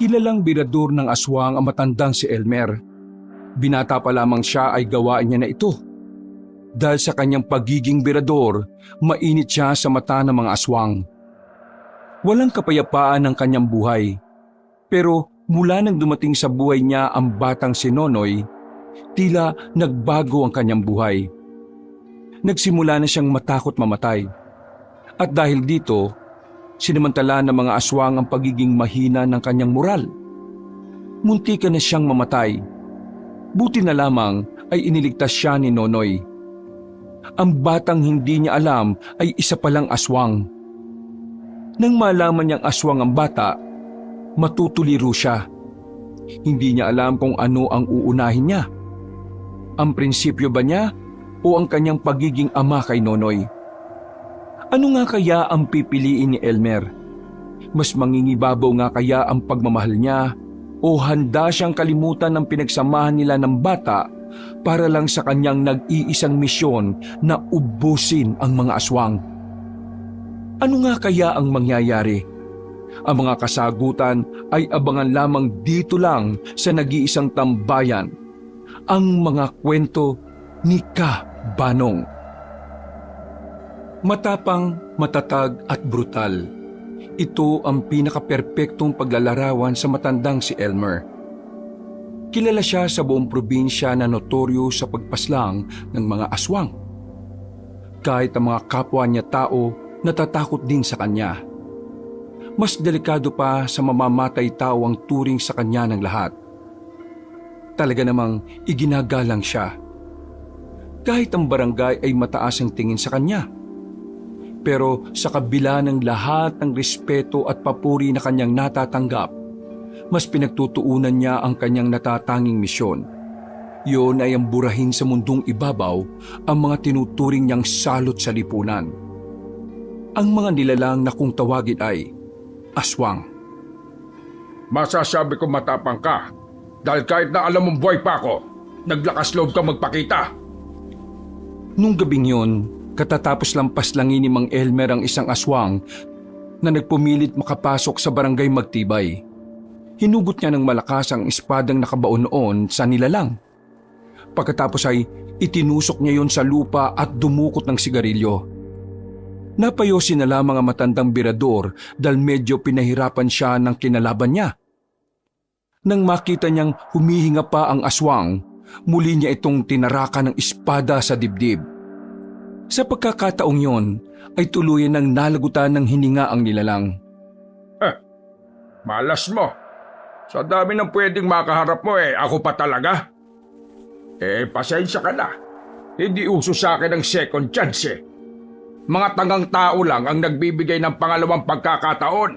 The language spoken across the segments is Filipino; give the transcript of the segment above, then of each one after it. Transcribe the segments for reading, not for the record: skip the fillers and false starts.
Kilalang birador ng aswang ang matandang si Elmer. Binata pa lamang siya ay gawain niya na ito. Dahil sa kanyang pagiging birador, mainit siya sa mata ng mga aswang. Walang kapayapaan ang kanyang buhay. Pero mula nang dumating sa buhay niya ang batang si Nonoy, tila nagbago ang kanyang buhay. Nagsimula na siyang matakot mamatay. At dahil dito, sinamantala ng mga aswang ang pagiging mahina ng kanyang moral. Muntikan na siyang mamatay. Buti na lamang ay iniligtas siya ni Nonoy. Ang batang hindi niya alam ay isa palang aswang. Nang malaman niyang aswang ang bata, matutuliro siya. Hindi niya alam kung ano ang uunahin niya. Ang prinsipyo ba niya o ang kanyang pagiging ama kay Nonoy? Ano nga kaya ang pipiliin ni Elmer? Mas mangingibabaw nga kaya ang pagmamahal niya o handa siyang kalimutan ng pinagsamahan nila ng bata para lang sa kanyang nag-iisang misyon na ubusin ang mga aswang? Ano nga kaya ang mangyayari? Ang mga kasagutan ay abangan lamang dito lang sa nag-iisang tambayan, ang mga kwento ni Ka Banong. Matapang, matatag at brutal. Ito ang pinakaperpektong paglalarawan sa matandang si Elmer. Kilala siya sa buong probinsya na notoryo sa pagpaslang ng mga aswang. Kahit ang mga kapwa niya tao natatakot din sa kanya. Mas delikado pa sa mamamatay tao ang turing sa kanya ng lahat. Talaga namang iginagalang siya. Kahit ang barangay ay mataas ang tingin sa kanya. Pero sa kabila ng lahat ng respeto at papuri na kanyang natatanggap, mas pinagtutuunan niya ang kanyang natatanging misyon. Iyon ay ang burahin sa mundong ibabaw ang mga tinuturing niyang salot sa lipunan. Ang mga nilalang na kung tawagin ay aswang. Masasabi ko matapang ka dahil kahit na alam mong buhay pa ako, naglakas loob ka magpakita. Nung gabing yun, katatapos lang paslangin ni Mang Elmer ang isang aswang na nagpumilit makapasok sa barangay Magtibay. Hinugot niya ng malakas ang espadang nakabaon noon sa nilalang. Pagkatapos ay itinusok niya yon sa lupa at dumukot ng sigarilyo. Napayosin na lamang ang matandang birador dahil medyo pinahirapan siya ng kinalaban niya. Nang makita niyang humihinga pa ang aswang, muli niya itong tinarakan ng espada sa dibdib. Sa pagkakataong yon, ay tuluyan ng nalagutan ng hininga ang nilalang. Malas mo. Sa dami ng pwedeng makaharap mo ako pa talaga. Pasensya ka na. Hindi uso sa akin ang second chance Mga tangang tao lang ang nagbibigay ng pangalawang pagkakataon.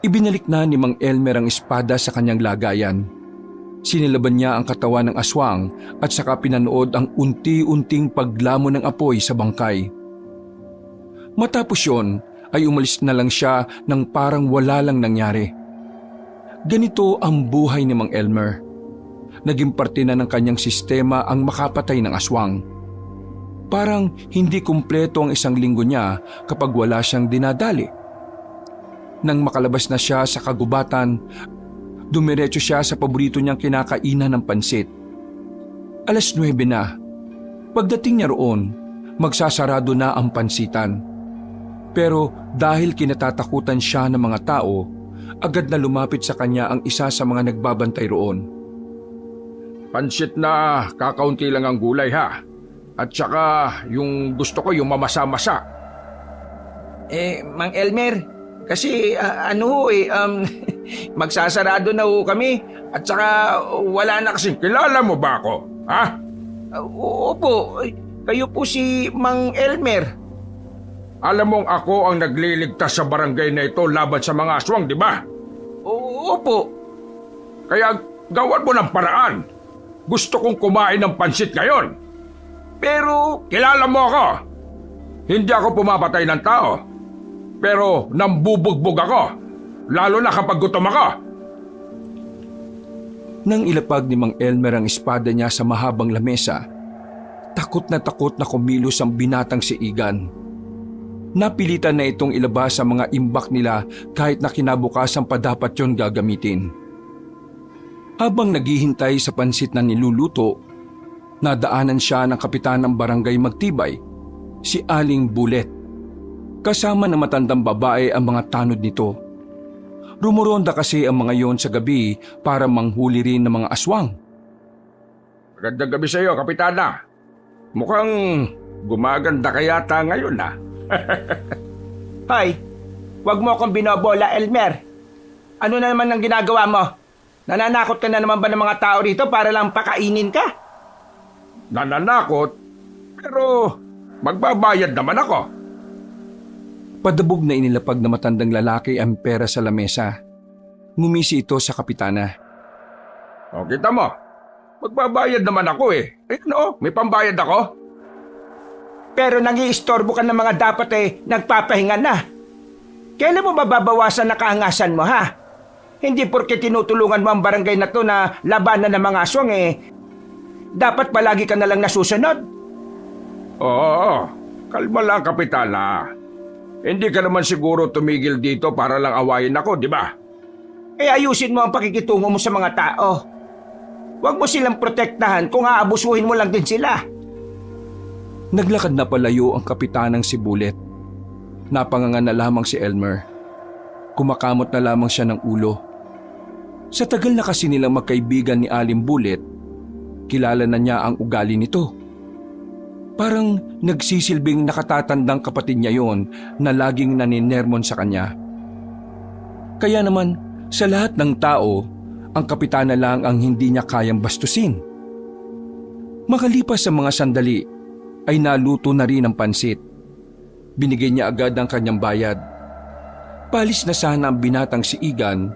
Ibinalik na ni Mang Elmer ang espada sa kanyang lagayan. Sinilaban niya ang katawan ng aswang at saka pinanood ang unti-unting paglamon ng apoy sa bangkay. Matapos yon ay umalis na lang siya nang parang wala lang nangyari. Ganito ang buhay ni Mang Elmer. Naging parte na ng kanyang sistema ang makapatay ng aswang. Parang hindi kumpleto ang isang linggo niya kapag wala siyang dinadali. Nang makalabas na siya sa kagubatan, dumiretso siya sa paborito niyang kinakainan ng pansit. 9:00 na. Pagdating niya roon, magsasarado na ang pansitan. Pero dahil kinatatakutan siya ng mga tao, agad na lumapit sa kanya ang isa sa mga nagbabantay roon. Pansit na kakaunti lang ang gulay ha. At saka yung gusto ko yung mamasa-masa. Mang Elmer, kasi magsasarado na ho kami at saka wala na kasi. Kilala mo ba ako? Ha? Opo, kayo po si Mang Elmer. Alam mong ako ang nagliligtas sa barangay na ito laban sa mga aswang, di ba? Opo. Kaya gawan mo ng paraan. Gusto kong kumain ng pansit ngayon. Pero kilala mo ako. Hindi ako pumapatay ng tao. Pero nambubugbog ako. Lalo na kapag gutom ako. Nang ilapag ni Mang Elmer ang espada niya sa mahabang lamesa, takot na kumilos ang binatang si Igan. Napilitan na itong ilabas sa mga imbak nila kahit na kinabukasan pa dapat yon gagamitin. Habang naghihintay sa pansit na niluluto, nadaanan siya ng kapitan ng barangay Magtibay, si Aling Bulet. Kasama ng matandang babae ang mga tanod nito. Rumuronda kasi ang mga yon sa gabi para manghuli rin ng mga aswang. Magandang gabi sa iyo, Kapitana. Mukhang gumaganda ka yata ngayon ah. Hoy, wag mo akong binobola, Elmer. Ano na naman ang ginagawa mo? Nananakot ka na naman ba ng mga tao rito para lang pakainin ka? Nananakot, pero magbabayad naman ako. Padabog na inilapag na matandang lalaki ang pera sa lamesa. Ngumisi ito sa kapitana. O kita mo, magbabayad naman ako eh. No, may pambayad ako. Pero nangiistorbo ka ng mga dapat nagpapahinga na. Kailan mo mababawasan na kaangasan mo, ha? Hindi porke tinutulungan mo ang barangay na to na labanan ng mga aswang dapat palagi ka na lang nasusunod. Oo, kalma lang, Kapitana. Hindi ka naman siguro tumigil dito para lang awayin ako, di ba? Ayusin mo ang pakikitungo mo sa mga tao. Huwag mo silang protektahan kung aabusuhin mo lang din sila. Naglakad na palayo ang kapitanang si Bulet. Napangangan na lamang si Elmer. Kumakamot na lamang siya ng ulo. Sa tagal na kasi nilang magkaibigan ni Aling Bulet, kilala na niya ang ugali nito. Parang nagsisilbing nakatatandang kapatid niya yon na laging naninermon sa kanya. Kaya naman, sa lahat ng tao, ang kapitana lang ang hindi niya kayang bastusin. Makalipas sa mga sandali, ay naluto na rin ang pansit. Binigay niya agad ang kanyang bayad. Palis na sana ang binatang si Igan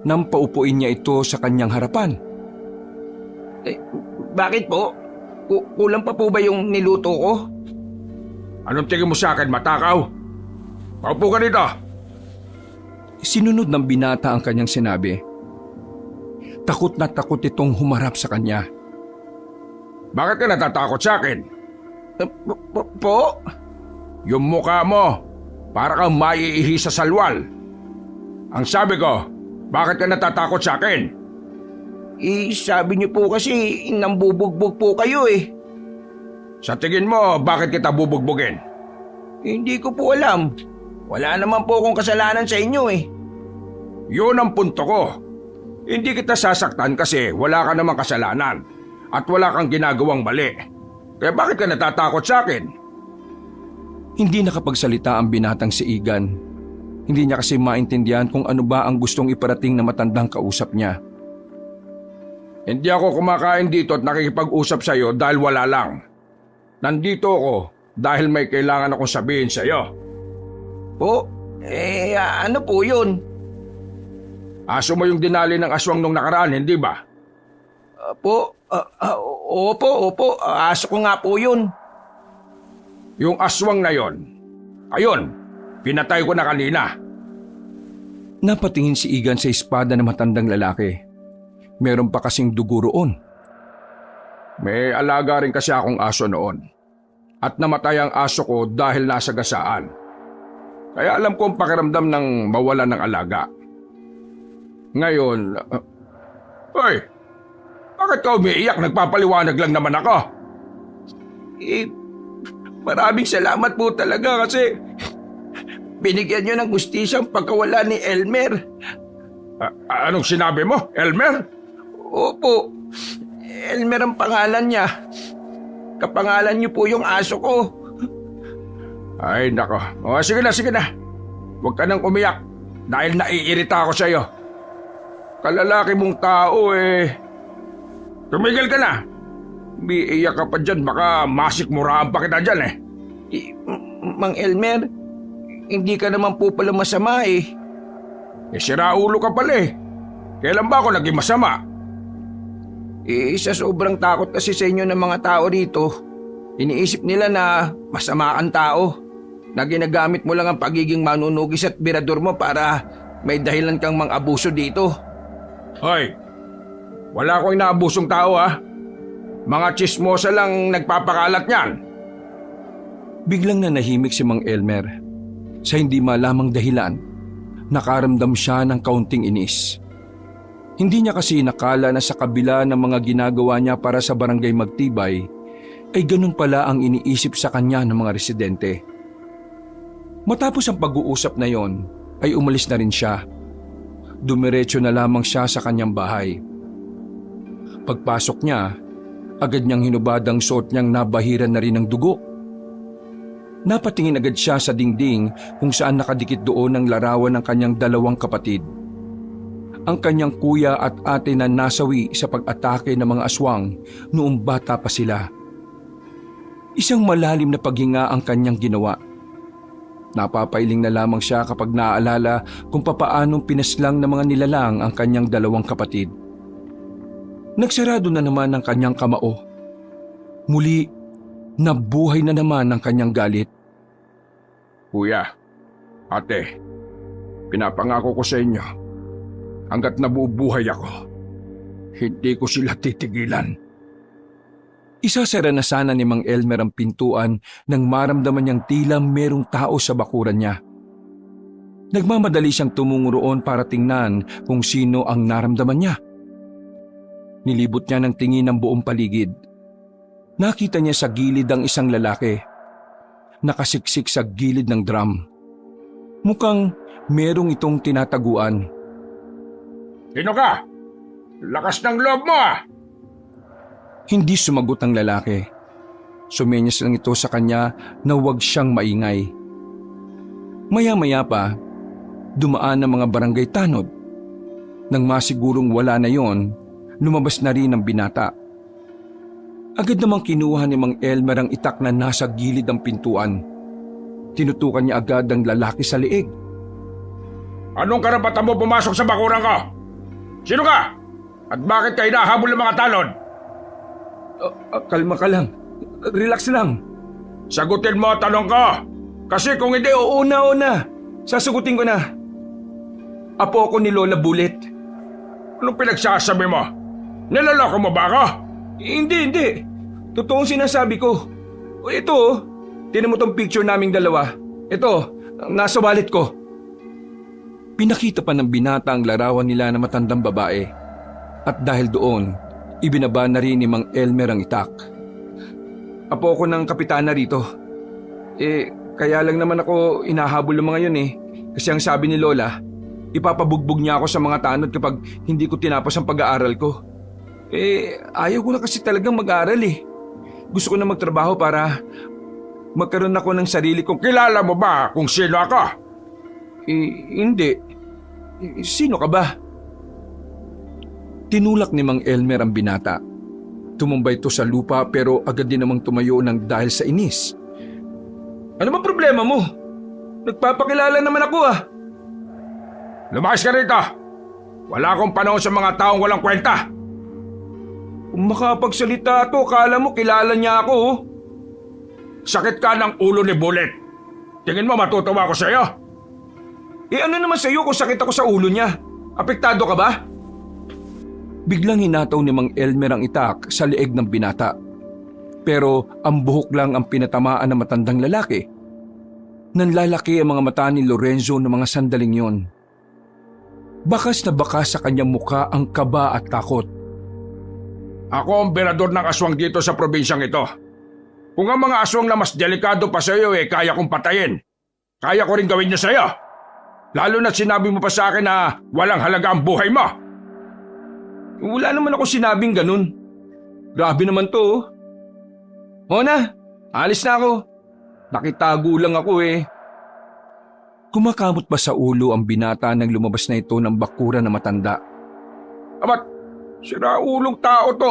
nang paupuin niya ito sa kanyang harapan. Bakit po? Kulang pa po ba yung niluto ko? Anong tingin mo sa akin, matakaw? Paupo ka dito. Sinunod ng binata ang kanyang sinabi. Takot na takot itong humarap sa kanya. Bakit ka natatakot sa akin? Po? Yung mukha mo, para kang maiihi sa salwal. Ang sabi ko, bakit ka natatakot sa akin? Sabi niyo po kasi nambubugbog po kayo eh. Sa tingin mo, bakit kita bubugbugin? Hindi ko po alam. Wala naman po akong kasalanan sa inyo eh. Yun ang punto ko. Hindi kita sasaktan kasi wala ka namang kasalanan at wala kang ginagawang mali. Kaya bakit ka natatakot sa akin? Hindi nakapagsalita ang binatang si Igan. Hindi niya kasi maintindihan kung ano ba ang gustong iparating na matandang kausap niya. Hindi ako kumakain dito at nakikipag-usap sa iyo dahil wala lang. Nandito ako dahil may kailangan akong sabihin sa iyo. Po? Ano po yun? Aso mo yung dinali ng aswang nung nakaraan, hindi ba? Opo. Aso ko nga po yun. Yung aswang na yon, ayun, pinatay ko na kanina. Napatingin si Igan sa espada ng matandang lalaki. Meron pa kasing dugo roon. May alaga rin kasi akong aso noon. At namatay ang aso ko dahil nasa gasaan. Kaya alam ko ang pakiramdam ng mawalan ng alaga. Ngayon, hoy, bakit ka umiiyak? Nagpapaliwanag lang naman ako. Maraming salamat po talaga kasi binigyan niyo ng hustisya ang pagkawala ni Elmer. Anong sinabi mo, Elmer? Opo, Elmer ang pangalan niya. Kapangalan niyo po yung aso ko. Ay, nako. O, sige na. Huwag ka nang umiyak dahil naiirita ako sa iyo. Kalalaki mong tao tumigil ka na. Umiiyak ka pa dyan, baka masikmuraan pa kita dyan Mang Elmer, hindi ka naman po pala masama eh. Sira ulo ka pala eh. Kailan ba ako naging masama? Sa sobrang takot kasi sa inyo ng mga tao rito, iniisip nila na masama kang tao, na ginagamit mo lang ang pagiging manunugis at birador mo para may dahilan kang mang-abuso dito. Hoy, wala akong inaabusong tao ha. Mga chismosa lang nagpapakalat niyan. Biglang nanahimik si Mang Elmer. Sa hindi malamang dahilan, nakaramdam siya ng kaunting inis. Hindi niya kasi nakala na sa kabila ng mga ginagawa niya para sa barangay Magtibay, ay ganun pala ang iniisip sa kanya ng mga residente. Matapos ang pag-uusap na yon, ay umalis na rin siya. Dumiretso na lamang siya sa kanyang bahay. Pagpasok niya, agad niyang hinubad ang suot niyang nabahiran na rin ng dugo. Napatingin agad siya sa dingding kung saan nakadikit doon ang larawan ng kanyang dalawang kapatid. Ang kanyang kuya at ate na nasawi sa pag-atake ng mga aswang noong bata pa sila. Isang malalim na paghinga ang kanyang ginawa. Napapailing na lamang siya kapag naaalala kung papaanong pinaslang ng mga nilalang ang kanyang dalawang kapatid. Nagsarado na naman ang kanyang kamao. Muli, nabuhay na naman ang kanyang galit. Kuya, ate, pinapangako ko sa inyo, hanggat nabubuhay ako, hindi ko sila titigilan. Isasara na sana ni Mang Elmer ang pintuan nang maramdaman niyang tila merong tao sa bakuran niya. Nagmamadali siyang tumungo roon para tingnan kung sino ang naramdaman niya. Nilibot niya ng tingin ang buong paligid. Nakita niya sa gilid ang isang lalaki. Nakasiksik sa gilid ng drum. Mukhang merong itong tinataguan. Sino ka? Lakas ng loob mo ah! Hindi sumagot ang lalaki. Sumenyas lang ito sa kanya na huwag siyang maingay. Maya-maya pa, dumaan ang mga barangay tanod. Nang masigurong wala na yon, lumabas na rin ang binata. Agad namang kinuha ni Mang Elmer ang itak na nasa gilid ng pintuan. Tinutukan niya agad ang lalaki sa liig. Anong karapatan mo pumasok sa bakuran ko? Sino ka? At bakit ka hinahabol ng mga tanod? Kalma ka lang. Relax lang. Sagutin mo ang tanong ko. Kasi kung hindi, Una. Sasagutin ko na. Apo ako ni Lola Bullet. anong pinagsasabi mo? Nilaloko mo ba ako? Hindi. Totoong sinasabi ko. Ito, tinan mo tong picture naming dalawa. Ito, nasa wallet ko. Pinakita pa ng binata ang larawan nila na matandang babae. At dahil doon, ibinaba na rin ni Mang Elmer ang itak. Apo ko ng kapitana rito. Kaya lang naman ako inahabol ng mga yun Kasi ang sabi ni Lola, ipapabugbog niya ako sa mga tanod kapag hindi ko tinapos ang pag-aaral ko. Ayaw ko na kasi talagang mag-aaral Gusto ko na magtrabaho para magkaroon ako ng sarili kong... Kilala mo ba kung sino ako? Hindi. Sino ka ba? Tinulak ni Mang Elmer ang binata. Tumumbay ito sa lupa pero agad din namang tumayo ng dahil sa inis. Ano ba problema mo? Nagpapakilala naman ako Lumayas ka rito! Wala akong panahon sa mga taong walang kwenta! Kung makapagsalita to, kala mo kilala niya ako Sakit ka ng ulo ni Bullet. Tingin mo matutuwa ako sa'yo? Ano naman sa'yo kung sakit ako sa ulo niya? Apektado ka ba? Biglang hinataw ni Mang Elmer ang itak sa leeg ng binata. Pero ang buhok lang ang pinatamaan ng matandang lalaki. Nanlalaki ang mga mata ni Lorenzo ng mga sandaling yon. Bakas na bakas sa kanyang muka ang kaba at takot. Ako ang berador ng aswang dito sa probinsyang ito. Kung ang mga aswang na mas delikado pa sa iyo kaya kong patayin. Kaya ko rin gawin niya sa iyo. Lalo na sinabi mo pa sa akin na walang halaga ang buhay mo. Wala naman ako sinabing ganun. Grabe naman to. Na, alis na ako. Nakitago lang ako Kumakamot pa sa ulo ang binata nang lumabas na ito ng bakura na matanda. Amat, siraulong tao to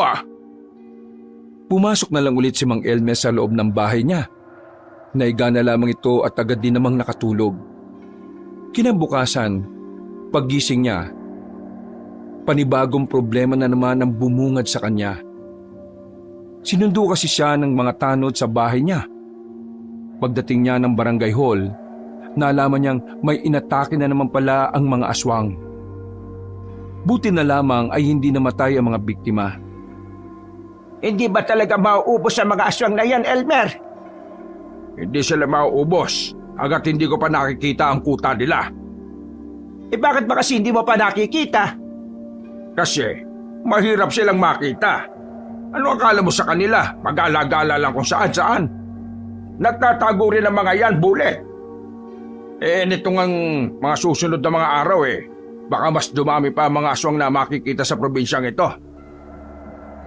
Pumasok na lang ulit si Mang Elmer sa loob ng bahay niya. Naiga na lamang ito at agad din namang nakatulog. Kinabukasan, paggising niya, panibagong problema na naman ang bumungad sa kanya. Sinundo kasi siya ng mga tanod sa bahay niya. Pagdating niya ng barangay hall, nalaman niyang may inatake na naman pala ang mga aswang. Buti na lamang ay hindi namatay ang mga biktima. Hindi ba talaga mauubos ang mga aswang na yan, Elmer? Hindi sila mauubos hanggat hindi ko pa nakikita ang kuta nila. Bakit ba kasi hindi mo pa nakikita? Kasi mahirap silang makita. Ano akala mo sa kanila? Mag-alagala lang kung saan-saan. Nagtatago rin ang mga yan, Bullet. Nitong ang mga susunod na mga araw baka mas dumami pa ang mga aswang na makikita sa probinsyang ito.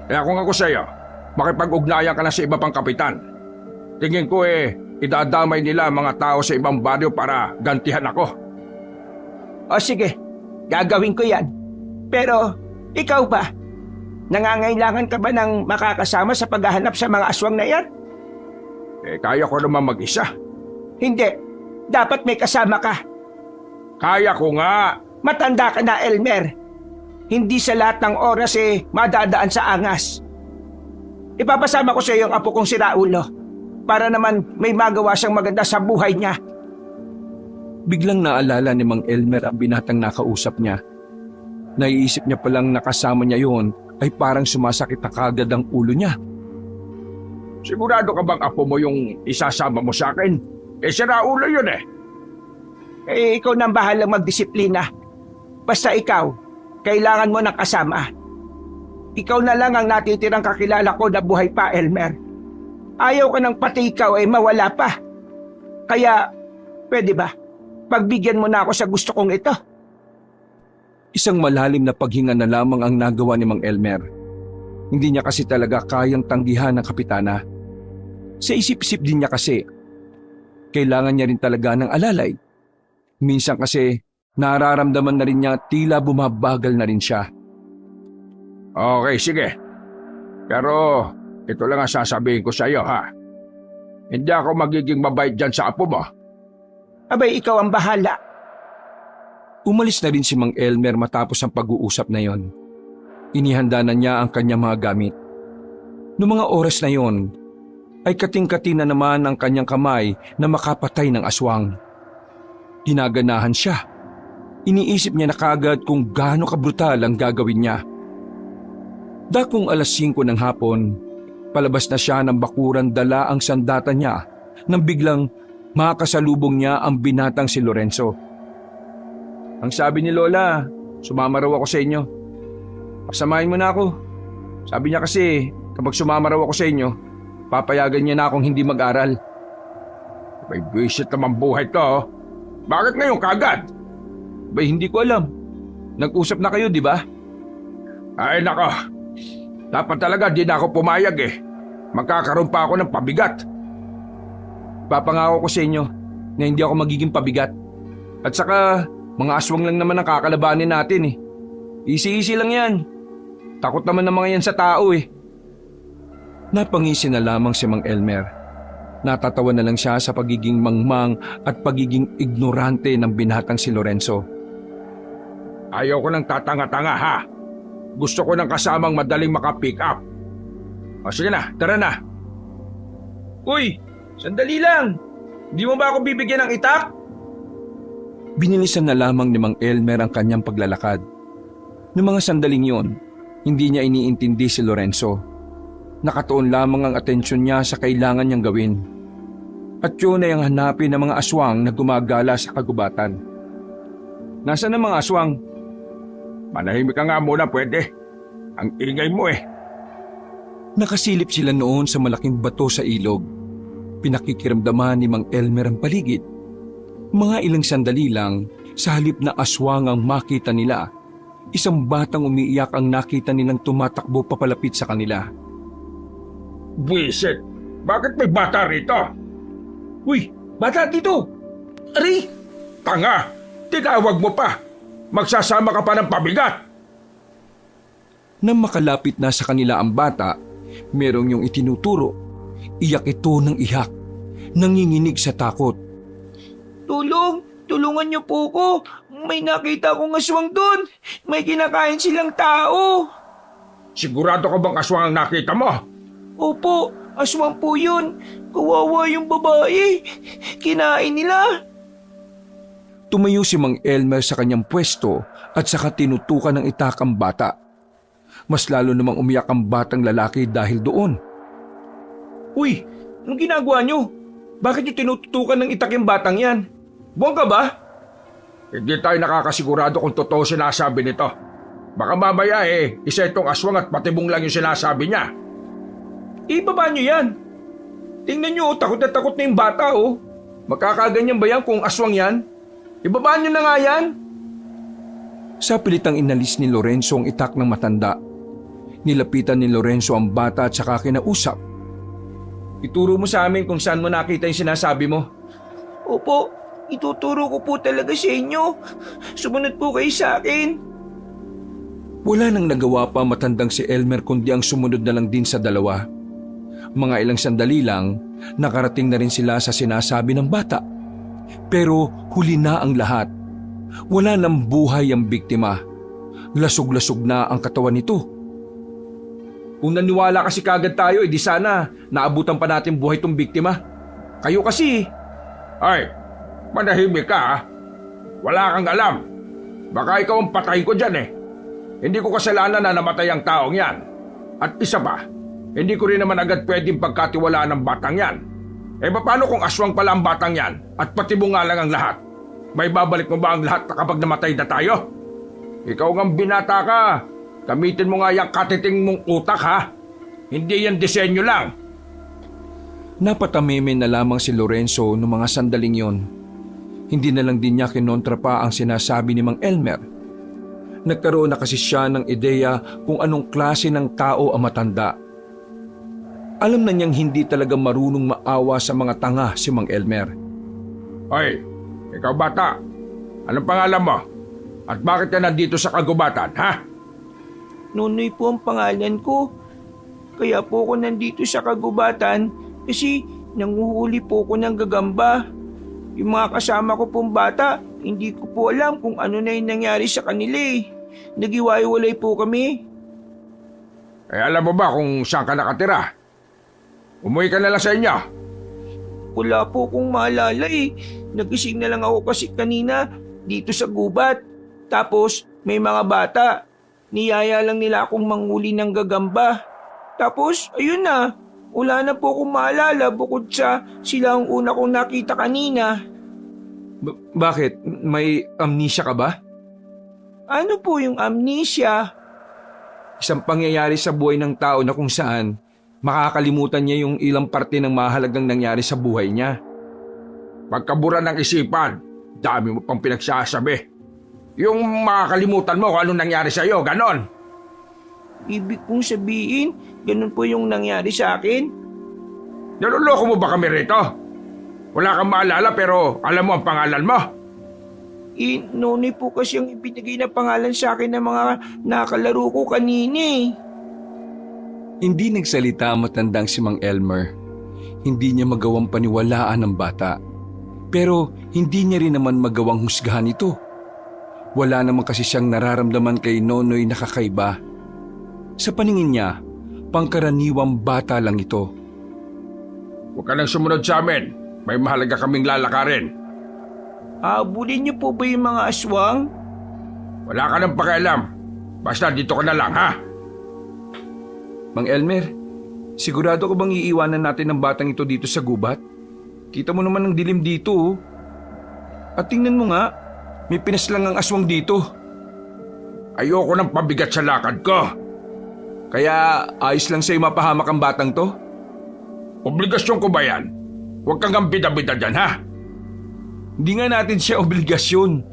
Kaya kung ako sa'yo, makipag-ugnayan ka na sa iba pang kapitan. Tingin ko idadamay nila ang mga tao sa ibang baryo para gantihan ako. O sige, gagawin ko yan. Pero ikaw ba? Nangangailangan ka ba ng makakasama sa paghahanap sa mga aswang na yan? Kaya ko naman mag-isa. Hindi. Dapat may kasama ka. Kaya ko nga. Matanda ka na, Elmer. Hindi sa lahat ng oras madadaan sa angas. Ipapasama ko sa iyo ang apo kong si Raulo para naman may magawa siyang maganda sa buhay niya. Biglang naalala ni Mang Elmer ang binatang nakausap niya. Naiisip niya palang nakasama niya yon ay parang sumasakit na kagad ang ulo niya. Sigurado ka bang apo mo yung isasama mo sa akin? Si Raulo yun Ikaw nang bahalang magdisiplina. Basta ikaw, kailangan mo ng kasama. Ikaw na lang ang natitirang kakilala ko na buhay pa, Elmer. Ayaw ka ng pati ikaw mawala pa. Kaya, pwede ba? Pagbigyan mo na ako sa gusto kong ito. Isang malalim na paghinga na lamang ang nagawa ni Mang Elmer. Hindi niya kasi talaga kayang tanggihan ng kapitana. Sa isip-isip din niya kasi, kailangan niya rin talaga ng alalay. Minsan kasi, nararamdaman na rin niya tila bumabagal na rin siya. Okay, sige. Pero ito lang ang sasabihin ko sa iyo, ha? Hindi ako magiging mabait dyan sa apo mo. Abay, ikaw ang bahala. Umalis na rin si Mang Elmer matapos ang pag-uusap na yon. Inihanda na niya ang kanyang mga gamit. Noong mga oras na yon, ay kating-kati na naman ang kanyang kamay na makapatay ng aswang. Ginaganahan siya. Iniisip niya na kagad kung gaano kabrutal ang gagawin niya. Dakong 5:00 ng hapon, palabas na siya ng bakuran dala ang sandata niya nang biglang makasalubong niya ang binatang si Lorenzo. Ang sabi ni Lola, sumama raw ako sa inyo. Pasamahin mo na ako. Sabi niya kasi kapag sumama raw ako sa inyo, papayagan niya na akong hindi mag-aral. May buwisit naman buhay to. Bakit ngayon kagad? Bay, hindi ko alam. Nag-usap na kayo, di ba? Ay nako, dapat talaga di na ako pumayag Magkakaroon pa ako ng pabigat. Papangako ko sa inyo na hindi ako magiging pabigat. At saka, mga aswang lang naman ang kakalabanin natin Easy-easy lang yan. Takot naman ng mga yan sa tao Napangisi na lamang si Mang Elmer. Natatawa na lang siya sa pagiging mangmang at pagiging ignorante ng binatang si Lorenzo. Ayaw ko ng tatanga-tanga, ha? Gusto ko ng kasamang madaling makapick up. O sige na, tara na. Uy, sandali lang. Di mo ba ako bibigyan ng itak? Binilisan na lamang ni Mang Elmer ang kanyang paglalakad. Noong mga sandaling yon, hindi niya iniintindi si Lorenzo. Nakatuon lamang ang atensyon niya sa kailangan niyang gawin. At yun ay ang hanapin ng mga aswang na gumagala sa kagubatan. Nasaan ang mga aswang? Manahimik ka nga muna, pwede. Ang ingay mo Nakasilip sila noon sa malaking bato sa ilog. Pinakikiramdaman ni Mang Elmer ang paligid. Mga ilang sandali lang, sa halip na aswang ang makita nila, isang batang umiiyak ang nakita nilang tumatakbo papalapit sa kanila. Buwisit, bakit may bata rito? Uy, bata dito! Ari! Tanga! Tinawag mo pa! Magsasama ka pa ng pabigat! Nang makalapit na sa kanila ang bata, merong yung itinuturo. Iyak ito ng iyak, nanginginig sa takot. Tulong! Tulungan niyo po ko! May nakita akong aswang doon! May kinakain silang tao! Sigurado ka bang aswang ang nakita mo? Opo, aswang po yun. Kawawa yung babae. Kinain nila. Tumayo si Mang Elmer sa kanyang pwesto at saka tinutukan ng itak ang bata. Mas lalo namang umiyak ang batang lalaki dahil doon. Uy, anong ginagawa niyo? Bakit niyo tinututukan ng itak yung batang yan? Buwang ka ba? Hindi tayo nakakasigurado kung totoo sinasabi nito. Baka mamaya isa itong aswang at patibong lang yung sinasabi niya. Ibaba niyo yan. Tingnan niyo, takot na takot na yung bata oh. Makakaganyan ba yan kung aswang yan? Ibaba niyo na nga yan. Sa pilitang inalis ni Lorenzo ang itak ng matanda. Nilapitan ni Lorenzo ang bata at saka kinausap. Ituro mo sa amin kung saan mo nakita yung sinasabi mo. Opo, ituturo ko po talaga sa inyo. Sumunod po kayo sa akin. Wala nang nagawa pa matandang si Elmer kundi ang sumunod na lang din sa dalawa. Mga ilang sandali lang, nakarating na rin sila sa sinasabi ng bata. Pero huli na ang lahat. Wala nang buhay ang biktima. Lasog-lasog na ang katawan nito. Kung naniwala kasi kagad tayo, di sana naabutan pa natin buhay tong biktima. Kayo kasi. Ay, manahimik ka ha. Wala kang alam. Baka ikaw ang patay ko dyan Hindi ko kasalanan na namatay ang taong yan. At isa pa, hindi ko rin naman agad pwedeng pagkatiwalaan ng batang yan. Paano kung aswang pala ang batang yan at patibong nga lang ang lahat? May babalik mo ba ang lahat kapag namatay na tayo? Ikaw ngang binata ka. Gamitin mo nga yung katiting mong utak ha. Hindi yan disenyo lang. Napatamimi na lamang si Lorenzo noong mga sandaling yon. Hindi na lang din niya kinontra pa ang sinasabi ni Mang Elmer. Nagkaroon na kasi siya ng ideya kung anong klase ng tao ang matanda. Alam na niyang hindi talaga marunong maawa sa mga tanga si Mang Elmer. Hoy, ikaw bata. Anong pangalan mo? At bakit ka nandito sa kagubatan, ha? Nonoy po ang pangalan ko. Kaya po ako nandito sa kagubatan kasi nanguhuli po ako ng gagamba. Yung mga kasama ko pong bata, hindi ko po alam kung ano na yung nangyari sa kanila Nagiwaiwalay po kami. Alam mo ba kung saan ka nakatira? Umuwi ka na lang sa inyo. Wala po kong maalala Nagising na lang ako kasi kanina dito sa gubat. Tapos may mga bata. Niyaya lang nila akong manguli ng gagamba. Tapos ayun na. Wala na po akong maalala bukod sa sila ang una kong nakita kanina. Bakit? May amnesia ka ba? Ano po yung amnesia? Isang pangyayari sa buhay ng tao na kung saan makakalimutan niya yung ilang parte ng mahalagang nangyari sa buhay niya. Pagkabura ng isipan, dami mo pang pinagsasabi. Yung makakalimutan mo kung anong nangyari sa iyo, ganon. Ibig kong sabihin, ganun po yung nangyari sa akin? Naluloko mo ba kami rito? Wala kang maalala pero alam mo ang pangalan mo. Nonoy po kasi ang ibinigay na pangalan sa akin ng mga nakalaro ko kanina Hindi nagsalita matandang si Mang Elmer. Hindi niya magawang paniwalaan ng bata. Pero hindi niya rin naman magawang husgahan ito. Wala naman kasi siyang nararamdaman kay Nonoy na kakaiba. Sa paningin niya, pangkaraniwang bata lang ito. Huwag ka nang sumunod sa amin. May mahalaga kaming lalakarin. Habulin niyo po ba yung mga aswang? Wala ka nang pakialam. Basta dito ka na lang, ha? Mang Elmer, sigurado ka bang iiwanan natin ang batang ito dito sa gubat? Kita mo naman ang dilim dito. At tingnan mo nga, may pinaslang ang aswang dito. Ayoko ng pabigat sa lakad ko. Kaya ayos lang sa'yo mapahamak ang batang to? Obligasyon ko ba yan? Huwag kang bida-bida dyan, ha? Hindi nga natin siya obligasyon.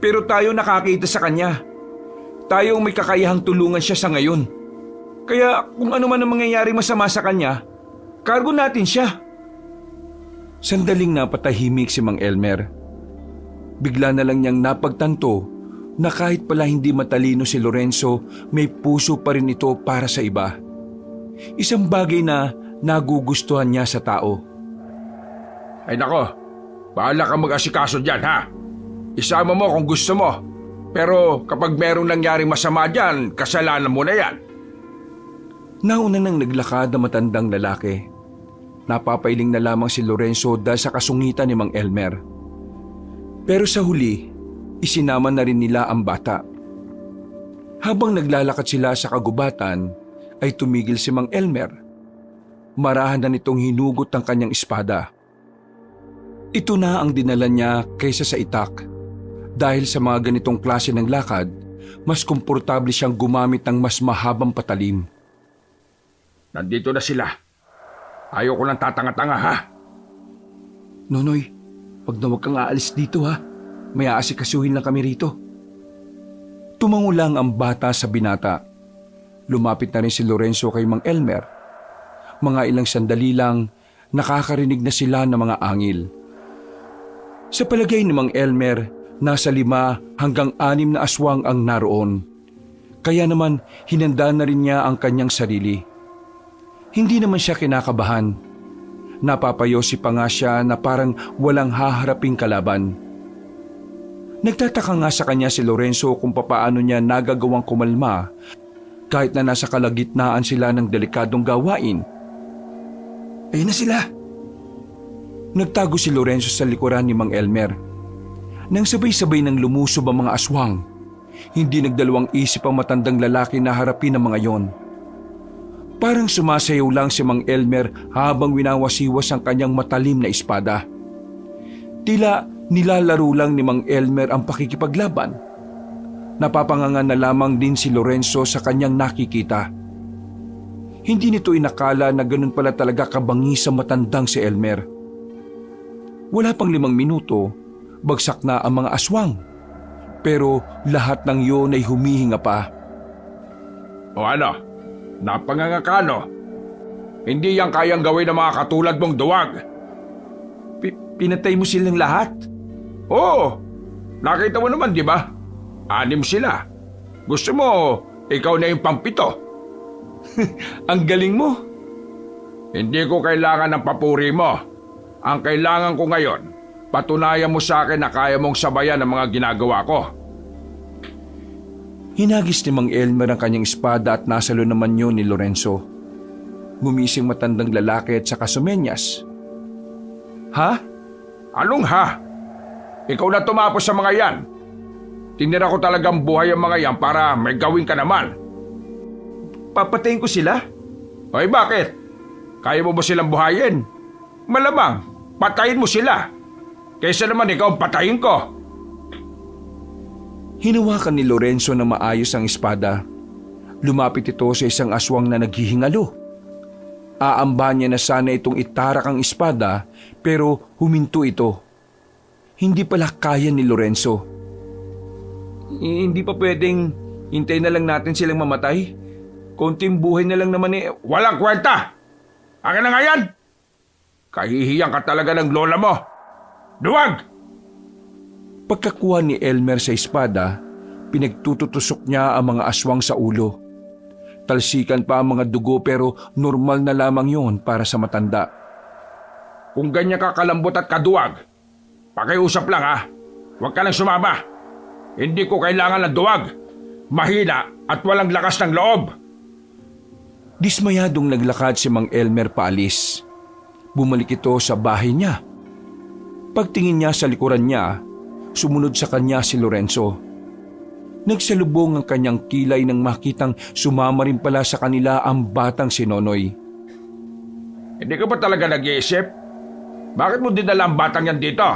Pero tayo nakakita sa kanya. Tayo ang may kakayahang tulungan siya sa ngayon. Kaya kung ano man ang mangyayari masama sa kanya, kargo natin siya. Sandaling napatahimik si Mang Elmer. Bigla na lang niyang napagtanto na kahit pala hindi matalino si Lorenzo, may puso pa rin ito para sa iba. Isang bagay na nagugustuhan niya sa tao. Ay nako, bahala ka mag-asikaso dyan, ha? Isama mo kung gusto mo. Pero kapag merong nangyaring masama dyan, kasalanan mo na yan. Nauna nang naglakad na matandang lalaki. Napapailing na lamang si Lorenzo dahil sa kasungitan ni Mang Elmer. Pero sa huli, isinama na rin nila ang bata. Habang naglalakad sila sa kagubatan, ay tumigil si Mang Elmer. Marahan na nitong hinugot ang kanyang espada. Ito na ang dinala niya kaysa sa itak. Dahil sa mga ganitong klase ng lakad, mas komportable siyang gumamit ng mas mahabang patalim. Nandito na sila. Ayaw ko lang tatanga-tanga, ha? Nonoy, wag na wag kang aalis dito ha. May aasikasuhin lang kami rito. Tumango lang ang bata sa binata. Lumapit na rin si Lorenzo kay Mang Elmer. Mga ilang sandali lang, nakakarinig na sila ng mga angil. Sa palagay ni Mang Elmer, nasa 5 hanggang 6 na aswang ang naroon. Kaya naman hinanda na rin niya ang kanyang sarili. Hindi naman siya kinakabahan. Napapayosi pa nga siya na parang walang haharaping kalaban. Nagtataka nga sa kanya si Lorenzo kung papaano niya nagagawang kumalma kahit na nasa kalagitnaan sila ng delikadong gawain. Ayun na sila! Nagtago si Lorenzo sa likuran ni Mang Elmer. Nang sabay-sabay nang lumusob ang mga aswang, hindi nagdalawang isip ang matandang lalaki na harapin ang mga yon. Parang sumasayaw lang si Mang Elmer habang winawasiwas ang kanyang matalim na espada. Tila nilalaro lang ni Mang Elmer ang pakikipaglaban. Napapangangan na lamang din si Lorenzo sa kanyang nakikita. Hindi nito inakala na ganun pala talaga kabangis sa matandang si Elmer. Wala pang 5 minuto, bagsak na ang mga aswang. Pero lahat ng yun ay humihinga pa. O ano? Napanganga ka, no? Hindi yan kayang gawin ng mga katulad mong duwag. Pinatay mo silang lahat? Oo, nakita mo naman, di ba? 6 sila. Gusto mo, ikaw na yung pang-7. Ang galing mo. Hindi ko kailangan ng papuri mo. Ang kailangan ko ngayon, patunayan mo sa akin na kaya mong sabayan ang mga ginagawa ko. Hinagis ni Mang Elmer ang kanyang espada at nasalo naman yun ni Lorenzo. Gumising matandang lalaki at saka sumenyas. Ha? Anong ha? Ikaw na tumapos sa mga yan. Tinira ko talagang buhay ang mga yan para may gawin ka naman. Papatayin ko sila? Oy, bakit? Kaya mo ba silang buhayin? Malamang, patayin mo sila. Kaysa naman ikaw patayin ko. Hinawakan ni Lorenzo na maayos ang espada. Lumapit ito sa isang aswang na naghihingalo. Aamba niya na sana itong itarak ang espada pero huminto ito. Hindi pala kaya ni Lorenzo. Hindi pa pwedeng hintayin na lang natin silang mamatay. Konting buhay na lang naman eh. Walang kwenta! Akin na nga yan! Kahihiyan ka talaga ng lola mo! Duwag! Pagkakuha ni Elmer sa espada, pinagtututusok niya ang mga aswang sa ulo. Talsikan pa ang mga dugo pero normal na lamang yon para sa matanda. Kung ganyan ka kalambot at kaduwag, pakiusap lang ha. Huwag ka nang sumama. Hindi ko kailangan ng duwag. Mahina at walang lakas ng loob. Dismayadong naglakad si Mang Elmer paalis. Bumalik ito sa bahay niya. Pagtingin niya sa likuran niya, sumunod sa kanya si Lorenzo. Nagsalubong ang kanyang kilay nang makitang sumama rin pala sa kanila ang batang si Nonoy. Hindi ka ba talaga nag-iisip? Bakit mo dinala ang batang yan dito?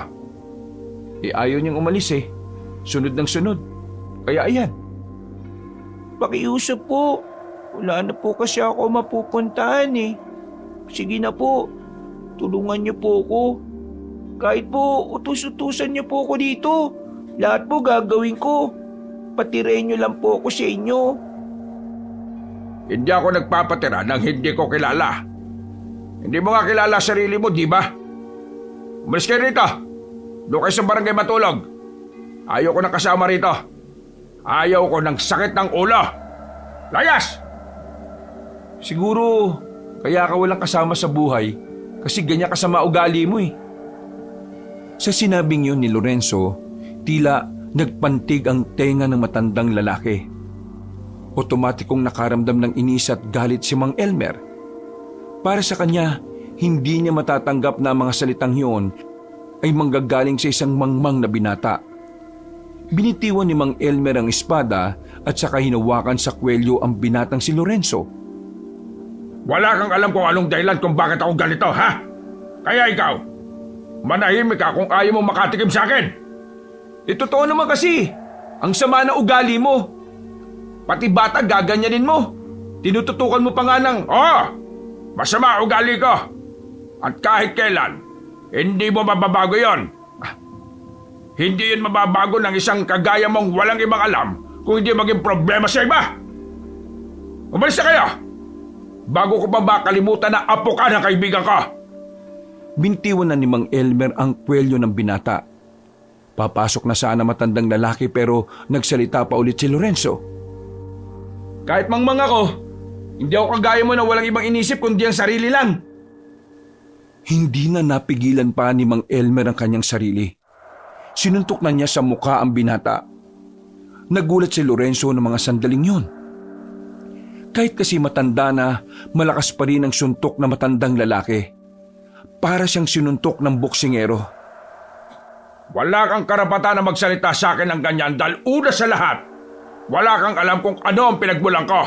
Ayaw niyang umalis eh. Sunod ng sunod. Kaya ayan. Pakiusap po. Wala na po kasi ako mapupuntahan eh. Sige na po. Tulungan niyo po ako. Kahit po utus-utusan niyo po ako dito. Lahat po gagawin ko. Patirain niyo lang po ako sa inyo. Hindi ako nagpapatira nang hindi ko kilala. Hindi mo nga kilala sarili mo, di ba? Umalis kayo rito. Doon kayo sa barangay matulog. Ayaw ko ng kasama rito. Ayaw ko ng sakit ng ulo. Layas! Siguro kaya ka walang kasama sa buhay kasi ganyan ka sa maugali mo eh. Sa sinabing yun ni Lorenzo, tila nagpantig ang tenga ng matandang lalaki. Otomatikong nakaramdam ng inis at galit si Mang Elmer. Para sa kanya, hindi niya matatanggap na mga salitang yun ay manggagaling sa isang mangmang na binata. Binitiwan ni Mang Elmer ang espada at saka hinawakan sa kwelyo ang binatang si Lorenzo. Wala kang alam kung anong dahilan kung bakit ako ganito, ha? Kaya ikaw, Manahimik ka kung ayaw mo makatikim sa akin. Totoo naman kasi. Ang sama ng ugali mo. Pati bata gaganyanin mo. Tinututukan mo pa nga ng... Oo! Masama ugali ko. At kahit kailan, hindi mo mababago yon. Hindi yun mababago ng isang kagaya mong walang ibang alam kung hindi maging problema sa iba. Umalis na kayo! Bago ko pa makalimutan na apo ka ng kaibigan ko. Bintiwan na ni Mang Elmer ang kwelyo ng binata. Papasok na sana matandang lalaki pero nagsalita pa ulit si Lorenzo. Kahit mangmang ako, hindi ako kagaya mo na walang ibang inisip kundi ang sarili lang. Hindi na napigilan pa ni Mang Elmer ang kanyang sarili. Sinuntok na niya sa mukha ang binata. Nagulat si Lorenzo ng mga sandaling yun. Kahit kasi matanda na, malakas pa rin ang suntok na matandang lalaki. Para siyang sinuntok ng boksingero. Wala kang karapatan na magsalita sa akin ng ganyan dahil una sa lahat, wala kang alam kung ano ang pinagmulan ko.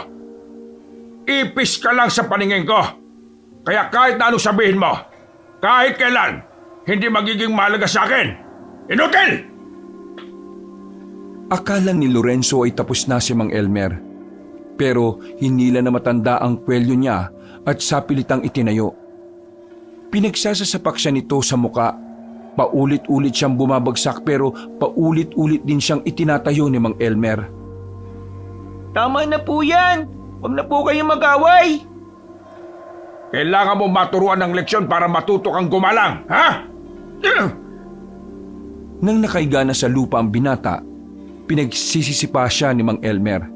Ipis ka lang sa paningin ko. Kaya kahit na anong sabihin mo, kahit kailan, hindi magiging mahalaga sa akin. Inutil! Akala ni Lorenzo ay tapos na si Mang Elmer. Pero hinila na matanda ang kwelyo niya at sapilitang itinayo. Pinagsasasapak siya nito sa muka. Paulit-ulit siyang bumabagsak pero paulit-ulit din siyang itinatayo ni Mang Elmer. Tama na po yan. Huwag na po kayong mag-away. Kailangan mo maturuan ng leksyon para matuto kang gumalang, ha? Nang nakaiga na sa lupa ang binata, pinagsisisipa siya ni Mang Elmer.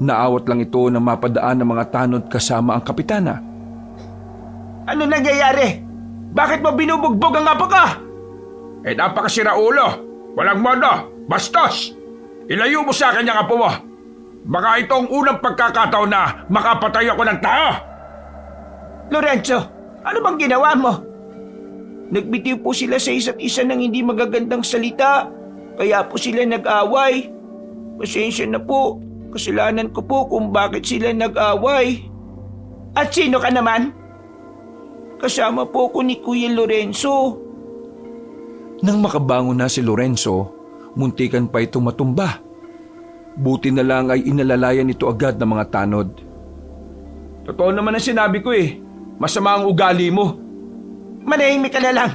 Naawat lang ito na mapadaan ng mga tanod kasama ang kapitana. Ano nangyayari? Bakit mo binubugbog ang apo ka? Napakasira ulo. Walang modo. Bastos. Ilayo mo sa akin yung apo mo. Baka ito ang unang pagkakataon na makapatay ako ng tao. Lorenzo, ano bang ginawa mo? Nagbitiw po sila sa isa't isa ng hindi magagandang salita. Kaya po sila nag-away. Pasensya na po. Kasalanan ko po kung bakit sila nag-away. At sino ka naman? Kasama po ko ni Kuya Lorenzo. Nang makabangon na si Lorenzo, muntikan pa itong matumba. Buti na lang ay inalalayan nito agad ng mga tanod. Totoo naman ang sinabi ko eh. Masama ang ugali mo. Manahimik ka na lang.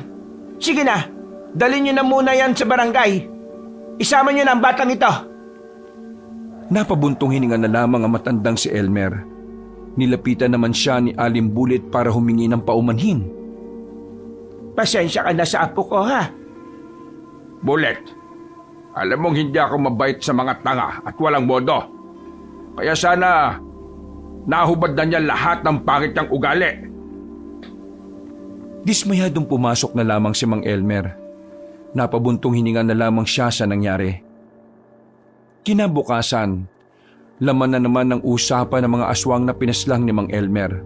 Sige na, dalhin niyo na muna yan sa barangay. Isama niyo na ang batang ito. Napabuntong hininga na lamang ang matandang si Elmer. Nilapitan naman siya ni Aling Bulit para humingi ng paumanhin. Pasensya ka na sa apo ko ha. Bulet, alam mong hindi ako mabait sa mga tanga at walang modo. Kaya sana nahubad na niya lahat ng pangit niyang ugali. Dismayadong pumasok na lamang si Mang Elmer. Napabuntong hininga na lamang siya sa nangyari. Kinabukasan, laman na naman ng usapan ng mga aswang na pinaslang ni Mang Elmer.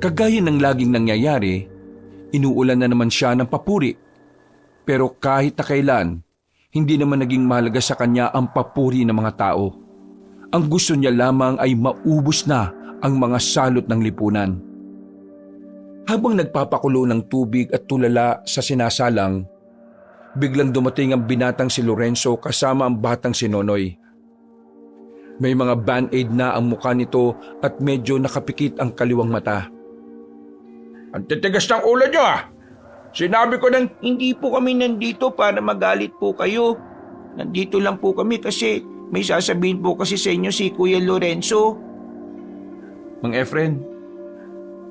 Kagaya ng laging nangyayari, inuulan na naman siya ng papuri. Pero kahit na kailan, hindi naman naging mahalaga sa kanya ang papuri ng mga tao. Ang gusto niya lamang ay maubos na ang mga salot ng lipunan. Habang nagpapakulo ng tubig at tulala sa sinasalang, biglang dumating ang binatang si Lorenzo kasama ang batang si Nonoy. May mga band-aid na ang mukha nito at medyo nakapikit ang kaliwang mata. Ang titigas ng ulo niyo ah! Sinabi ko ng... Hindi po kami nandito para magalit po kayo. Nandito lang po kami kasi may sasabihin po kasi sa inyo si Kuya Lorenzo. Mang Efren,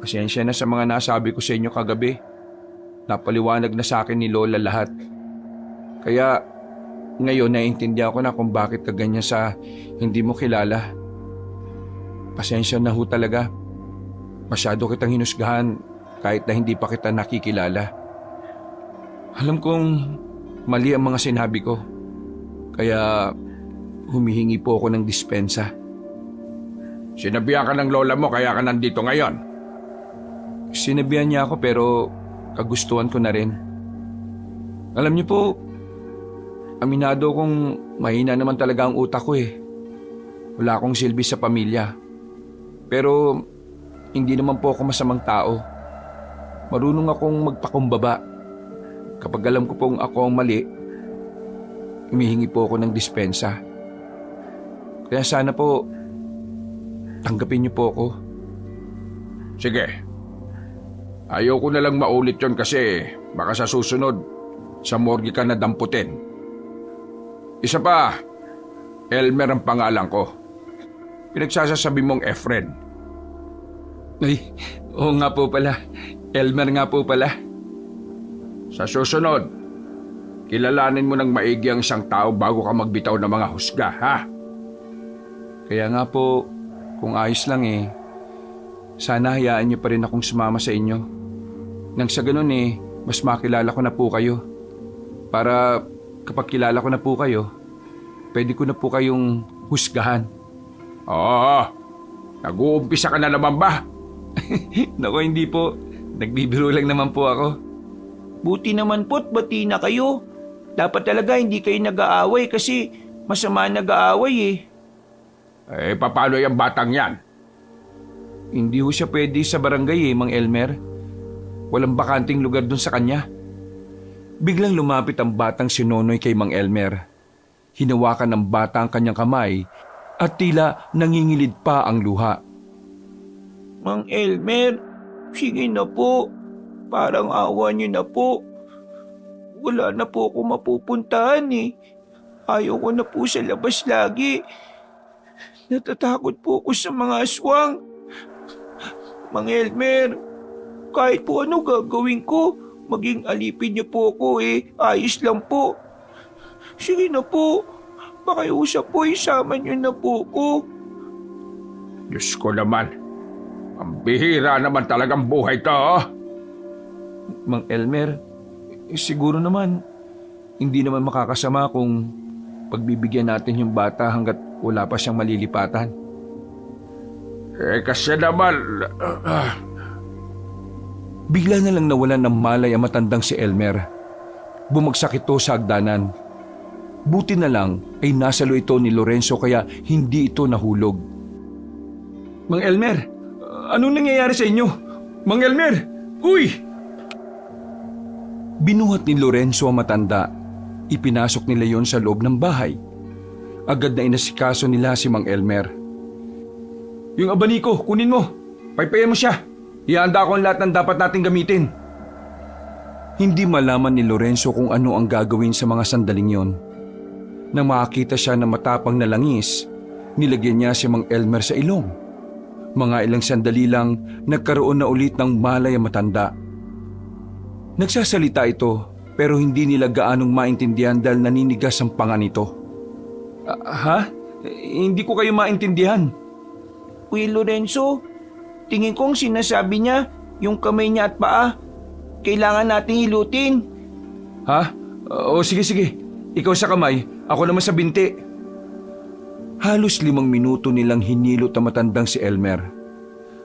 pasensya na sa mga nasabi ko sa inyo kagabi. Napaliwanag na sa akin ni Lola lahat. Kaya ngayon naiintindihan ko na kung bakit ka ganyan sa hindi mo kilala. Pasensya na ho talaga. Masyado kitang hinusgahan kahit na hindi pa kita nakikilala. Alam kong mali ang mga sinabi ko. Kaya humihingi po ako ng dispensa. Sinabihan ka ng lola mo kaya ka nandito ngayon. Sinabihan niya ako pero kagustuhan ko na rin. Alam niyo po, aminado kong mahina naman talaga ang utak ko eh. Wala akong silbi sa pamilya. Pero hindi naman po ako masamang tao. Marunong akong magpakumbaba. kapag alam ko pong ako ang mali, humihingi po ako ng dispensa. Kaya sana po, tanggapin niyo po ako. Sige. Ayaw ko na lang maulit yon kasi baka sa susunod, sa morgue ka na damputin. Isa pa, Elmer ang pangalan ko. Pinagsasasabi mong Efren. Ay, oo nga po pala. Elmer nga po pala. Sa susunod, kilalanin mo ng maigi ang isang tao bago ka magbitaw ng mga husga, ha? Kaya nga po, kung ayos lang sana hayaan niyo pa rin akong sumama sa inyo. Nang sa ganun mas makilala ko na po kayo. Para kapag kilala ko na po kayo, pwede ko na po kayong husgahan. Oo, nag-uumpisa ka na naman ba? Naku, hindi po. Nagbibiro lang naman po ako. Buti naman po't bati na kayo. Dapat talaga hindi kayo nag-aaway kasi masama nag-aaway Paano yung batang yan? Hindi ho siya pwede sa barangay Mang Elmer. Walang bakanting lugar dun sa kanya. Biglang lumapit ang batang si Nonoy kay Mang Elmer. Hinawakan ng bata ang kanyang kamay at tila nangingilid pa ang luha. Mang Elmer, sige na po. Parang awa niyo na po. Wala na po ako mapupuntahan Ayaw ko na po sa labas lagi. Natatakot po ako sa mga aswang. Mang Elmer, kahit po ano gagawin ko, maging alipin niyo po ako ayos lang po. Sige na po, pakiusap po, isama niyo na po ko. Diyos ko naman, ang bihira naman talagang buhay to, Mang Elmer, siguro naman, hindi naman makakasama kung pagbibigyan natin yung bata hanggat wala pa siyang malilipatan. Kasi naman... Bigla na lang nawalan ng malay ang matandang si Elmer. Bumagsak ito sa hagdanan. Buti na lang ay nasalo ito ni Lorenzo kaya hindi ito nahulog. Mang Elmer, anong nangyayari sa inyo? Mang Elmer! Uy! Binuhat ni Lorenzo ang matanda. Ipinasok nila yon sa loob ng bahay. Agad na inasikaso nila si Mang Elmer. Yung abaniko, kunin mo. Paypayan mo siya. Ihanda ko ang lahat ng dapat nating gamitin. Hindi malaman ni Lorenzo kung ano ang gagawin sa mga sandaling yon. Nang makakita siya ng matapang na langis, nilagyan niya si Mang Elmer sa ilong. Mga ilang sandali lang, nagkaroon na ulit ng malay ang matanda. Nagsasalita ito, pero hindi nila gaanong maintindihan dahil naninigas ang panga nito. Ha? Hindi ko kayo maintindihan. Kuya Lorenzo, tingin kong sinasabi niya, yung kamay niya at paa, kailangan nating hilutin. Ha? O sige. Ikaw sa kamay, ako naman sa binti. Halos 5 minuto nilang hinilot ang matandang si Elmer.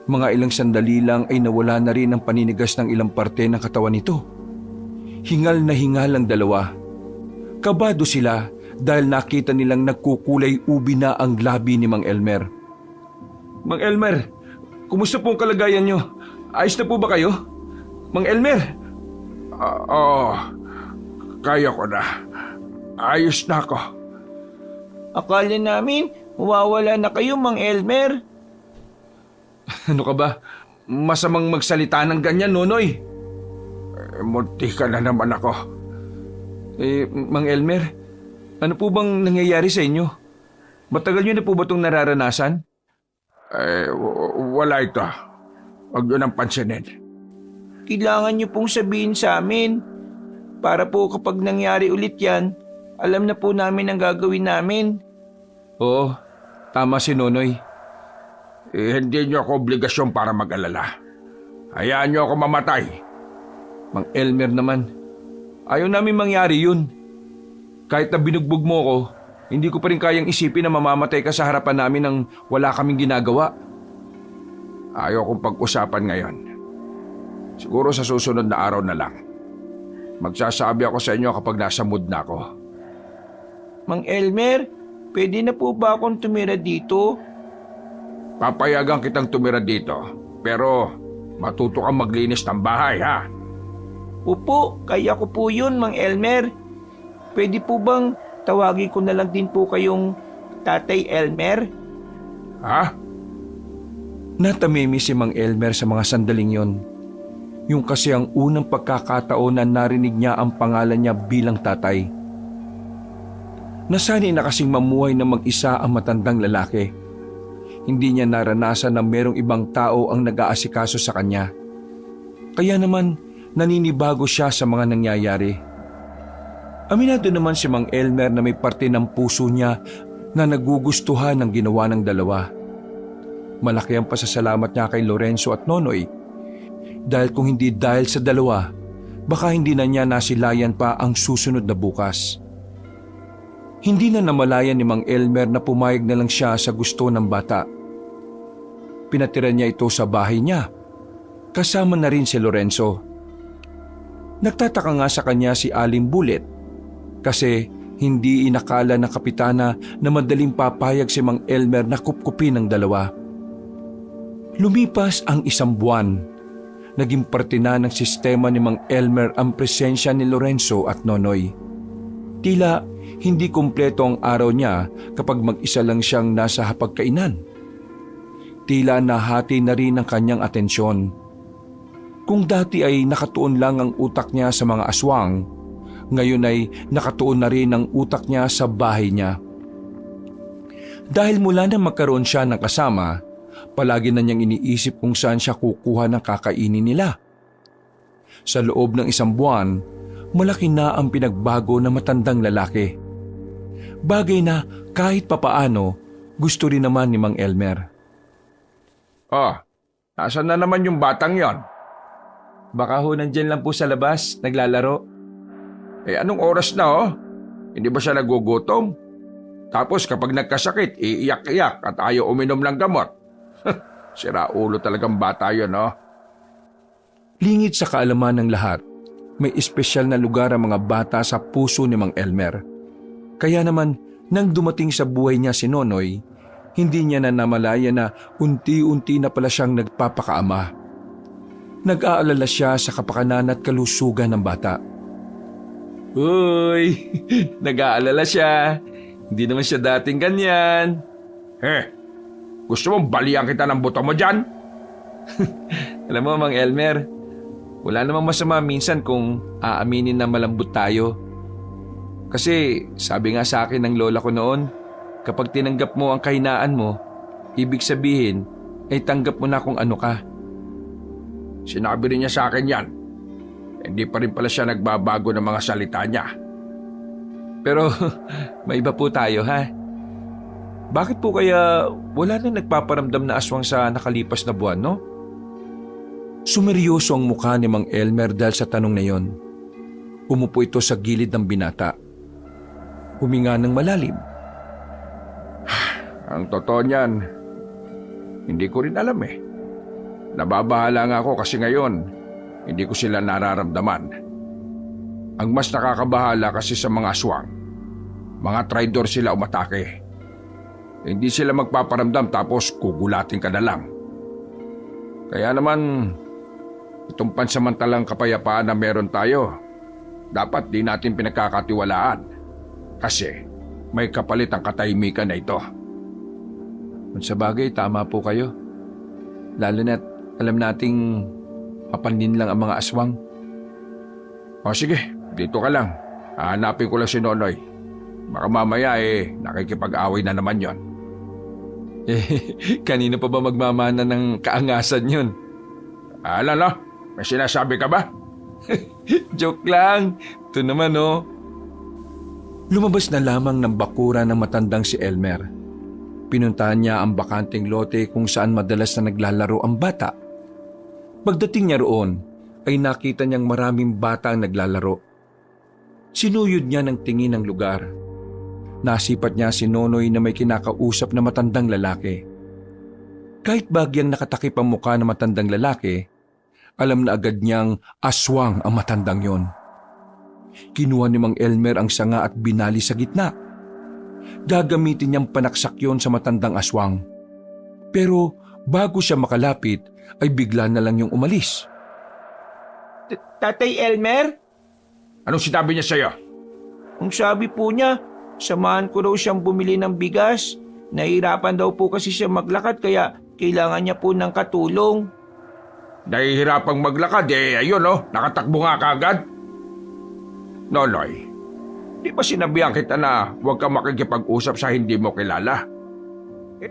Mga ilang sandali lang ay nawala na rin ang paninigas ng ilang parte ng katawan nito. Hingal na hingal ang dalawa. Kabado sila dahil nakita nilang nagkukulay ubi na ang labi ni Mang Elmer. Mang Elmer, kumusta po ang kalagayan niyo? Ayos na po ba kayo? Mang Elmer? Kaya ko na. Ayos na ako. Akala namin, mawawala na kayo, Mang Elmer. Ano ka ba? Masamang magsalita ng ganyan, Nonoy. Munti ka na naman ako. Mang Elmer, ano po bang nangyayari sa inyo? Matagal niyo na po ba itong nararanasan? Wala ito. Huwag nyo nang pansinin. Kailangan niyo pong sabihin sa amin. Para po kapag nangyari ulit yan, alam na po namin ang gagawin namin. Oo, tama si Nonoy. Hindi nyo ako obligasyon para mag-alala. Hayaan nyo ako mamatay. Mang Elmer naman, ayaw namin mangyari yun. Kahit na binugbog mo ko, hindi ko pa rin kayang isipin na mamamatay ka sa harapan namin nang wala kaming ginagawa. Ayaw kong pag-usapan ngayon. Siguro sa susunod na araw na lang. Magsasabi ako sa inyo kapag nasa mood na ako. Mang Elmer, pwede na po ba akong tumira dito? Papayagan kitang tumira dito, pero matuto kang maglinis ng bahay, ha? Opo, kaya ko po yun, Mang Elmer. Pwede po bang tawagin ko na lang din po kayong Tatay Elmer? Ha? Natamimi si Mang Elmer sa mga sandaling yon. Yung kasi ang unang pagkakataon na narinig niya ang pangalan niya bilang tatay. Nasanay na kasing mamuhay na mag-isa ang matandang lalaki. Hindi niya naranasan na merong ibang tao ang nag-aasikaso sa kanya. Kaya naman naninibago siya sa mga nangyayari. Aminado naman si Mang Elmer na may parte ng puso niya na nagugustuhan ng ginawa ng dalawa. Malaki ang pasasalamat niya kay Lorenzo at Nonoy. Dahil kung hindi dahil sa dalawa, baka hindi na niya nasilayan pa ang susunod na bukas. Hindi na namalayan ni Mang Elmer na pumayag na lang siya sa gusto ng bata. Pinatira niya ito sa bahay niya. Kasama na rin si Lorenzo. Nagtataka nga sa kanya si Aling Bulet kasi hindi inakala ng kapitana na madaling papayag si Mang Elmer na kupkupin ng dalawa. Lumipas ang 1 buwan. Naging parte na ng sistema ni Mang Elmer ang presensya ni Lorenzo at Nonoy. Tila hindi kumpleto ang araw niya kapag mag-isa lang siyang nasa hapagkainan. Tila nahati na rin ang kanyang atensyon. Kung dati ay nakatuon lang ang utak niya sa mga aswang, ngayon ay nakatuon na rin ang utak niya sa bahay niya. Dahil mula na magkaroon siya ng kasama, palagi na niyang iniisip kung saan siya kukuha ng kakainin nila. Sa loob ng 1 buwan, malaki na ang pinagbago ng matandang lalaki. Bagay na kahit papaano gusto rin naman ni Mang Elmer. Oh, nasaan na naman yung batang yon? Baka ho nandyan lang po sa labas, naglalaro. Eh anong oras na oh? Hindi ba siya nagugutom? Tapos kapag nagkasakit, iiyak-iyak at ayaw uminom ng gamot. Sira ulo talagang bata yun, no? Lingid sa kaalaman ng lahat, may espesyal na lugar ang mga bata sa puso ni Mang Elmer. Kaya naman, nang dumating sa buhay niya si Nonoy, hindi niya na namalaya na unti-unti na pala siyang nagpapakaama. Nag-aalala siya sa kapakanan at kalusugan ng bata. Uy, nag-aalala siya. Hindi naman siya dating ganyan. Gusto mong balian kita ng buto mo dyan? Alam mo, Mang Elmer, wala namang masama minsan kung aaminin na malambot tayo. Kasi sabi nga sa akin ng lola ko noon, kapag tinanggap mo ang kahinaan mo, ibig sabihin ay tanggap mo na kung ano ka. Sinabi rin niya sa akin yan. Hindi pa rin pala siya nagbabago ng mga salita niya. Pero may iba po tayo, ha? Bakit po kaya wala na nagpaparamdam na aswang sa nakalipas na buwan, no? Sumeryoso ang mukha ni Mang Elmer dahil sa tanong na yon. Umupo ito sa gilid ng binata. Huminga ng malalim. Ang totoo niyan, hindi ko rin alam eh. Nababahala nga ako kasi ngayon, hindi ko sila nararamdaman. Ang mas nakakabahala kasi sa mga aswang, mga traidor sila umatake. Hindi sila magpaparamdam tapos kugulatin ka na lang. Kaya naman, itong pansamantalang kapayapaan na meron tayo, dapat di natin pinagkakatiwalaan. Kasi may kapalit ang katahimikan na ito. Kung sa bagay, tama po kayo. Lalo na't alam nating papanin lang ang mga aswang. O sige, dito ka lang. Hahanapin ko lang si Nonoy. Baka mamaya nakikipag-away na naman yon. Kanino pa ba magmamana ng kaangasan yun? Alala, may sinasabi ka ba? Joke lang. Ito naman Lumabas na lamang ng bakura ng matandang si Elmer. Pinuntahan niya ang bakanting lote kung saan madalas na naglalaro ang bata. Pagdating niya roon, ay nakita niyang maraming bata ang naglalaro. Sinuyod niya ng tingin ang lugar. Nasipat niya si Nonoy na may kinakausap na matandang lalaki. Kahit bagyang nakatakip ang mukha ng matandang lalaki, alam na agad niyang aswang ang matandang yon. Kinuha ni Mang Elmer ang sanga at binali sa gitna. Gagamitin niyang panaksak yon sa matandang aswang. Pero bago siya makalapit, ay bigla na lang yung umalis. Tatay Elmer? Anong sinabi niya sa'yo? Ang sabi po niya, samahan ko daw siyang bumili ng bigas. Nahihirapan daw po kasi siya maglakad kaya kailangan niya po ng katulong. Nahihirapang maglakad ayun nakatakbo nga kagad. Nonoy, di ba sinabihan kita na huwag ka makikipag-usap sa hindi mo kilala?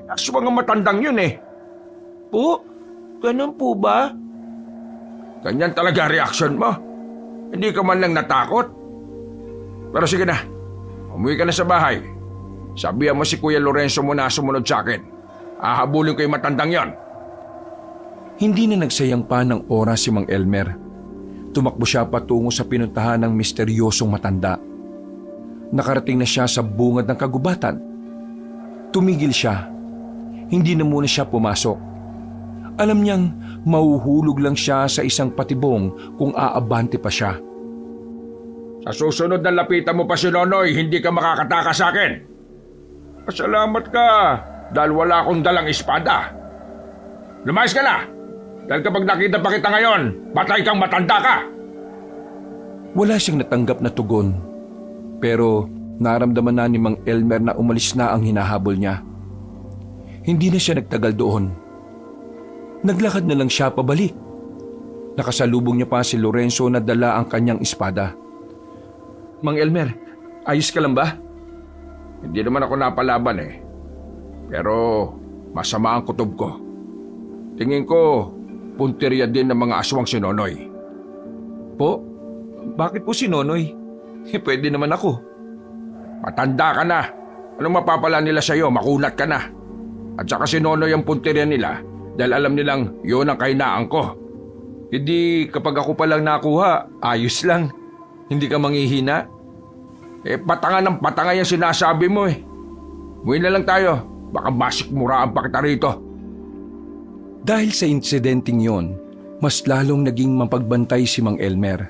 Aswang ang matandang yun Po? Ganun po ba? Ganyan talaga reaksyon mo. Hindi ka man lang natakot. Pero sige na, umuwi ka na sa bahay. Sabihan mo si Kuya Lorenzo mo na sumunod sa akin. Ahabulin ko yung matandang yon. Hindi na nagsayang pa ng oras si Mang Elmer. Tumakbo siya patungo sa pinuntahan ng misteryosong matanda. Nakarating na siya sa bungad ng kagubatan. Tumigil siya. Hindi na muna siya pumasok. Alam niyang mahuhulog lang siya sa isang patibong kung aabante pa siya. Sa susunod na lapitan mo pa si Nonoy, hindi ka makakatakas sa akin. Pasalamat ka dahil wala akong dalang espada. Lumayas ka na! Dahil kapag nakita pa kita ngayon, patay kang matanda ka! Wala siyang natanggap na tugon. Pero naramdaman na ni Mang Elmer na umalis na ang hinahabol niya. Hindi na siya nagtagal doon. Naglakad na lang siya pabalik. Nakasalubong niya pa si Lorenzo na dala ang kanyang espada. Mang Elmer, ayos ka lang ba? Hindi naman ako napalaban Pero masama ang kutob ko. Tingin ko, punteriya din ng mga aswang si Nonoy. Po? Bakit po si Nonoy? Pwede naman ako. Matanda ka na. Anong mapapala nila sa'yo? Makunat ka na. At saka si Nonoy ang punteriya nila dahil alam nilang yun ang kahinaan ko. Hindi kapag ako palang nakuha, ayos lang. Hindi ka manghihina? Patanga ng patanga yung sinasabi mo Uwi na lang tayo. Baka masikmuraan pa kita rito. Dahil sa insidenteng yon, mas lalong naging mapagbantay si Mang Elmer.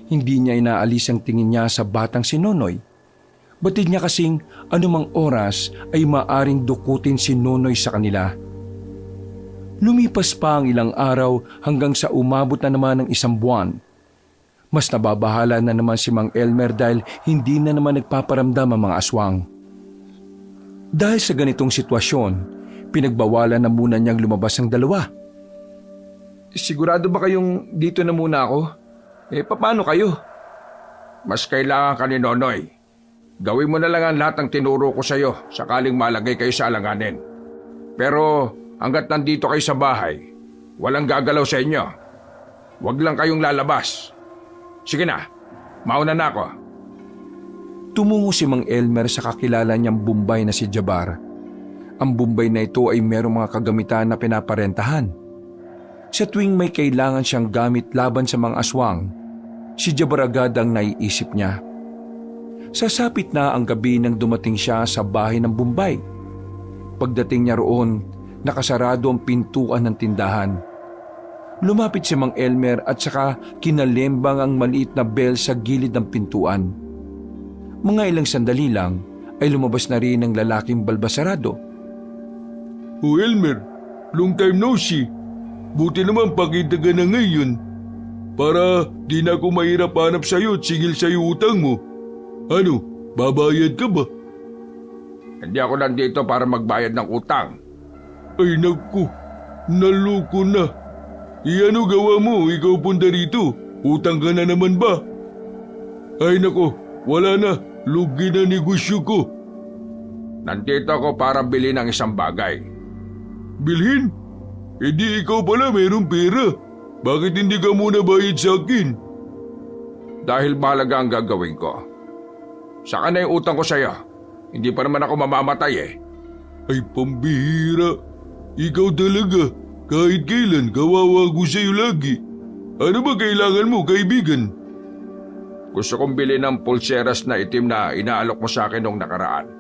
Hindi niya inaalis ang tingin niya sa batang si Nonoy. Batid niya kasing anumang oras ay maaring dukutin si Nonoy sa kanila. Lumipas pa ang ilang araw hanggang sa umabot na naman ng isang buwan. Mas nababahala na naman si Mang Elmer dahil hindi na naman nagpaparamdam ang mga aswang. Dahil sa ganitong sitwasyon, pinagbawalan na muna niyang lumabas ang dalawa. Sigurado ba kayong dito na muna ako? Paano kayo? Mas kailangan ka ni Nonoy. Gawin mo na lang ang lahat ng tinuro ko sa'yo sakaling malagay kayo sa alanganin. Pero hanggat nandito kayo sa bahay, walang gagalaw sa inyo. Huwag lang kayong lalabas. Sige na, mauna na ako. Tumungo si Mang Elmer sa kakilala niyang Bombay na si Jabar. Ang Bombay na ito ay merong mga kagamitan na pinaparentahan. Sa tuwing may kailangan siyang gamit laban sa mga aswang, si Jabar agad ang naiisip niya. Sasapit na ang gabi nang dumating siya sa bahay ng Bombay. Pagdating niya roon, nakasarado ang pintuan ng tindahan. Lumapit si Mang Elmer at saka kinalembang ang maliit na bell sa gilid ng pintuan. Mga ilang sandali lang ay lumabas na rin ang lalaking balbasarado. O Elmer, long time no see. Buti naman pakita ka na ngayon. Para di na ako mahirap hanap sa'yo at sigil sa'yo utang mo. Ano, babayad ka ba? Hindi ako nandito para magbayad ng utang. Ay naku, naloko na. Ano gawa mo, ikaw punta rito? Utang ka na naman ba? Ay nako, wala na. Lugi na negosyo ko. Nandito ako para bilhin ng isang bagay. Bilhin? E di ikaw pala mayroong pera. Bakit hindi ka muna bayad sa akin? Dahil mahalaga ang gagawin ko. Saka na yung utang ko sa'yo. Hindi pa naman ako mamamatay Ay pambihira. Ikaw talaga. Kahit kailan kawawa ko sa'yo lagi. Ano ba kailangan mo, kaibigan? Gusto kong bilhin ng pulseras na itim na inaalok mo sa akin nung nakaraan.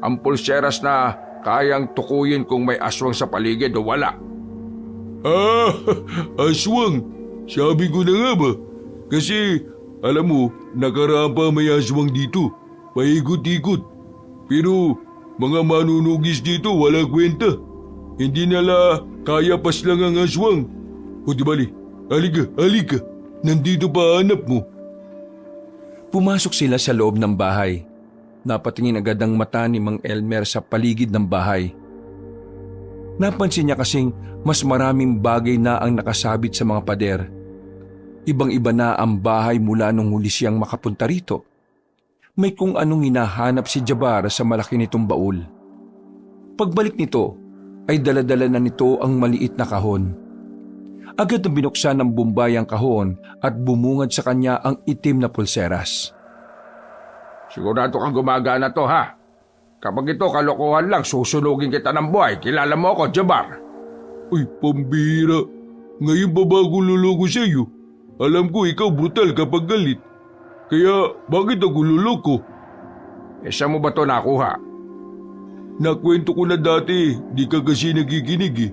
Ang pulseras na kayang tukuyin kung may aswang sa paligid o wala. Ah, aswang. Sabi ko na nga ba? Kasi, alam mo, nakaraan pa may aswang dito. Paikot-ikot. Pero, mga manunugis dito wala kwenta. Hindi nila kaya pas lang ang aswang. O di bali, halika. nandito pa hanap mo. Pumasok sila sa loob ng bahay. Napatingin agad ang mata ni Mang Elmer sa paligid ng bahay. Napansin niya kasing mas maraming bagay na ang nakasabit sa mga pader. Ibang-iba na ang bahay mula nung huli siyang makapunta rito. May kung anong hinahanap si Jabar sa malaki nitong baul. Pagbalik nito, ay daladala na nito ang maliit na kahon. Agad na binuksan ng Bombay ang kahon at bumungad sa kanya ang itim na pulseras. Sigurado kang gumagana to, ha? Kapag ito kalokohan lang, susunugin kita ng buhay. Kilala mo ako, Jabar. Uy, pambira. Ngayon pa ba ako luloko sa iyo? Alam ko ikaw brutal kapag galit. Kaya bakit ako luloko? Saan mo ba to nakuha? Nakwento ko na dati, di ka kasi nakikinig eh.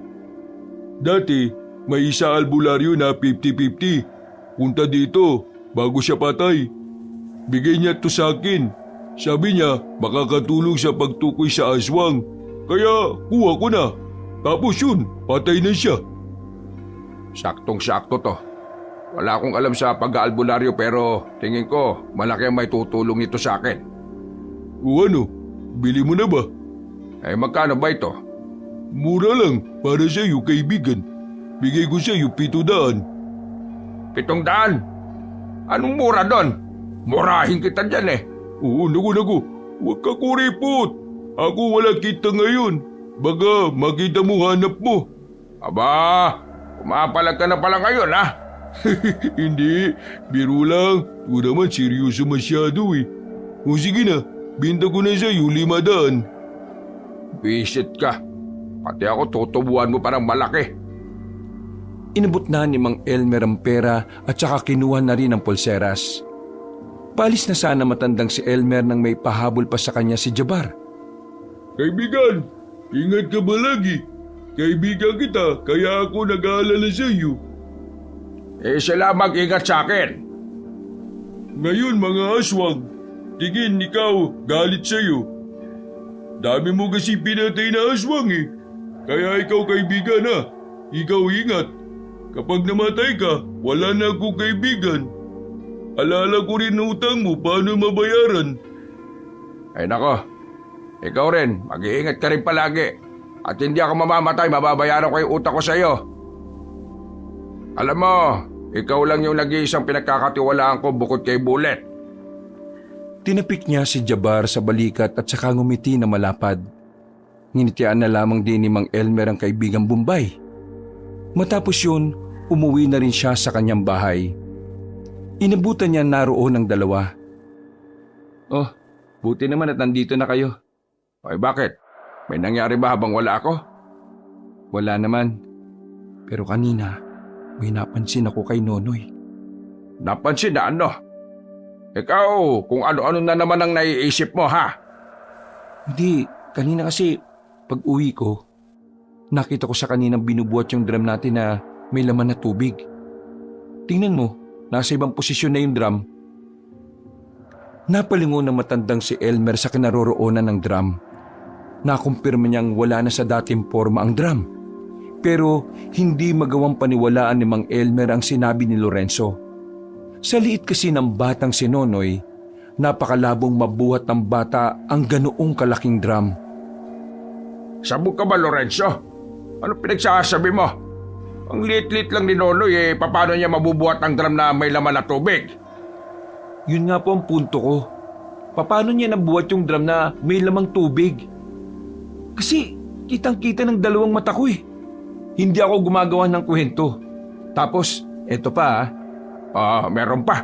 Dati, may isa albularyo na 50-50. Punta dito, bago siya patay. Bigay niya to sa akin. Sabi niya, makakatulong sa pagtukoy sa aswang. Kaya kuha ko na. Tapos yun, patay na siya. Saktong-sakto to. Wala akong alam sa pag-aalbularyo pero tingin ko malaki ang may tutulong ito sa akin. O ano, bili mo na ba? Magkano ba ito? Mura lang, para sa iyo kaibigan. Bigay ko sa iyo 700. 700? Anong mura doon? Murahin kita dyan eh. Oo, naku. Huwag ka kuripot. Ako wala kita ngayon. Baka makita mo hanap mo. Aba, umapalag ka na pala ngayon, ha? Hindi, biro lang. O naman seryoso masyado eh. O sige na, binta ko na sa iyo 500. Visit ka. Pati ako tutubuan mo parang malaki. Inabot na ni Mang Elmer ang pera at saka kinuha na rin ang pulseras. Paalis na sana matandang si Elmer nang may pahabol pa sa kanya si Jabar. Kaibigan, ingat ka ba lagi? Kaibigan kita, kaya ako nag-aalala sa iyo. Sila mag-ingat sa akin. Ngayon mga aswang, tingin ikaw galit sa iyo. Dami mo kasi pinatay na aswang eh. Kaya ikaw kaibigan ha, ikaw ingat. Kapag namatay ka, wala na akong kaibigan. Alala ko rin ang utang mo, paano mabayaran? Ay nako, ikaw rin, mag-iingat ka rin palagi. At hindi ako mamamatay, mababayaran ko yung utang ko sa iyo. Alam mo, ikaw lang yung nag-iisang pinagkakatiwalaan ko bukod kay Bullet. Tinapik niya si Jabar sa balikat at saka ngumiti na malapad. Nginitian na lamang din ni Mang Elmer ang kaibigang Bombay. Matapos yun, umuwi na rin siya sa kanyang bahay. Inabutan niya naroon ang dalawa. Oh, buti naman at nandito na kayo. Ay bakit? May nangyari ba habang wala ako? Wala naman. Pero kanina, may napansin ako kay Nonoy. Napansin na ano? Ikaw, kung ano-ano na naman ang naiisip mo, ha? Hindi, kanina kasi pag uwi ko, nakita ko sa kaninang binubuhat yung drum natin na may laman na tubig. Tingnan mo, nasa ibang posisyon na yung drum. Napalingon na matandang si Elmer sa kinaroroonan ng drum. Nakumpirma niyang wala na sa dating forma ang drum. Pero hindi magawang paniwalaan ni Mang Elmer ang sinabi ni Lorenzo. Sa liit kasi ng batang si Nonoy, napakalabong mabuhat ng bata ang ganoong kalaking drum. Sabog ka ba, Lorenzo? Ano pinagsasabi mo? Ang liit-liit lang ni Nonoy paano niya mabubuhat ang drum na may laman na tubig? Yun nga po ang punto ko. Paano niya nabuhat yung drum na may lamang tubig? Kasi kitang-kita ng dalawang mata ko eh. Hindi ako gumagawa ng kwento. Tapos, eto pa meron pa.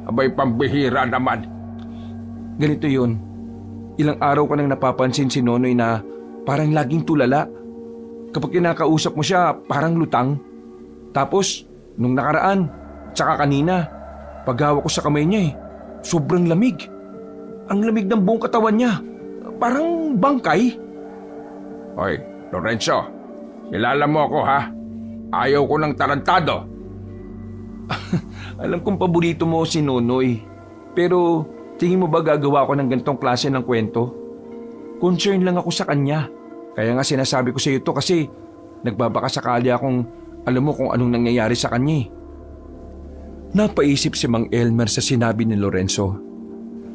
Abay, pambihira naman. Ganito yun. Ilang araw ka nang napapansin si Nonoy na parang laging tulala. Kapag kinakausap mo siya, parang lutang. Tapos, nung nakaraan, tsaka kanina, paghawak ko sa kamay niya sobrang lamig. Ang lamig ng buong katawan niya. Parang bangkay. Hoy, Lorenzo, kilala mo ako ha? Ayaw ko ng tarantado. Alam kong paborito mo si Nonoy. Pero tingin mo ba gagawa ko ng ganitong klase ng kwento? Concern lang ako sa kanya. Kaya nga sinasabi ko sa iyo to kasi nagbabaka sakali akong alam mo kung anong nangyayari sa kanya. Napaisip si Mang Elmer sa sinabi ni Lorenzo.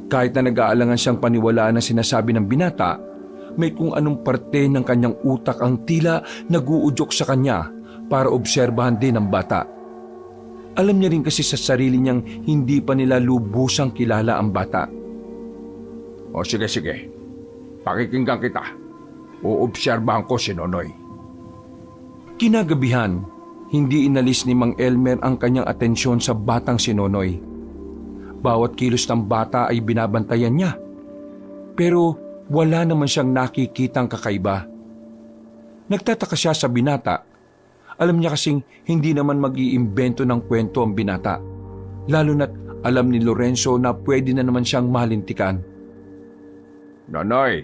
Kahit na nag-aalangan siyang paniwalaan ang sinasabi ng binata, may kung anong parte ng kanyang utak ang tila nag-uudyok sa kanya para obserbahan din ang bata. Alam niya rin kasi sa sarili niyang hindi pa nila lubusang kilala ang bata. O sige. Pakikinggan kita. Uobserbahan ko si Nonoy. Kinagabihan, hindi inalis ni Mang Elmer ang kanyang atensyon sa batang si Nonoy. Bawat kilos ng bata ay binabantayan niya. Pero wala naman siyang nakikitang kakaiba. Nagtataka siya sa binata. Alam niya kasing hindi naman mag-iimbento ng kwento ang binata. Lalo na't alam ni Lorenzo na pwede na naman siyang malintikan. Nonoy,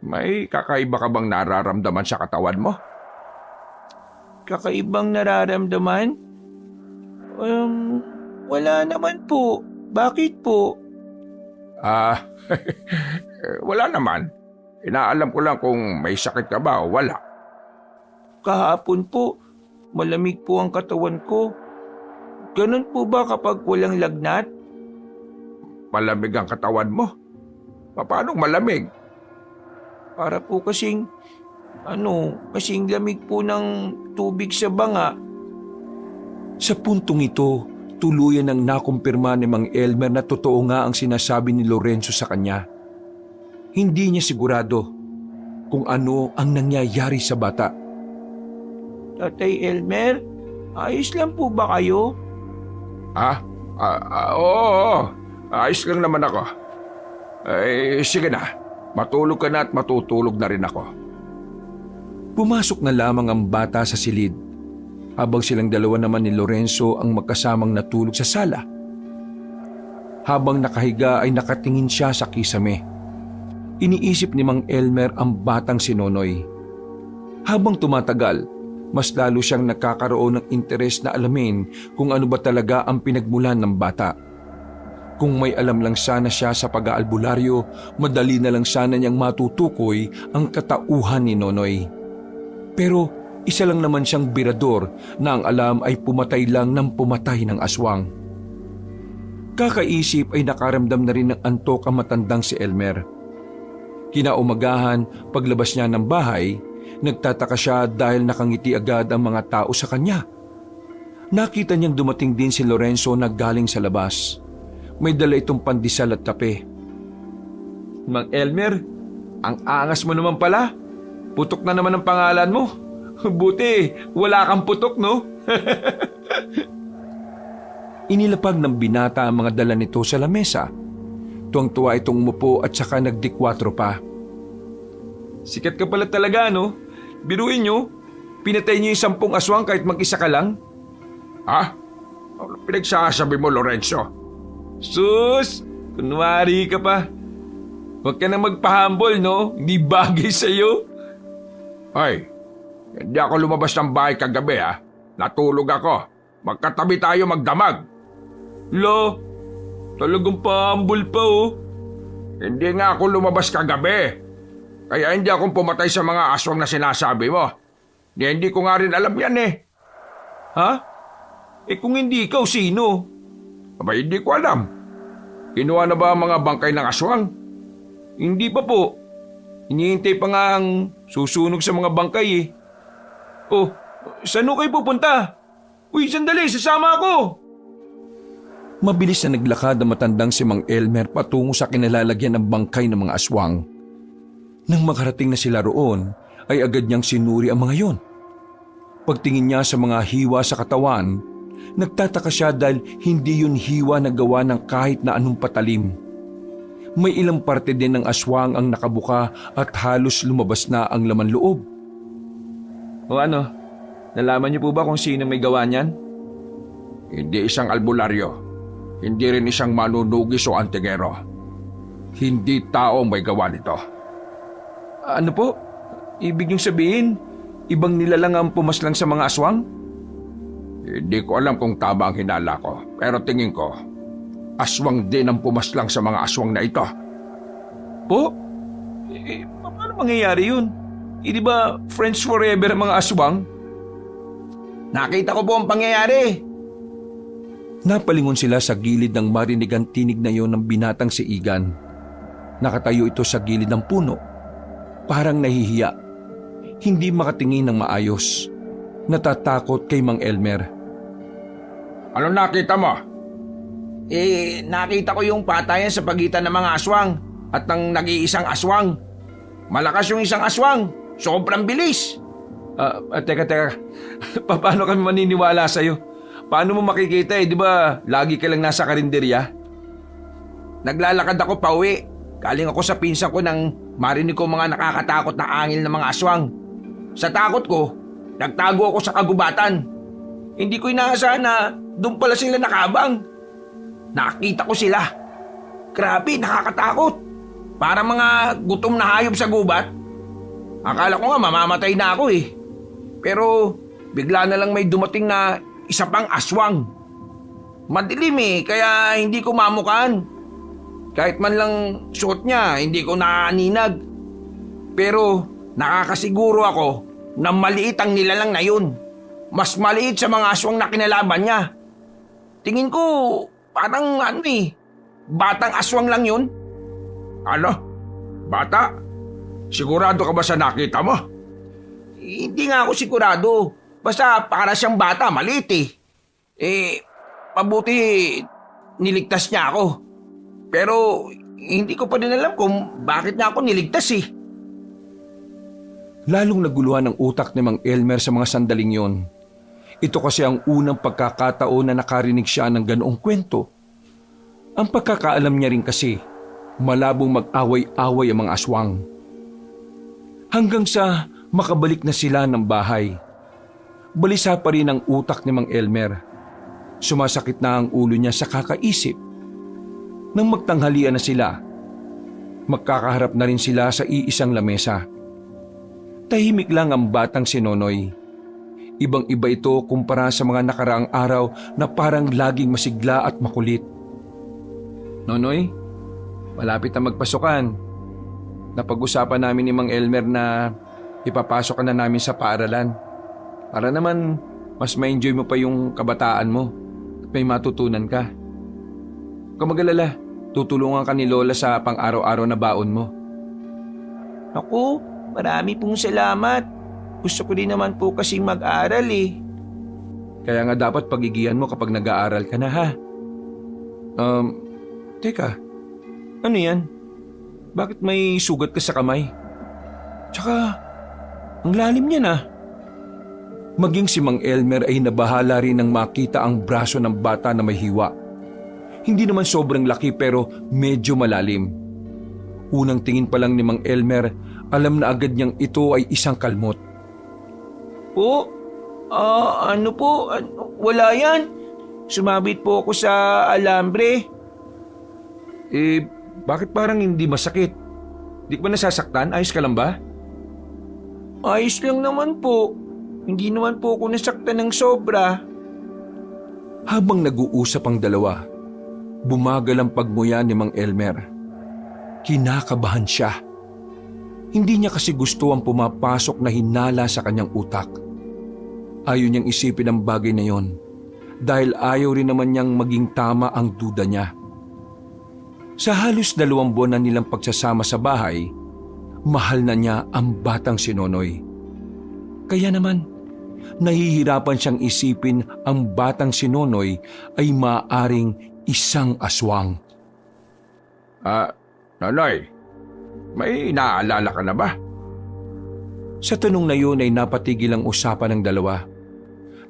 may kakaiba ka bang nararamdaman sa katawan mo? Kakaibang nararamdaman? Wala naman po. Bakit po? Wala naman. Inaalam ko lang kung may sakit ka ba o wala. Kahapon po, malamig po ang katawan ko. Ganun po ba kapag walang lagnat? Malamig ang katawan mo? Paano malamig? Para po kasing lamig po ng tubig sa banga. Sa puntong ito, tuluyan ang nakumpirma ni Mang Elmer na totoo nga ang sinasabi ni Lorenzo sa kanya. Hindi niya sigurado kung ano ang nangyayari sa bata. Tatay Elmer, ayos lang po ba kayo? Oo. Ayos lang naman ako. Sige na. Matulog ka na at matutulog na rin ako. Pumasok na lamang ang bata sa silid, habang silang dalawa naman ni Lorenzo ang magkasamang natulog sa sala. Habang nakahiga ay nakatingin siya sa kisame. Iniisip ni Mang Elmer ang batang si Nonoy. Habang tumatagal, mas lalo siyang nakakaroon ng interes na alamin kung ano ba talaga ang pinagmulan ng bata. Kung may alam lang sana siya sa pag-aalbularyo, madali na lang sana niyang matutukoy ang katauhan ni Nonoy. Pero isa lang naman siyang birador na ang alam ay pumatay lang ng pumatay ng aswang. Kakaisip ay nakaramdam na rin ng antok ang matandang si Elmer. Kinaumagahan, paglabas niya ng bahay, nagtataka siya dahil nakangiti agad ang mga tao sa kanya. Nakita niyang dumating din si Lorenzo na galing sa labas. May dala itong pandesal at kape. Mang Elmer, ang angas mo naman pala. Putok na naman ang pangalan mo. Buti, wala kang putok, no? Inilapag ng binata ang mga dala nito sa lamesa. Tuwang-tuwa itong umupo at saka nagdikwatro pa. Sikat ka pala talaga, no? Biruin nyo, pinatay niyo yung 10 aswang kahit mag-isa ka lang. Ano pinagsasabi mo, Lorenzo? Sus! Kunwari ka pa. Huwag ka na magpahambol, no? Hindi bagay sa'yo. Ay, hindi ako lumabas ng bahay kagabi, ha? Natulog ako. Magkatabi tayo magdamag. Lo, talagang pahambol pa, oh. Hindi nga ako lumabas kagabi. Kaya hindi akong pumatay sa mga aswang na sinasabi mo. Hindi ko nga rin alam yan, eh. Ha? Kung hindi ikaw, sino? Aba, hindi ko alam. Kinuha na ba ang mga bangkay ng aswang? Hindi pa po. Hinihintay pa nga ang susunog sa mga bangkay, eh. Oh, saan kayo pupunta? Uy, sandali, sasama ako! Mabilis na naglakad ang matandang si Mang Elmer patungo sa kinalalagyan ng bangkay ng mga aswang. Nang makarating na sila roon, ay agad niyang sinuri ang mga yon. Pagtingin niya sa mga hiwa sa katawan, nagtataka siya dahil hindi yun hiwa na gawa ng kahit na anong patalim. May ilang parte din ng aswang ang nakabuka at halos lumabas na ang laman loob. O ano, nalaman niyo po ba kung sino may gawa niyan? Hindi isang albularyo. Hindi rin isang manunugis o antigero. Hindi tao may gawa nito. Ano po? Ibig niyong sabihin, ibang nilalang ang pumaslang sa mga aswang? Hindi ko alam kung tama ang hinala ko. Pero tingin ko, aswang din ang pumaslang sa mga aswang na ito. Po? Paano mangyayari yun? Di ba friends forever ang mga aswang? Nakita ko po ang pangyayari. Napalingon sila sa gilid ng marinigang tinig na iyon ng binatang si Igan. Nakatayo ito sa gilid ng puno. Parang nahihiya. Hindi makatingin ng maayos. Natatakot kay Mang Elmer. Ano nakita mo? Nakita ko yung patayan sa pagitan ng mga aswang at ng nag-iisang aswang. Malakas yung isang aswang. Sobrang bilis. Teka. Paano kami maniniwala sa'yo? Paano mo makikita di ba lagi ka lang nasa karinderya? Naglalakad ako pauwi. Galing ako sa pinsan ko nang marinig ko mga nakakatakot na angil ng mga aswang. Sa takot ko, nagtago ako sa kagubatan. Hindi ko inaasahan na doon pala sila nakabang. Nakita ko sila. Grabe, nakakatakot. Para mga gutom na hayop sa gubat. Akala ko nga mamamatay na ako eh. Pero bigla na lang may dumating na isa pang aswang. Madilim kaya hindi ko mamukaan. Kahit man lang suot niya, hindi ko naaninag. Pero nakakasiguro ako na maliit ang nilalang na yun. Mas maliit sa mga aswang na kinalaban niya. Tingin ko parang batang aswang lang yun. Ano? Bata? Sigurado ka ba sa nakita mo? Hindi nga ako sigurado. Basta para siyang bata, maliit Pabuti niligtas niya ako. Pero hindi ko pa din alam kung bakit niya ako niligtas Lalong naguluhan ang utak ni Mang Elmer sa mga sandaling yon. Ito kasi ang unang pagkakataon na nakarinig siya ng ganoong kwento. Ang pagkakaalam niya rin kasi, malabong mag-away-away ang mga aswang. Hanggang sa makabalik na sila ng bahay. Balisa pa rin ang utak ni Mang Elmer. Sumasakit na ang ulo niya sa kakaisip. Nang magtanghalian na sila, magkakaharap na rin sila sa iisang lamesa. Tahimik lang ang batang si Nonoy. Ibang-iba ito kumpara sa mga nakaraang araw na parang laging masigla at makulit. Nonoy, malapit na magpasukan. Napag-usapan namin ni Mang Elmer na ipapasok ka na namin sa paaralan. Para naman mas ma-enjoy mo pa yung kabataan mo at may matutunan ka. Huwag ka mag-alala, tutulungan ka ni Lola sa pang-araw-araw na baon mo. Naku, marami pong salamat. Gusto ko din naman po kasing mag-aral Kaya nga dapat pagigihan mo kapag nag-aaral ka na ha. Teka, ano yan? Bakit may sugat ka sa kamay? Tsaka, ang lalim niya na. Maging si Mang Elmer ay nabahala rin nang makita ang braso ng bata na may hiwa. Hindi naman sobrang laki pero medyo malalim. Unang tingin pa lang ni Mang Elmer, alam na agad niyang ito ay isang kalmot. Wala yan. Sumabit po ako sa alambre. Bakit parang hindi masakit? Di ka ba nasasaktan? Ayos ka lang ba? Ayos lang naman po. Hindi naman po ako nasaktan ng sobra. Habang nag-uusap ang dalawa, bumagal ang pagmuya ni Mang Elmer. Kinakabahan siya. Hindi niya kasi gusto ang pumapasok na hinala sa kanyang utak. Ayaw niyang isipin ang bagay na yon dahil ayaw rin naman niyang maging tama ang duda niya. Sa halos 2 buwan na nilang pagsasama sa bahay, mahal na niya ang batang si Nonoy. Kaya naman, nahihirapan siyang isipin ang batang si Nonoy ay maaaring isang aswang. Nonoy, may naalala ka na ba? Sa tanong na yun ay napatigil ang usapan ng dalawa.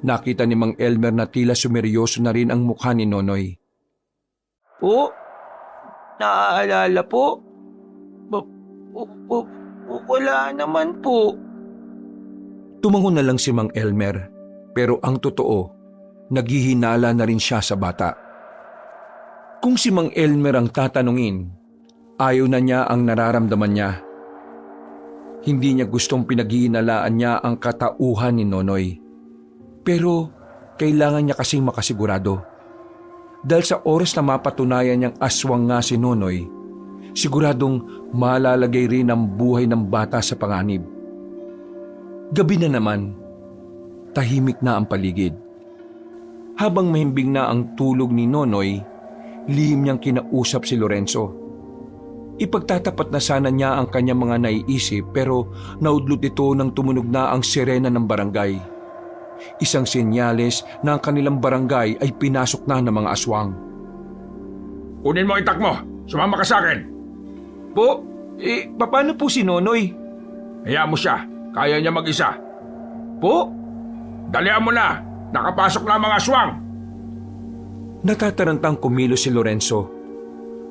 Nakita ni Mang Elmer na tila sumeryoso na rin ang mukha ni Nonoy. Naaalala po? Wala naman po. Tumango na lang si Mang Elmer, pero ang totoo, naghihinala na rin siya sa bata. Kung si Mang Elmer ang tatanungin, ayaw na niya ang nararamdaman niya. Hindi niya gustong pinaghihinalaan niya ang katauhan ni Nonoy. Pero kailangan niya kasing makasigurado. Dahil sa oras na mapatunayan niyang aswang nga si Nonoy, siguradong malalagay rin ang buhay ng bata sa panganib. Gabi na naman, tahimik na ang paligid. Habang mahimbing na ang tulog ni Nonoy, lihim niyang kinausap si Lorenzo. Ipagtatapat na sana niya ang kanyang mga naiisip pero naudlot ito nang tumunog na ang sirena ng barangay. Isang senyales na ang kanilang barangay ay pinasok na ng mga aswang. Kunin mo itak mo. Sumama ka sa akin. Po, paano po si Nonoy? Hayaan mo siya. Kaya niya mag-isa. Po? Dalihan mo na. Nakapasok na ang mga aswang. Natatarantang kumilos si Lorenzo.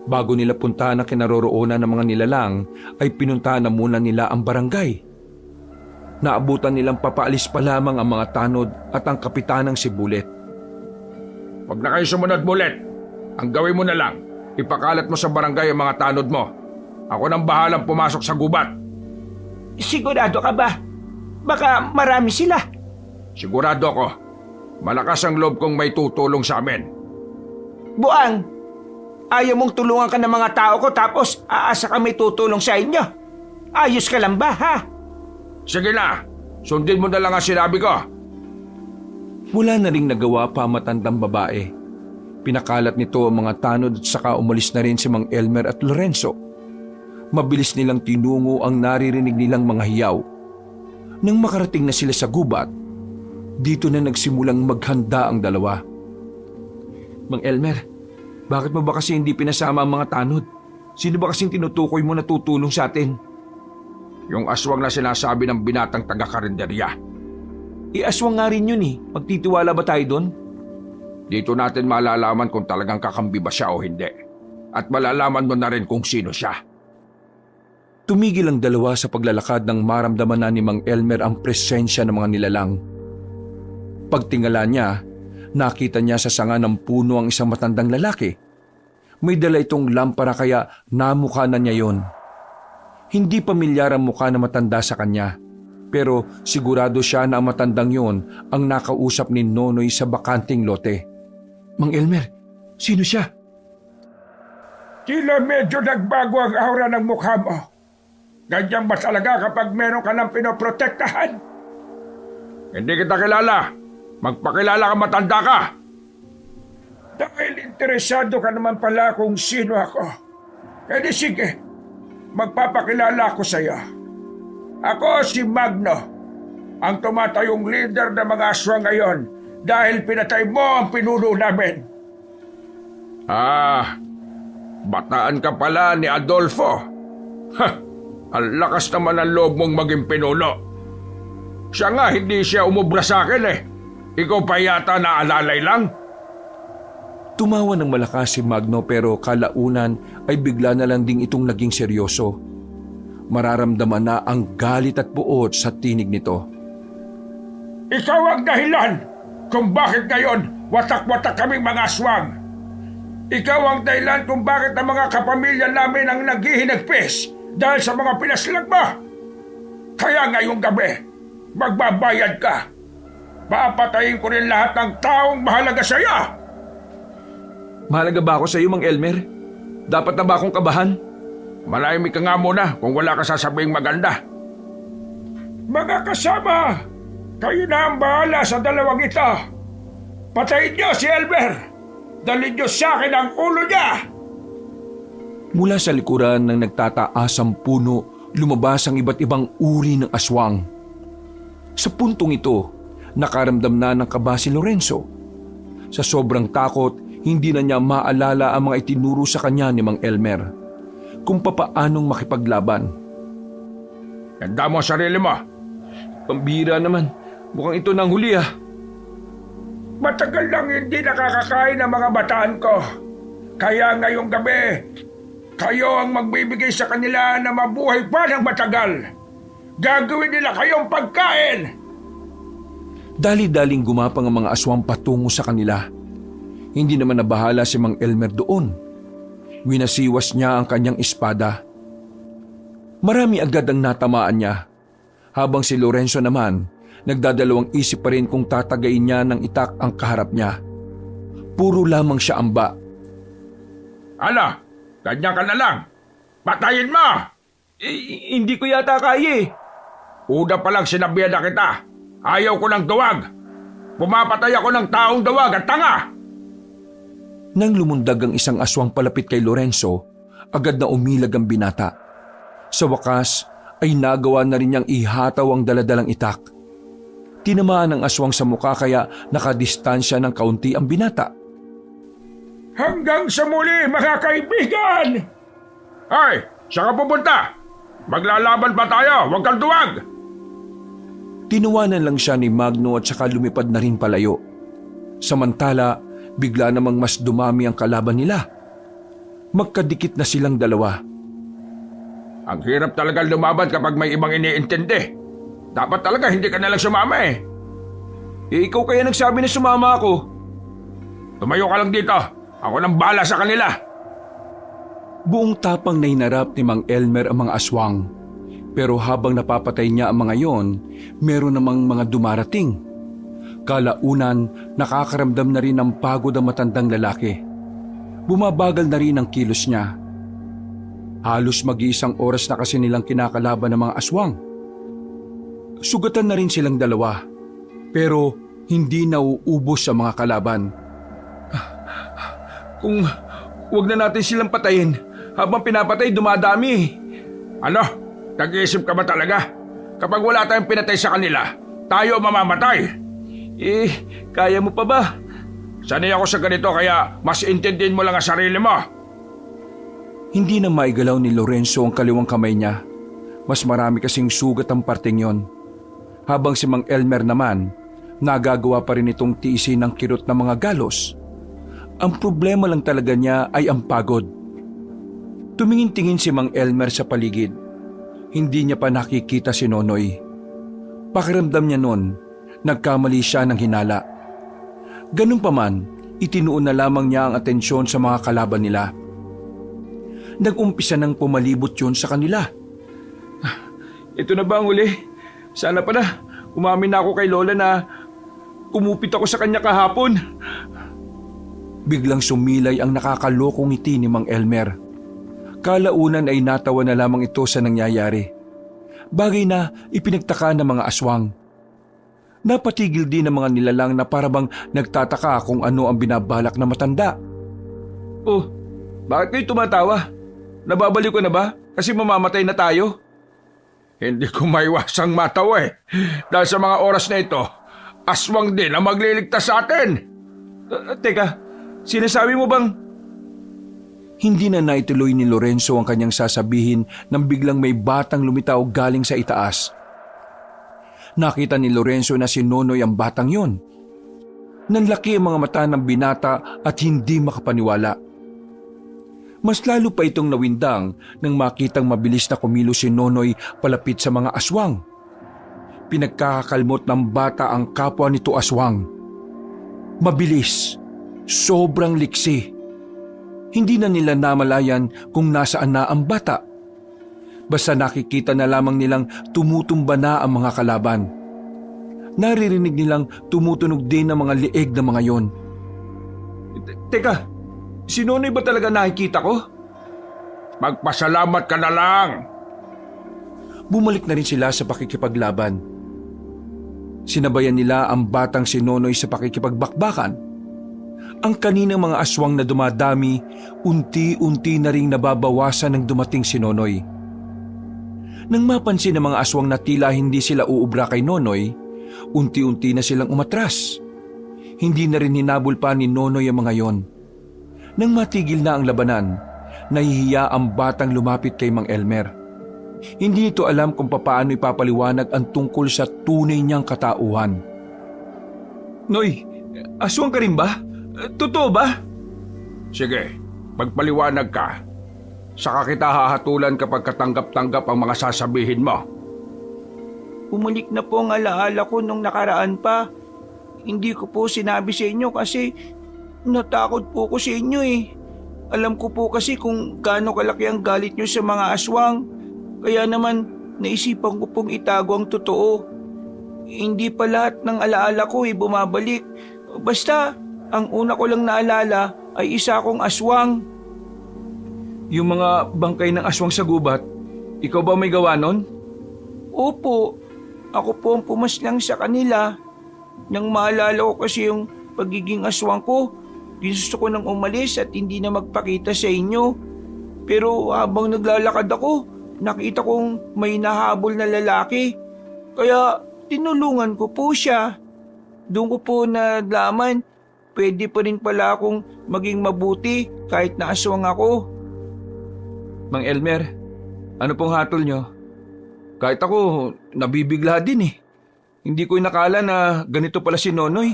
Bago nila puntahan ang kinaroroonan ng mga nilalang, ay pinuntahan na muna nila ang barangay. Naabutan nilang papaalis pa lamang ang mga tanod at ang kapitanang si Bullet. Huwag na kayo sumunod, Bullet. Ang gawin mo na lang, ipakalat mo sa barangay ang mga tanod mo. Ako nang bahalang pumasok sa gubat. Sigurado ka ba? Baka marami sila. Sigurado ako. Malakas ang loob kong may tutulong sa amin. Buang, ayaw mong tulungan ka ng mga tao ko tapos aasa ka may tutulong sa inyo. Ayos ka lang ba, ha? Sige na, sundin mo na lang ang sinabi ko. Wala na ring nagawa pa ang matandang babae. Pinakalat nito ang mga tanod at saka umalis na rin si Mang Elmer at Lorenzo. Mabilis nilang tinungo ang naririnig nilang mga hiyaw. Nang makarating na sila sa gubat, dito na nagsimulang maghanda ang dalawa. Mang Elmer, bakit mo ba kasi hindi pinasama ang mga tanod? Sino ba kasing tinutukoy mo na tutulong sa atin? Yung aswang na sinasabi ng binatang taga-karinderya. Aswang nga rin yun eh. Magtitiwala ba tayo doon? Dito natin malalaman kung talagang kakambi ba siya o hindi. At malalaman mo na rin kung sino siya. Tumigil ang dalawa sa paglalakad nang maramdaman na ni Mang Elmer ang presensya ng mga nilalang. Pagtingala niya, nakita niya sa sanga ng puno ang isang matandang lalaki. May dala itong lampara kaya namukha na niya yon. Hindi pamilyar ang mukha na matanda sa kanya, pero sigurado siya na ang matandang yon ang nakausap ni Nonoy sa bakanting lote. Mang Elmer, sino siya? Tila medyo nagbago ang aura ng mukha mo. Ganyan ba talaga kapag meron ka ng pinoprotektahan? Hindi kita kilala. Magpakilala ka, matanda ka. Dahil interesado ka naman pala kung sino ako. Kaya sige, magpapakilala ako sa iyo. Ako si Magno, ang tumatayong leader ng mga aswang ngayon dahil pinatay mo ang pinuno namin. Bataan ka pala ni Adolfo. Ang lakas naman ang loob mong maging pinuno. Siya nga, hindi siya umubra sa akin eh. Ikaw pa yata naalalay lang? Tumawa ng malakas si Magno pero kalaunan ay bigla na lang ding itong naging seryoso. Mararamdaman na ang galit at buot sa tinig nito. Ikaw ang dahilan kung bakit ngayon watak-watak kaming mga aswang. Ikaw ang dahilan kung bakit ang mga kapamilya namin ang naghihinagpis dahil sa mga pinaslag mo. Kaya ngayong gabi, magbabayad ka. Papatayin ko rin lahat ng taong mahalaga sa iyo. Mahalaga ba ako sa iyo, Mang Elmer? Dapat na ba akong kabahan? Malayamig ka nga muna kung wala ka sasabing maganda. Mga kasama, kayo na ang bahala sa dalawang ito. Patayin niyo si Elmer. Dalhin niyo sa akin ang ulo niya. Mula sa likuran ng nagtataasang puno, lumabas ang iba't ibang uri ng aswang. Sa puntong ito, nakaramdam na ng kaba si Lorenzo. Sa sobrang takot, hindi na niya maalala ang mga itinuro sa kanya ni Mang Elmer kung papaanong makipaglaban. Ganda mo ang sarili mo. Pambira naman. Mukhang ito nang huli ah. Matagal lang hindi nakakakain ng mga bataan ko. Kaya ngayong gabi, kayo ang magbibigay sa kanila na mabuhay pa ng matagal. Gagawin nila kayong pagkain. Dali-daling gumapang ang mga aswang patungo sa kanila. Hindi naman nabahala si Mang Elmer doon. Winasiwas niya ang kanyang espada. Marami agad ang natamaan niya. Habang si Lorenzo naman, nagdadalawang isip pa rin kung tatagayin niya ng itak ang kaharap niya. Puro lamang siya amba. Ano? Ganyan ka na lang. Patayin mo! Hindi ko yata kaya eh. Una pa lang sinabihan na kita. Ayaw ko ng duwag. Pumapatay ako ng taong dawag at tanga! Nang lumundag ang isang aswang palapit kay Lorenzo, agad na umilag ang binata. Sa wakas ay nagawa na rin niyang ihataw ang daladalang itak. Tinamaan ang aswang sa mukha kaya nakadistansya ng kaunti ang binata. Hanggang sa muli, mga kaibigan! Ay, saan ka pupunta? Maglalaban pa tayo, huwag kang duwag! Tinuwanan lang siya ni Magno at saka lumipad na rin palayo. Samantala, bigla namang mas dumami ang kalaban nila. Magkadikit na silang dalawa. Ang hirap talaga lumaban kapag may ibang iniintindi. Dapat talaga hindi ka nalang sumama eh. Ikaw kaya nagsabi na sumama ako. Tumayo ka lang dito. Ako nang bahala sa kanila. Buong tapang na hinarap ni Mang Elmer ang mga aswang. Pero habang napapatay niya ang mga yon, meron namang mga dumarating. Kalaunan, nakakaramdam na rin ng pagod ang matandang lalaki. Bumabagal na rin ang kilos niya. Halos mag-iisang oras na kasi nilang kinakalaban ng mga aswang. Sugatan na rin silang dalawa, pero hindi nauubos sa mga kalaban. Kung wag na natin silang patayin, habang pinapatay dumadami. Ano? Nag-iisip ka ba talaga? Kapag wala tayong pinatay sa kanila, tayo mamamatay. Kaya mo pa ba? Sanay ako sa ganito kaya mas intindihin mo lang ang sarili mo. Hindi na maigalaw ni Lorenzo ang kaliwang kamay niya. Mas marami kasing sugat ang parteng yon. Habang si Mang Elmer naman, nagagawa pa rin itong tiisin ng kirot ng mga galos. Ang problema lang talaga niya ay ang pagod. Tumingin-tingin si Mang Elmer sa paligid. Hindi niya pa nakikita si Nonoy. Pakiramdam niya noon, nagkamali siya ng hinala. Ganun pa man, itinuon na lamang niya ang atensyon sa mga kalaban nila. Nag-umpisa nang pumalibot yun sa kanila. Ito na ba ang uli? Sana pa na, umamin na ako kay Lola na kumupit ako sa kanya kahapon. Biglang sumilay ang nakakalokong ngiti ni Mang Elmer. Kalaunan ay natawa na lamang ito sa nangyayari. Bagay na ipinagtaka ng mga aswang. Napatigil din ng mga nilalang na parabang nagtataka kung ano ang binabalak na matanda. Oh, bakit kayo tumatawa? Nababaliw ka na ba? Kasi mamamatay na tayo? Hindi ko maiwasang matawa eh. Dahil sa mga oras na ito, aswang din ang magliligtas sa atin. Teka, sinasabi mo bang... Hindi na naituloy ni Lorenzo ang kanyang sasabihin nang biglang may batang lumitaw galing sa itaas. Nakita ni Lorenzo na si Nonoy ang batang yon. Nanlaki ang mga mata ng binata at hindi makapaniwala. Mas lalo pa itong nawindang nang makitang mabilis na kumilos si Nonoy palapit sa mga aswang. Pinagkakakalmot ng bata ang kapwa nito aswang. Mabilis, sobrang liksi. Hindi na nila namalayan kung nasaan na ang bata. Basta nakikita na lamang nilang tumutumba na ang mga kalaban. Naririnig nilang tumutunog din ang mga lieg ng mga yon. Teka, si Nonoy ba talaga nakikita ko? Magpasalamat ka na lang. Bumalik na rin sila sa pakikipaglaban. Sinabayan nila ang batang si Nonoy sa pakikipagbakbakan. Ang kaninang mga aswang na dumadami, unti-unti na ring nababawasan ng dumating si Nonoy. Nang mapansin ng mga aswang na tila hindi sila uubra kay Nonoy, unti-unti na silang umatras. Hindi na rin hinabol pa ni Nonoy ang mga yon. Nang matigil na ang labanan, nahihiya ang batang lumapit kay Mang Elmer. Hindi nito alam kung papaano ipapaliwanag ang tungkol sa tunay niyang katauhan. Noy, aswang ka rin ba? Totoo ba? Sige, magpaliwanag ka. Saka kita hahatulan kapag katanggap-tanggap ang mga sasabihin mo. Bumalik na po ang alaala ko nung nakaraan pa. Hindi ko po sinabi sa inyo kasi natakot po ko sa inyo eh. Alam ko po kasi kung gaano kalaki ang galit nyo sa mga aswang. Kaya naman naisipan ko pong itago ang totoo. Hindi pa lahat ng alaala ko ay bumabalik. Basta, ang una ko lang naalala ay isa akong aswang. Yung mga bangkay ng aswang sa gubat, ikaw ba may gawa nun? Opo, ako po ang pumaslang sa kanila. Nang maalala ko kasi yung pagiging aswang ko, gusto ko nang umalis at hindi na magpakita sa inyo. Pero habang naglalakad ako, nakita kong may nahabol na lalaki. Kaya tinulungan ko po siya. Doon ko po nalaman, pwede pa rin pala akong maging mabuti kahit na aswang ako. Mang Elmer, ano pong hatol nyo? Kahit ako, nabibigla din eh. Hindi ko inakala na ganito pala si Nonoy.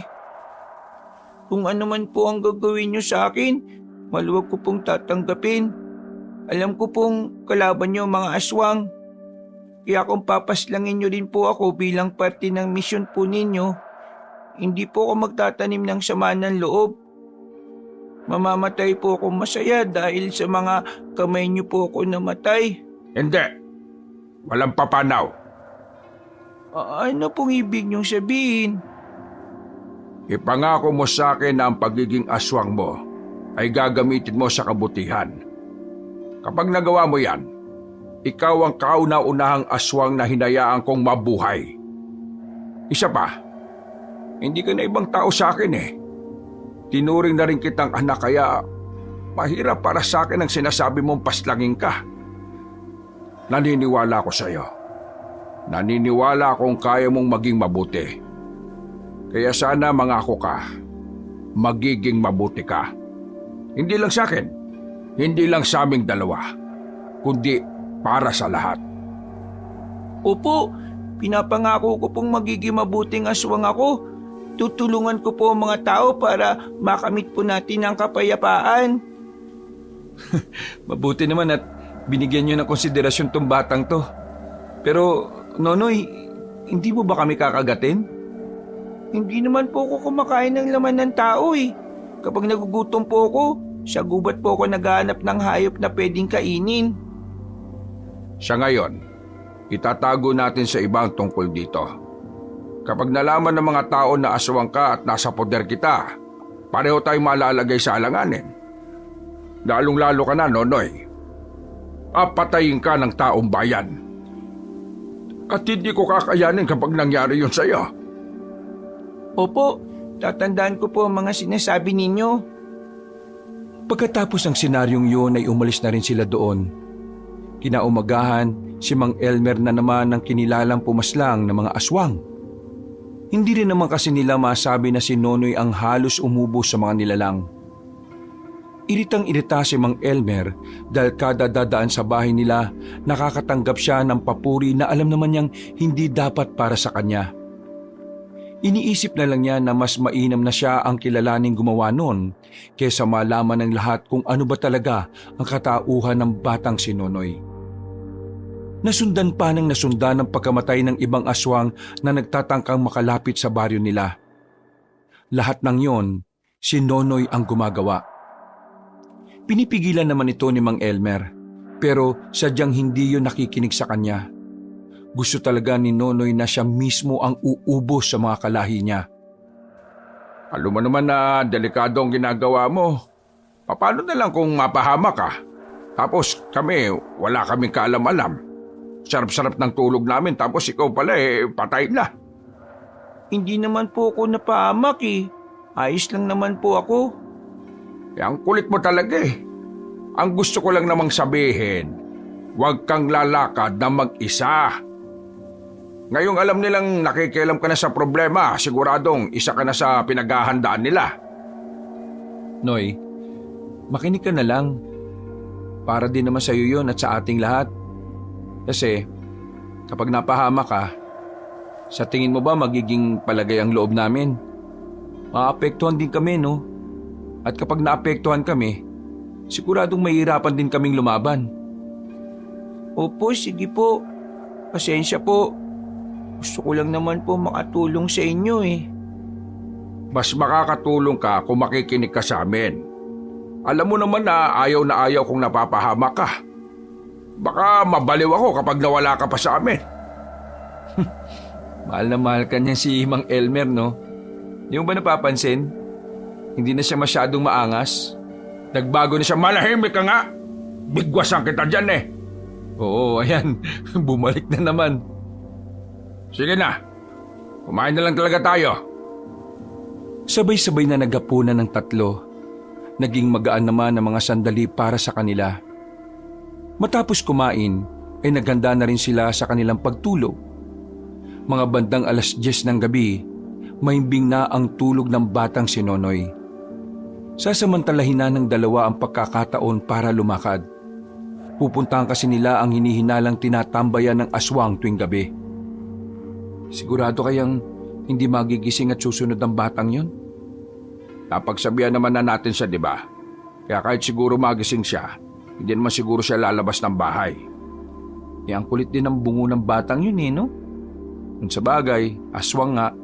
Kung ano man po ang gagawin niyo sa akin, maluwag ko pong tatanggapin. Alam ko pong kalaban niyo mga aswang. Kaya kung papaslangin niyo din po ako bilang parte ng misyon po ninyo, hindi po ako magtatanim ng sama ng loob. Mamamatay po ako masaya dahil sa mga kamay niyo po ako namatay. Hindi. Walang papanaw. Ano pong ibig niyong sabihin? Ipangako mo sa akin na ang pagiging aswang mo ay gagamitin mo sa kabutihan. Kapag nagawa mo yan, ikaw ang kauna-unahang aswang na hinayaan kong mabuhay. Isa pa, hindi ka na ibang tao sa akin eh. Tinuring na rin kitang anak kaya mahirap para sa akin ang sinasabi mong paslangin ka. Naniniwala ako sa iyo. Naniniwala akong kaya mong maging mabuti. Kaya sana mangako ka, magiging mabuti ka. Hindi lang sa akin, hindi lang sa aming dalawa, kundi para sa lahat. Opo, pinapangako ko pong magiging mabuting aswang ako. Tutulungan ko po ang mga tao para makamit po natin ang kapayapaan. Mabuti naman at binigyan nyo ng konsiderasyon tong batang to. Pero, Nonoy, hindi mo ba kami kakagatin? Hindi naman po ako kumakain ng laman ng tao eh. Kapag nagugutom po ako, sa gubat po ako naghahanap ng hayop na pwedeng kainin. Sa ngayon, itatago natin sa ibang tungkol dito. Kapag nalaman ng mga tao na aswang ka at nasa poder kita, pareho tayong malalagay sa alanganin. Lalong-lalo ka na, Nonoy. Papatayin ka ng taong bayan. At hindi ko kakayanin kapag nangyari yun sa'yo. Opo, tatandaan ko po ang mga sinasabi ninyo. Pagkatapos ng senaryong yun ay umalis na rin sila doon. Kinaumagahan, si Mang Elmer na naman ang kinilalang pumaslang ng mga aswang. Hindi rin naman kasi nila masabi na si Nonoy ang halos umubos sa mga nilalang. Iritang-irita si Mang Elmer dahil kada dadaan sa bahay nila, nakakatanggap siya ng papuri na alam naman niyang hindi dapat para sa kanya. Iniisip na lang niya na mas mainam na siya ang kilalaning gumawa nun kaysa malaman ng lahat kung ano ba talaga ang katauhan ng batang si Nonoy. Nasundan pa ng nasundan ang pagkamatay ng ibang aswang na nagtatangkang makalapit sa baryo nila. Lahat ng yon, si Nonoy ang gumagawa. Pinipigilan naman ito ni Mang Elmer, pero sadyang hindi yun nakikinig sa kanya. Gusto talaga ni Nonoy na siya mismo ang uubos sa mga kalahi niya. Alam mo naman na delikado ang ginagawa mo. Paano na lang kung mapahama ka? Tapos kami, wala kaming kaalam-alam. Sarap-sarap ng tulog namin tapos ikaw pala patay na. Hindi naman po ako napahamak eh. Ayos lang naman po ako. Ang kulit mo talaga eh. Ang gusto ko lang namang sabihin, huwag kang lalakad na mag-isa. Ngayong alam nilang nakikialam ka na sa problema, siguradong isa ka na sa pinaghahandaan nila. Noy, makinig ka na lang. Para din naman sa iyo yun at sa ating lahat. Kasi kapag napahama ka, sa tingin mo ba magiging palagay ang loob namin? Maapektuhan din kami, no? At kapag naapektuhan kami, siguradong mahihirapan din kaming lumaban. Opo, sige po. Pasensya po. Gusto ko lang naman po makatulong sa inyo eh. Mas makakatulong ka kung makikinig ka sa amin. Alam mo naman na ayaw kong napapahama ka. Baka mabaliw ako kapag nawala ka pa sa amin. Mahal na mahal ka niya si Mang Elmer, no? Di mo ba napapansin? Hindi na siya masyadong maangas. Nagbago na siya. Malahimik ka nga. Bigwasan kita dyan eh. Oo, ayan. Bumalik na naman. Sige na. Kumain na lang talaga tayo. Sabay-sabay na naghapunan ng tatlo. Naging magaan naman ang mga sandali para sa kanila. Matapos kumain, ay naghanda na rin sila sa kanilang pagtulog. Mga bandang 10:00 ng gabi, mahimbing na ang tulog ng batang si Nonoy. Sasamantalahin na ng dalawa ang pagkakataon para lumakad. Pupuntahan kasi nila ang hinihinalang tinatambayan ng aswang tuwing gabi. Sigurado kayang hindi magigising at susunod ang batang yon? Napagsabihan naman na natin siya, di ba? Kaya kahit siguro magising siya, hindi naman siguro siya lalabas ng bahay. Ang kulit din ng bungo ng batang yun no? Kung sa bagay, aswang nga.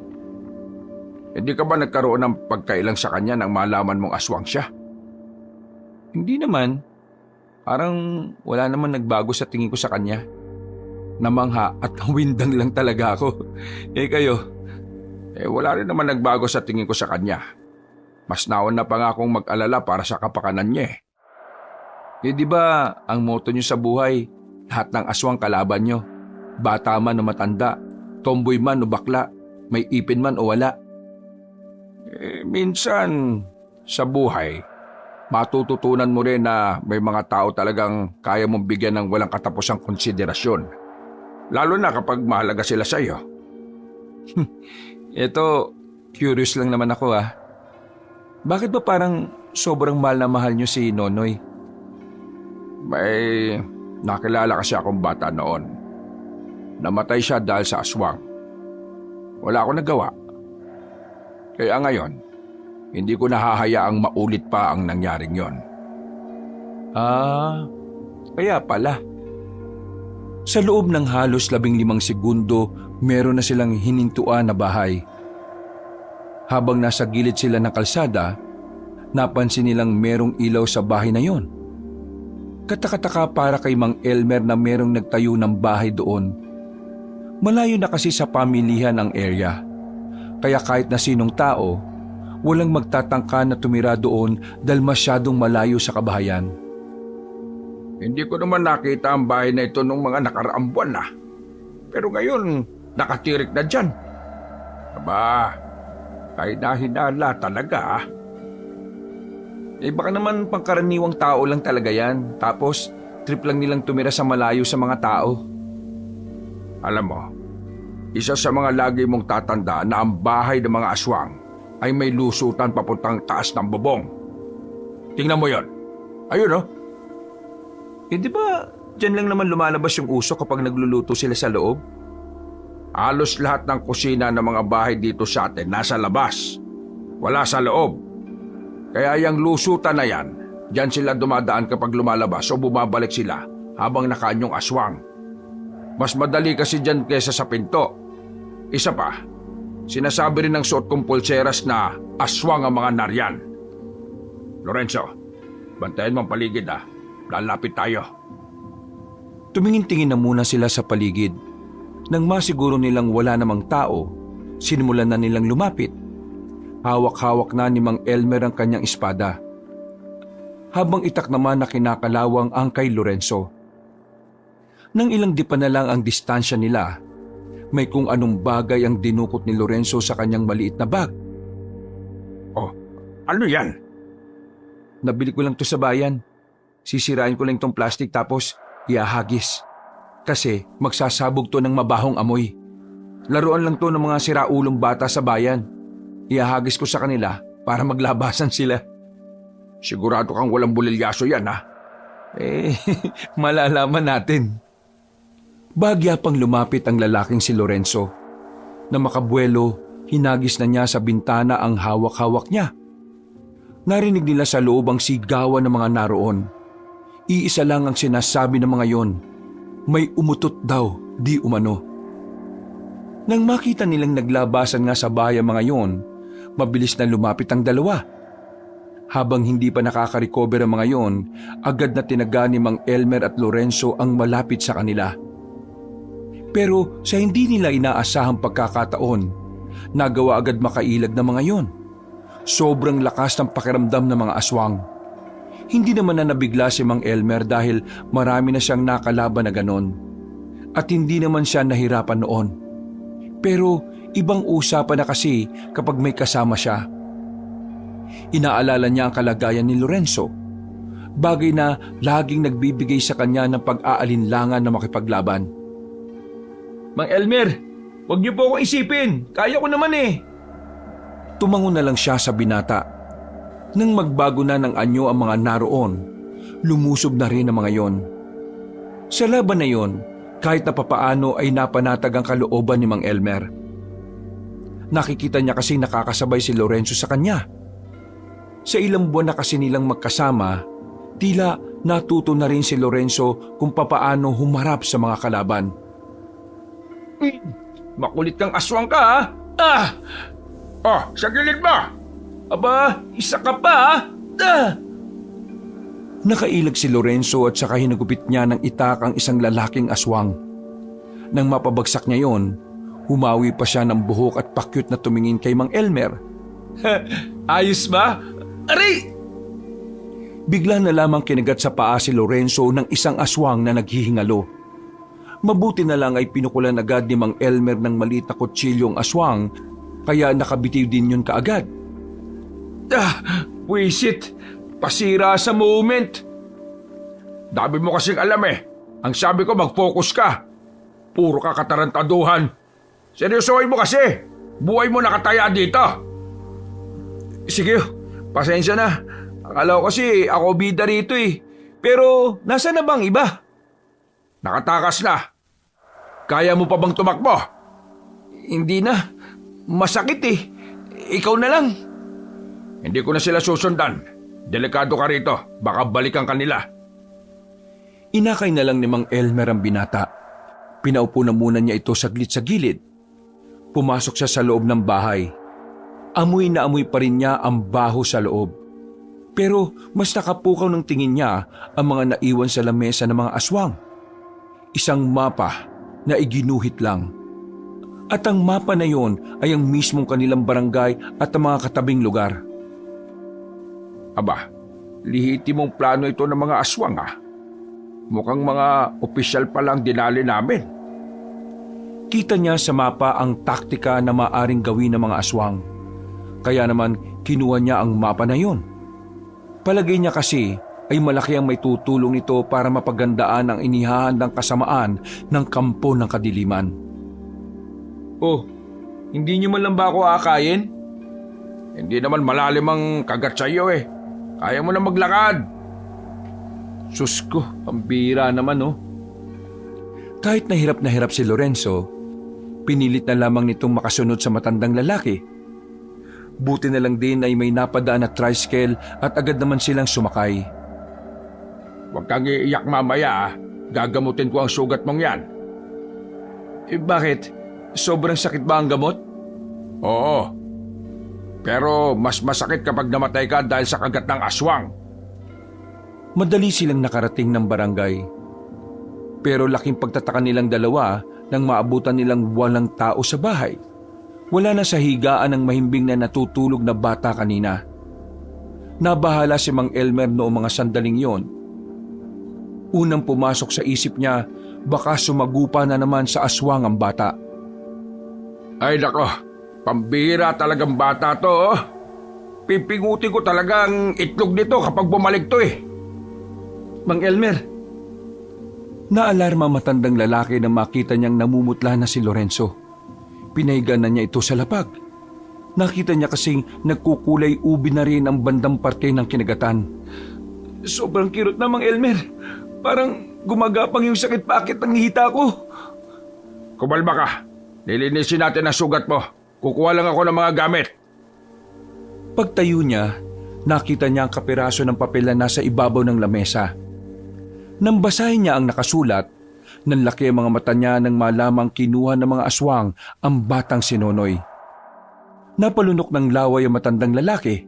Hindi ka ba nagkaroon ng pagkailang sa kanya nang malaman mong aswang siya? Hindi naman. Parang wala naman nagbago sa tingin ko sa kanya. Namangha at windang lang talaga ako. Kayo? Wala rin naman nagbago sa tingin ko sa kanya. Mas nauna pa nga akong mag-alala para sa kapakanan niya Di ba ang motto niyo sa buhay, lahat ng aswang kalaban niyo? Bata man o matanda, tomboy man o bakla, may ipin man o wala. Minsan, sa buhay, matututunan mo rin na may mga tao talagang kaya mong bigyan ng walang katapusang konsiderasyon. Lalo na kapag mahalaga sila sa iyo. Ito, curious lang naman ako Bakit ba parang sobrang mahal na mahal niyo si Nonoy? May nakilala kasi akong bata noon. Namatay siya dahil sa aswang. Wala akong nagawa. Kaya ngayon, hindi ko nahahayaang maulit pa ang nangyaring yon. Kaya pala. Sa loob ng halos 15 segundo, meron na silang hinintuan na bahay. Habang nasa gilid sila ng kalsada, napansin nilang merong ilaw sa bahay na yon. Katakataka para kay Mang Elmer na merong nagtayo ng bahay doon. Malayo na kasi sa pamilihan ang area. Kaya kahit na sinong tao, walang magtatangka na tumira doon dahil masyadong malayo sa kabahayan. Hindi ko naman nakita ang bahay na ito nung mga nakaraang buwan Pero ngayon, nakatirik na dyan. Aba, kahit nahinala talaga Baka naman pangkaraniwang tao lang talaga yan. Tapos, trip lang nilang tumira sa malayo sa mga tao. Alam mo, isa sa mga lagi mong tatandaan na ang bahay ng mga aswang ay may lusutan papuntang taas ng bubong. Tingnan mo yon. Ayun Di ba dyan lang naman lumalabas yung usok kapag nagluluto sila sa loob? Halos lahat ng kusina ng mga bahay dito sa atin nasa labas. Wala sa loob. Kaya yung lusutan na yan, dyan sila dumadaan kapag lumalabas o bumabalik sila habang nakaanyong aswang. Mas madali kasi dyan kaysa sa pinto. Isa pa, sinasabi rin ng suot kong pulseras na aswang ang mga nariyan. Lorenzo, bantayan mo ang paligid Lalapit tayo. Tumingin-tingin na muna sila sa paligid. Nang masiguro nilang wala namang tao, sinimulan na nilang lumapit. Hawak-hawak na ni Mang Elmer ang kanyang espada. Habang itak naman na kinakalawang ang kay Lorenzo. Nang ilang dipa na lang ang distansya nila, may kung anong bagay ang dinukot ni Lorenzo sa kanyang maliit na bag. Ano yan? Nabili ko lang to sa bayan. Sisirain ko lang tong plastic tapos iahagis. Kasi magsasabog to ng mabahong amoy. Laruan lang to ng mga siraulong bata sa bayan. Iahagis ko sa kanila para maglabasan sila. Sigurado kang walang bulilyaso yan Malalaman natin. Bagya pang lumapit ang lalaking si Lorenzo. Na makabuelo, hinagis na niya sa bintana ang hawak-hawak niya. Narinig nila sa loob ang sigawan ng mga naroon. Iisa lang ang sinasabi ng mga yon. May umutot daw, di umano. Nang makita nilang naglabasan nga sa bahay ang mga yon, mabilis na lumapit ang dalawa. Habang hindi pa nakaka-recover ang mga yon, agad na tinaga ni Mang Elmer at Lorenzo ang malapit sa kanila. Pero sa hindi nila inaasahang pagkakataon, nagawa agad makailag ng mga yon. Sobrang lakas ng pakiramdam ng mga aswang. Hindi naman na nabigla si Mang Elmer dahil marami na siyang nakalaban na ganon. At hindi naman siya nahirapan noon. Pero ibang usapan na kasi kapag may kasama siya. inaalala niya ang kalagayan ni Lorenzo. Bagay na laging nagbibigay sa kanya ng pag-aalinlangan na makipaglaban. Mang Elmer, huwag niyo po akong isipin. Kaya ko naman eh. Tumango na lang siya sa binata. Nang magbago na ng anyo ang mga naroon, lumusob na rin ang mga yon. Sa laban na yon, kahit na papaano ay napanatag ang kalooban ni Mang Elmer. Nakikita niya kasi nakakasabay si Lorenzo sa kanya. Sa ilang buwan na kasi nilang magkasama, tila natuto na rin si Lorenzo kung papaano humarap sa mga kalaban. Makulit kang aswang ka ha? Ah! Oh, sa gilid mo! Aba, isa ka pa ha? Ah! Nakailag si Lorenzo at saka hinagupit niya ng itak ang isang lalaking aswang. Nang mapabagsak niya yon, humawi pa siya ng buhok at pakyut na tumingin kay Mang Elmer. Ayos ba? Aray! Bigla na lamang kinagat sa paa si Lorenzo ng isang aswang na naghihingalo. Mabuti na lang ay pinukulan agad ni Mang Elmer ng maliit na kutsilyo ang aswang, kaya nakabitiw din yun kaagad. Wisit! Pasira sa moment! Dami mo kasing alam eh. Ang sabi ko mag-focus ka. Puro ka katarantaduhan. Seryosohin mo kasi. Buhay mo nakataya dito. Sige, pasensya na. Akala ko kasi ako bida rito eh. Pero nasa na bang iba? Nakatakas na. Kaya mo pa bang tumakbo? Hindi na. Masakit eh. Ikaw na lang. Hindi ko na sila susundan. Delikado ka rito. Baka balikan kanila. Inakay na lang ni Mang Elmer ang binata. Pinaupo na muna niya ito saglit sa gilid. Pumasok siya sa loob ng bahay. Amoy na amoy pa rin niya ang baho sa loob. Pero mas nakapukaw ng tingin niya ang mga naiwan sa lamesa ng mga aswang. Isang mapa na iginuhit lang. At ang mapa na yon ay ang mismong kanilang barangay at ang mga katabing lugar. Aba, lihiti mong plano ito ng mga aswang ah. Mukhang mga opisyal pa lang dinali namin. Kita niya sa mapa ang taktika na maaring gawin ng mga aswang. Kaya naman kinuha niya ang mapa na yon. Palagay niya kasi ay malaki ang may tutulong nito para mapagandaan ang inihahandang kasamaan ng kampo ng kadiliman. Oh, hindi niyo man lang ba ako akayin? Hindi naman malalim ang kagat sa iyo eh. Kaya mo na maglakad. Sus ko, pambira naman oh. Kahit na hirap si Lorenzo, pinilit na lamang nitong makasunod sa matandang lalaki. Buti na lang din ay may napadaan na tricycle at agad naman silang sumakay. Huwag kang iiyak mamaya ah. Gagamutin ko ang sugat mong yan. Bakit? Sobrang sakit ba ang gamot? Oo. Pero mas masakit kapag namatay ka dahil sa kagat ng aswang. Madali silang nakarating ng barangay. Pero laking pagtataka nilang dalawa nang maabutan nilang walang tao sa bahay. Wala na sa higaan ng mahimbing na natutulog na bata kanina. Nabahala si Mang Elmer noong mga sandaling yon. Unang pumasok sa isip niya, baka sumagupa na naman sa aswang ang bata. Ay nako, pambira talagang bata to oh. Pipingutin ko talagang itlog nito kapag bumalik to eh. Mang Elmer. Naalarma matandang lalaki na makita niyang namumutla na si Lorenzo. Pinahiga na niya ito sa lapag. Nakita niya kasing nagkukulay ubi na rin ang bandang parte ng kinagatan. Sobrang kirot na, Mang Elmer. Parang gumagapang yung sakit pakit ng hita ko. Kumalma ka. Nilinisin natin ang sugat mo. Kukuha lang ako ng mga gamit. Pagtayo niya, nakita niya ang kapiraso ng papel na nasa ibabaw ng lamesa. Nang basahin niya ang nakasulat, nanlaki ang mga mata niya nang malamang kinuha ng mga aswang ang batang si Nonoy. Napalunok ng laway ang matandang lalaki.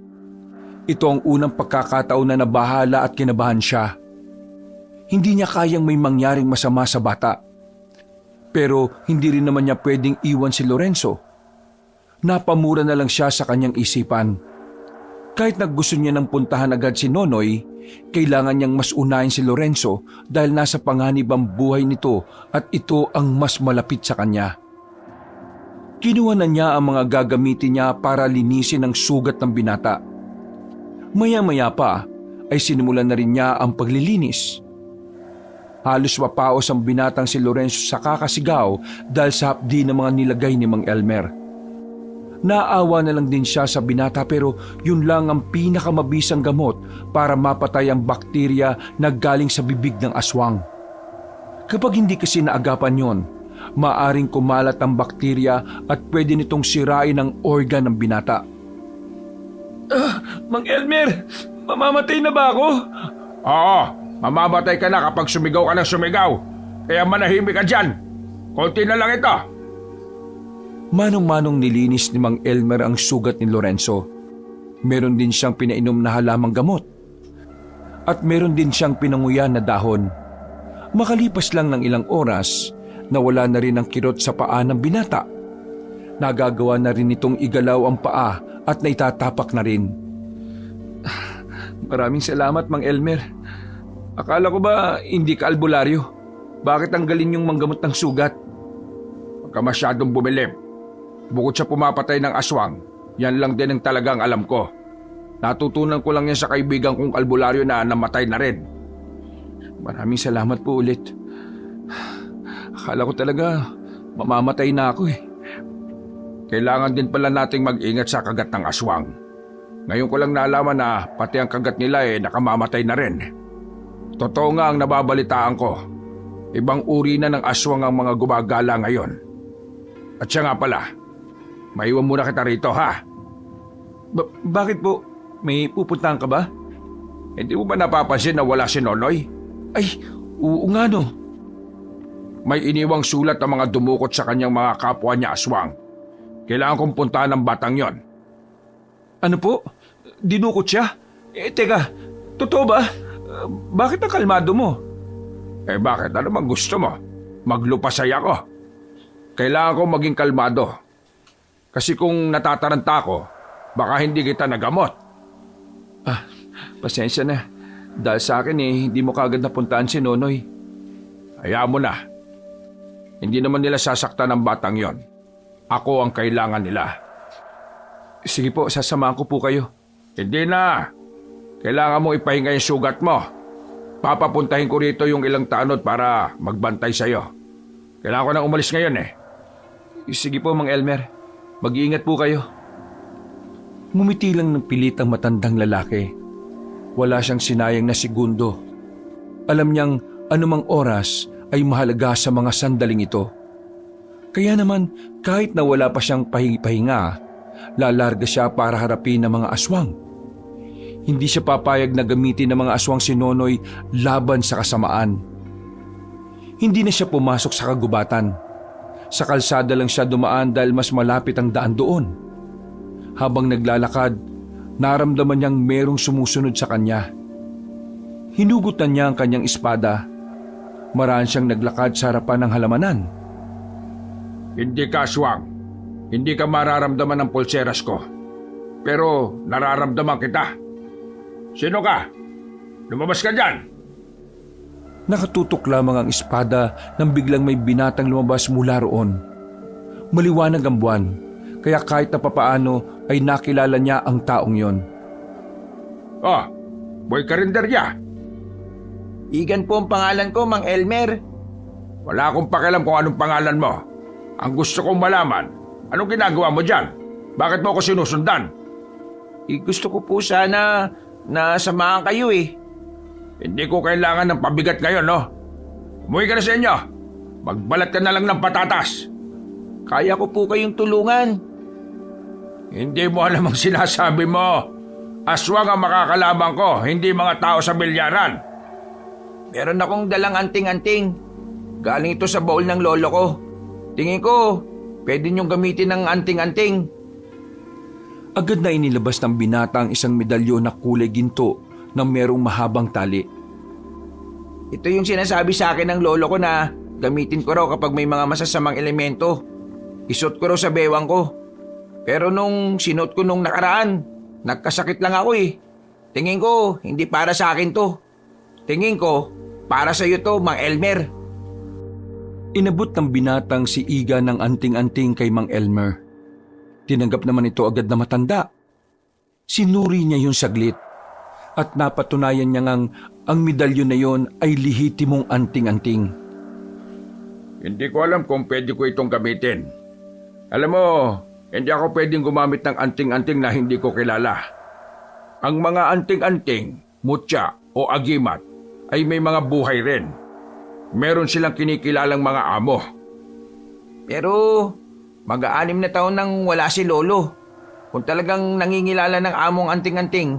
Ito ang unang pagkakataon na nabahala at kinabahan siya. Hindi niya kayang may mangyaring masama sa bata. Pero hindi rin naman niya pwedeng iwan si Lorenzo. Napamura na lang siya sa kanyang isipan. Kahit gusto niya nang puntahan agad si Nonoy, kailangan niyang mas unahin si Lorenzo dahil nasa panganib ang buhay nito at ito ang mas malapit sa kanya. Kinuha na niya ang mga gagamitin niya para linisin ang sugat ng binata. Maya-maya pa ay sinimulan na rin niya ang paglilinis. Halos mapaos ang binatang si Lorenzo sa kakasigaw dahil sa hapdi ng mga nilagay ni Mang Elmer. Naawa na lang din siya sa binata pero yun lang ang pinakamabisang gamot para mapatay ang bakterya na galing sa bibig ng aswang. Kapag hindi kasi naagapan yon, maaring kumalat ang bakterya at pwede nitong sirain ang organ ng binata. Mang Elmer, mamamatay na ba ako? Oo, mamamatay ka na kapag sumigaw ka ng sumigaw. Kaya manahimik ka dyan. Konti na lang ito. Manong-manong nilinis ni Mang Elmer ang sugat ni Lorenzo. Meron din siyang pinainom na halamang gamot. At meron din siyang pinanguyan na dahon. Makalipas lang ng ilang oras, nawala na rin ang kirot sa paa ng binata. Nagagawa na rin itong igalaw ang paa at naitatapak na rin. Maraming salamat, Mang Elmer. Akala ko ba hindi ka albularyo? Bakit ang galing yung manggamot ng sugat? Huwag ka masyadong bumilib. Bukod sa pumapatay ng aswang, yan lang din ang talagang alam ko. Natutunan ko lang yan sa kaibigan kong albularyo na namatay na rin. Maraming salamat po ulit. Akala ko talaga mamamatay na ako eh. Kailangan din pala nating mag-ingat sa kagat ng aswang. Ngayon ko lang nalaman na pati ang kagat nila nakamamatay na rin. Totoo nga ang nababalitaan ko. Ibang uri na ng aswang ang mga gumagala ngayon. At siya nga pala, maiwan muna kita rito ha. Bakit po? May pupuntahan ka ba? Hindi mo ba napapansin na wala si Nonoy? Ay, oo nga no. May iniwang sulat ang mga dumukot sa kanyang mga kapwa niya aswang. Kailangan kong puntahan ng batang yon. Ano po? Dinukot siya? Teka, totoo ba? Bakit ang kalmado mo? Bakit? Ano bang gusto mo? Maglupasay ako. Kailangan kong maging kalmado. Kasi kung natataranta ako, baka hindi kita nagamot. Pasensya na. Dahil sa akin hindi mo kaagad napuntaan si Nonoy. Hayaan mo na. Hindi naman nila sasaktan ang batang yon. Ako ang kailangan nila. Sige po, sasamahan ko po kayo. Hindi na. Kailangan mo ipahinga yung sugat mo. Papapuntahin ko rito yung ilang tanod para magbantay sa'yo. Kailangan ko nang umalis ngayon eh. Sige po, Mang Elmer. Mag-iingat po kayo. Ngumiti lang ng pilit ang matandang lalaki. Wala siyang sinayang na segundo. Alam niyang anumang oras ay mahalaga sa mga sandaling ito. Kaya naman, kahit na wala pa siyang pahinga, lalarga siya para harapin ang mga aswang. Hindi siya papayag na gamitin ng mga aswang si Nonoy laban sa kasamaan. Hindi na siya pumasok sa kagubatan. Sa kalsada lang siya dumaan dahil mas malapit ang daan doon. Habang naglalakad, naramdaman niyang merong sumusunod sa kanya. Hinugutan niya ang kanyang espada. Maraan siyang naglakad sa harapan ng halamanan. Hindi ka aswang. Hindi ka mararamdaman ng pulseras ko. Pero nararamdaman kita. Sino ka? Lumabas ka dyan! Nakatutok lamang ang espada nang biglang may binatang lumabas mula roon. Maliwanag ang buwan, kaya kahit na papaano ay nakilala niya ang taong yon. Oh, boy karinderya. Igan po ang pangalan ko, Mang Elmer. Wala akong pakialam kung anong pangalan mo. Ang gusto kong malaman, anong ginagawa mo dyan? Bakit mo ako sinusundan? Gusto ko po sana na samahan kayo eh. Hindi ko kailangan ng pabigat ngayon, no? Umuwi ka na sa inyo. Magbalat ka na lang ng patatas. Kaya ko po kayong tulungan. Hindi mo alam ang sinasabi mo. Aswang ang makakalaban ko, hindi mga tao sa bilyaran. Meron akong dalang anting-anting. Galing ito sa baul ng lolo ko. Tingin ko, pwede niyong gamitin ng anting-anting. Agad na inilabas ng binata ang isang medalyon na kulay ginto na merong mahabang tali. Ito yung sinasabi sa akin ng lolo ko na gamitin ko raw kapag may mga masasamang elemento. Isuot ko raw sa bewang ko. Pero nung sinuot ko nung nakaraan, nagkasakit lang ako eh. Tingin ko, hindi para sa akin to. Tingin ko, para sa iyo to, Mang Elmer. Inabot ng binatang si Iga ng anting-anting kay Mang Elmer. Tinanggap naman ito agad na matanda. Sinuri niya yung saglit, At napatunayan niya ngang ang medalyon na yon ay lihitimong anting-anting. Hindi ko alam kung pwede ko itong gamitin. Alam mo, hindi ako pwedeng gumamit ng anting-anting na hindi ko kilala. Ang mga anting-anting, mutya o agimat ay may mga buhay rin. Meron silang kinikilalang mga amo. Pero mag-aanim na taon nang wala si Lolo. Kung talagang nangingilala ng among anting-anting,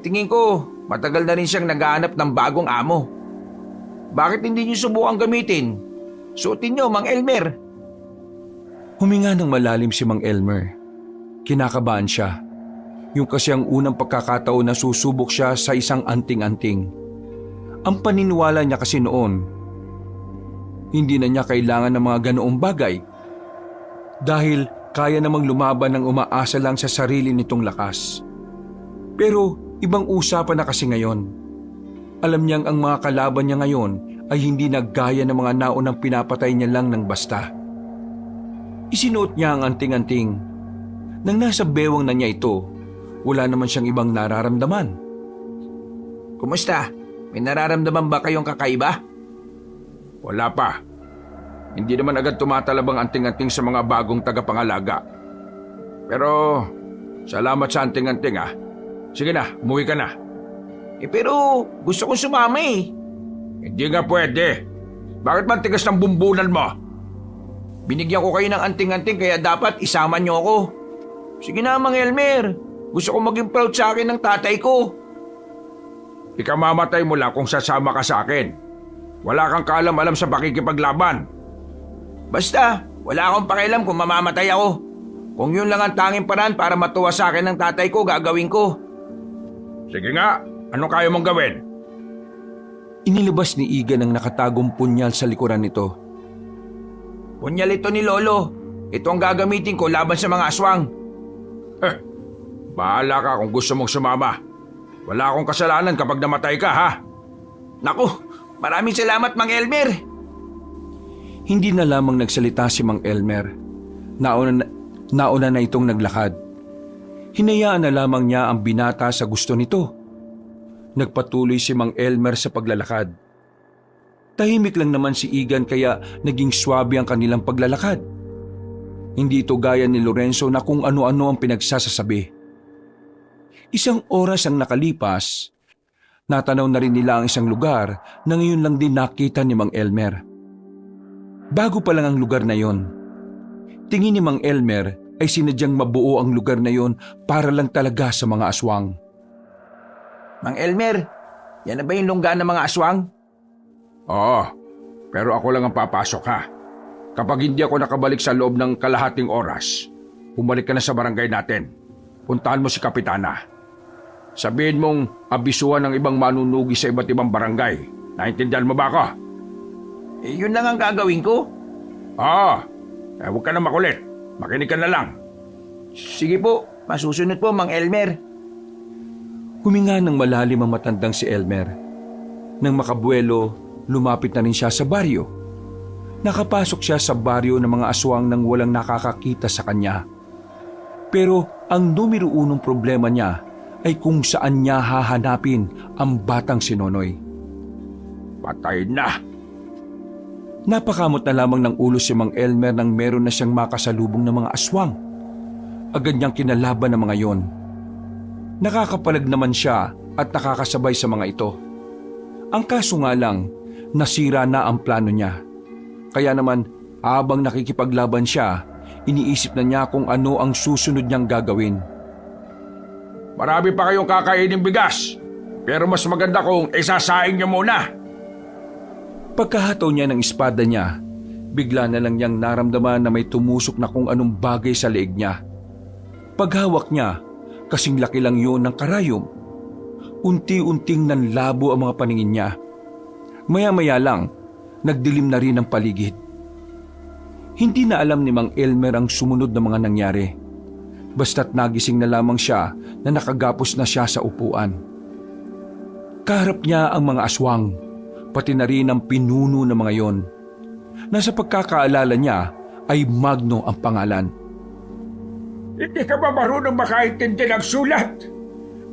tingin ko matagal na rin siyang naghahanap ng bagong amo. Bakit hindi niyo subukan gamitin? Suotin niyo, Mang Elmer. Huminga ng malalim si Mang Elmer. Kinakabahan siya. Yung kasi ang unang pagkakataon na susubok siya sa isang anting-anting. Ang paniniwala niya kasi noon, hindi na niya kailangan ng mga ganoong bagay. Dahil kaya namang lumaban ng umaasa lang sa sarili nitong lakas. Pero ibang usapan na kasi ngayon. Alam niyang ang mga kalaban niya ngayon ay hindi naggaya ng mga naunang pinapatay niya lang ng basta. Isinuot niya ang anting-anting. Nang nasa bewang na niya ito, wala naman siyang ibang nararamdaman. Kumusta? May nararamdaman ba kayong kakaiba? Wala pa. Hindi naman agad tumatalab ang anting-anting sa mga bagong tagapangalaga. Pero salamat sa anting-anting ah. Sige na, umuwi ka na. Pero gusto kong sumama eh. Hindi nga pwede. Bakit man tigas ng bumbunan mo? Binigyan ko kayo ng anting-anting kaya dapat isama niyo ako. Sige na, Mang Elmer. Gusto ko maging proud sa akin ng tatay ko. Ikamamatay mo lang kung sasama ka sa akin. Wala kang kaalam-alam sa pakikipaglaban. Basta, wala akong pakialam kung mamamatay ako. Kung yun lang ang tanging paraan para matuwa sa akin ng tatay ko, gagawin ko. Sige nga, anong kaya mong gawin? Inilabas ni Igan ang nakatagong punyal sa likuran nito. Punyal ito ni Lolo. Ito ang gagamitin ko laban sa mga aswang. Bahala ka kung gusto mong sumama. Wala akong kasalanan kapag namatay ka, ha? Naku, maraming salamat, Mang Elmer. Hindi na lamang nagsalita si Mang Elmer. Nauna na itong naglakad. Hinayaan na lamang niya ang binata sa gusto nito. Nagpatuloy si Mang Elmer sa paglalakad. Tahimik lang naman si Igan kaya naging swabe ang kanilang paglalakad. Hindi ito gaya ni Lorenzo na kung ano-ano ang pinagsasasabi. Isang oras ang nakalipas, natanaw na rin nila ang isang lugar na ngayon lang din nakita ni Mang Elmer. Bago pa lang ang lugar na yon, tingin ni Mang Elmer ay sinadyang mabuo ang lugar na yon para lang talaga sa mga aswang. Mang Elmer, yan na ba yung lunggaan ng mga aswang? Oo, pero ako lang ang papasok, ha? Kapag hindi ako nakabalik sa loob ng kalahating oras, bumalik ka na sa barangay natin. Puntahan mo si Kapitana. Sabihin mong abisuhan ng ibang manunugi sa iba't ibang barangay. Naintindihan mo ba ako? Yun lang ang gagawin ko. Oo, huwag ka na makulit. Makinig ka na lang. Sige po, masusunod po, Mang Elmer. Huminga ng malalim ang matandang si Elmer. Nang makabuelo, lumapit na rin siya sa baryo. Nakapasok siya sa baryo ng mga aswang nang walang nakakakita sa kanya. Pero ang numero unong problema niya ay kung saan niya hahanapin ang batang si Nonoy. Patay na. Napakamot na lamang ng ulo si Mang Elmer nang meron na siyang makasalubong ng mga aswang. Agad niyang kinalaban ang mga yon. Nakakapalag naman siya at nakakasabay sa mga ito. Ang kaso nga lang, nasira na ang plano niya. Kaya naman, habang nakikipaglaban siya, iniisip na niya kung ano ang susunod niyang gagawin. Marami pa kayong kakainin bigas. Pero mas maganda kung isasaing niyo muna. Pagkahataw niya ng espada niya, bigla na lang niyang naramdaman na may tumusok na kung anong bagay sa leeg niya. Paghawak niya, kasing laki lang yun ng karayom. Unti-unting nanlabo ang mga paningin niya. Maya-maya lang, nagdilim na rin ang paligid. Hindi na alam ni Mang Elmer ang sumunod na mga nangyari. Basta't nagising na lamang siya na nakagapos na siya sa upuan. Kaharap niya ang mga aswang, pati na rin ang pinuno ng mga yon. Nasa pagkakaalala niya ay Magno ang pangalan. Hindi ka ba marunong makaintindi ng sulat?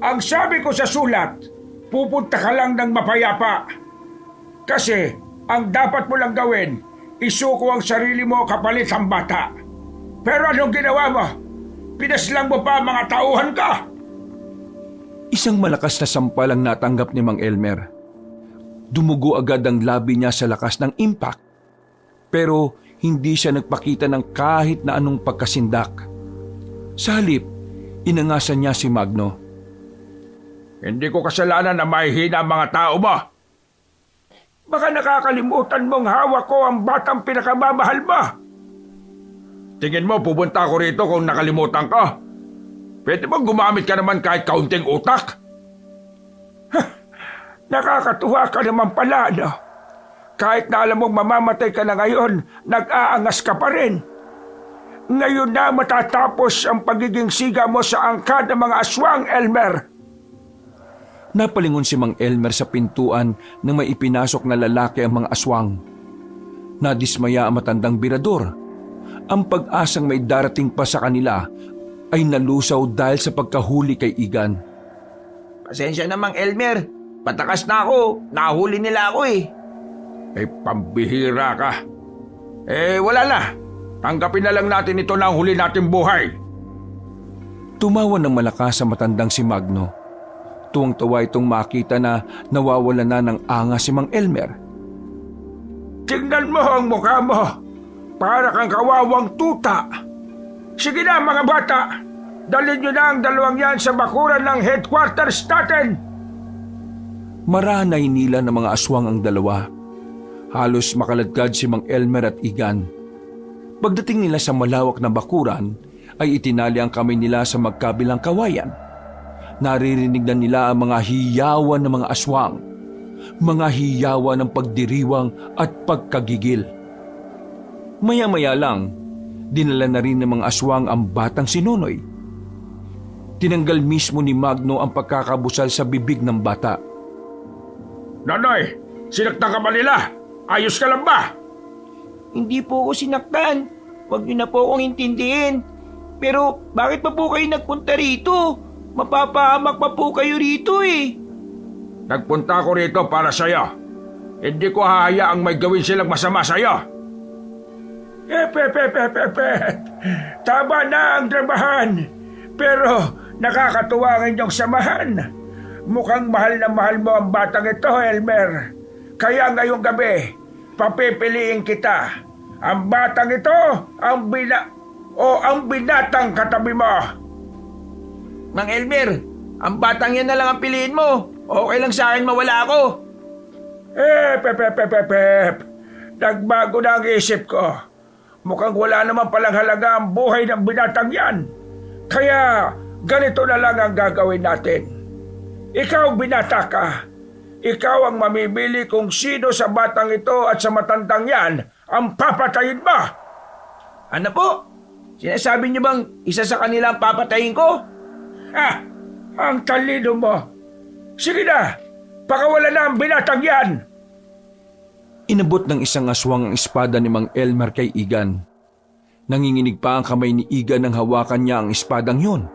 Ang sabi ko sa sulat, pupunta ka lang ng mapayapa. Kasi ang dapat mo lang gawin, isuko ang sarili mo kapalit ang bata. Pero anong ginawa mo? Pinaslang mo pa ang mga tauhan ka. Isang malakas na sampal ang natanggap ni Mang Elmer. Dumugo agad ang labi niya sa lakas ng impact. Pero hindi siya nagpakita ng kahit na anong pagkasindak. Sa halip, inangasan niya si Magno. Hindi ko kasalanan na mahihina ang mga tao mo. Baka nakakalimutan mong hawak ko ang batang pinakamamahal mo. Tingin mo pupunta ako rito kung nakalimutan ka? Pwede bang gumamit ka naman kahit kaunting utak? Nakakatuwa ka naman pala, no? Kahit na alam mong mamamatay ka na ngayon, nag-aangas ka pa rin. Ngayon na matatapos ang pagiging siga mo sa angkan ng mga aswang, Elmer. Napalingon si Mang Elmer sa pintuan nang may ipinasok na lalaki ang mga aswang. Nadismaya ang matandang birador. Ang pag-asang may darating pa sa kanila ay nalusaw dahil sa pagkahuli kay Igan. Pasensya na, Mang Elmer. Patakas na ako. Nahuli nila ako eh. Pambihira ka. Wala na. Tanggapin na lang natin ito na ang huli nating buhay. Tumawa ng malakas sa matandang si Magno. Tuwang-tuwa itong makita na nawawala na ng angas si Mang Elmer. Tingnan mo ang mukha mo. Para kang kawawang tuta. Sige na mga bata. Dalhin nyo na ang dalawang yan sa bakuran ng headquarters natin. Maranay nila ng mga aswang ang dalawa. Halos makaladkad si Mang Elmer at Igan. Pagdating nila sa malawak na bakuran, ay itinali ang kamay nila sa magkabilang kawayan. Naririnig na nila ang mga hiyawan ng mga aswang, mga hiyawan ng pagdiriwang at pagkagigil. Maya-maya lang, dinala na rin ng mga aswang ang batang si Nonoy. Tinanggal mismo ni Magno ang pagkakabusal sa bibig ng bata. Nonoy, sinaktan ka ba nila? Ayos ka lang ba? Hindi po ako sinaktan. Huwag niyo na po akong intindihin. Pero bakit pa po kayo nagpunta rito? Mapapahamak pa po kayo rito eh. Nagpunta ako rito para sa'yo. Hindi ko hahayaang may gawin silang masama sa'yo. Tama na ang dramahan. Pero nakakatuwa ang inyong samahan. Mukhang mahal na mahal mo ang batang ito, Elmer. Kaya ngayong gabi, papipiliin kita. Ang batang ito, ang binatang katabi mo. Mang Elmer, ang batang yan na lang ang piliin mo. Okay lang sa akin mawala ako. Nagbago na ang isip ko. Mukhang wala naman palang halaga ang buhay ng binatang yan. Kaya ganito na lang ang gagawin natin. Ikaw binata ka. Ikaw ang mamimili kung sino sa batang ito at sa matandang yan ang papatayin mo. Ano po? Sinasabi niyo bang isa sa kanila ang papatayin ko? Ang talino mo. Sige na, pakawala na ang binatang yan. Inabot ng isang aswang ang espada ni Mang Elmer kay Igan. Nanginginig pa ang kamay ni Igan nang hawakan niya ang espadang yon.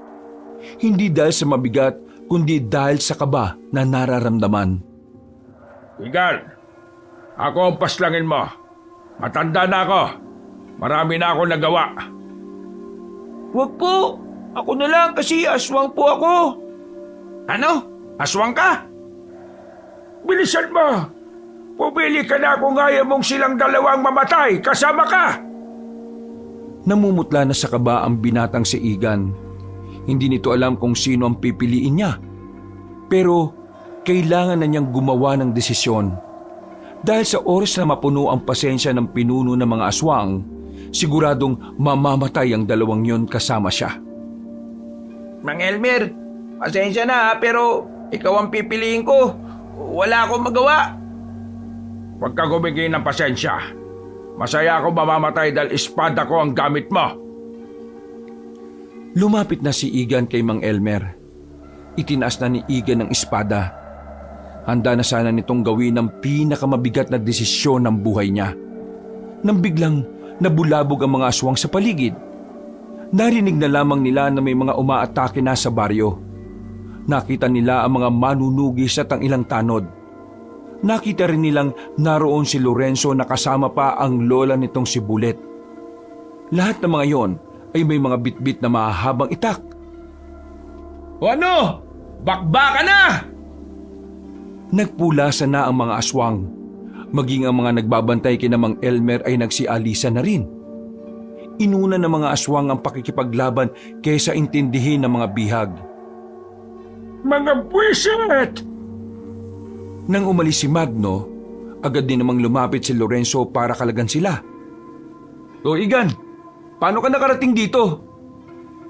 Hindi dahil sa mabigat, kundi dahil sa kaba na nararamdaman. Igan, ako ang paslangin mo. Matanda na ako. Marami na ako nagawa. Huwag po. Ako na lang kasi aswang po ako. Ano? Aswang ka? Bilisan mo. Pumili ka na kung ayaw mong silang dalawang mamatay. Kasama ka. Namumutla na sa kaba ang binatang si Igan. Hindi nito alam kung sino ang pipiliin niya. Pero kailangan na niyang gumawa ng desisyon. Dahil sa oras na mapuno ang pasensya ng pinuno ng mga aswang, siguradong mamamatay ang dalawang yon kasama siya. Mang Elmer, pasensya na pero ikaw ang pipiliin ko. Wala akong magawa. Huwag ka gumigay ng pasensya. Masaya ako mamamatay dahil espada ko ang gamit mo. Lumapit na si Igan kay Mang Elmer. Itinaas na ni Igan ang espada. Handa na sana nitong gawin ang pinakamabigat na desisyon ng buhay niya. Nang biglang nabulabog ang mga aswang sa paligid. Narinig na lamang nila na may mga umaatake na sa baryo. nakita nila ang mga manunugis at ang ilang tanod. Nakita rin nilang naroon si Lorenzo na kasama pa ang lola nitong si Bulet. Lahat ng mga yon ay may mga bitbit na mahahabang itak. O ano? Bakbaka na! Nagpulasa na ang mga aswang. Maging ang mga nagbabantay kina Mang Elmer ay nagsialisa na rin. Inuna ng mga aswang ang pakikipaglaban kaysa intindihin ng mga bihag. Mga buwisit! Nang umalis si Magno, agad din namang lumapit si Lorenzo para kalagan sila. O Igan, paano ka nakarating dito?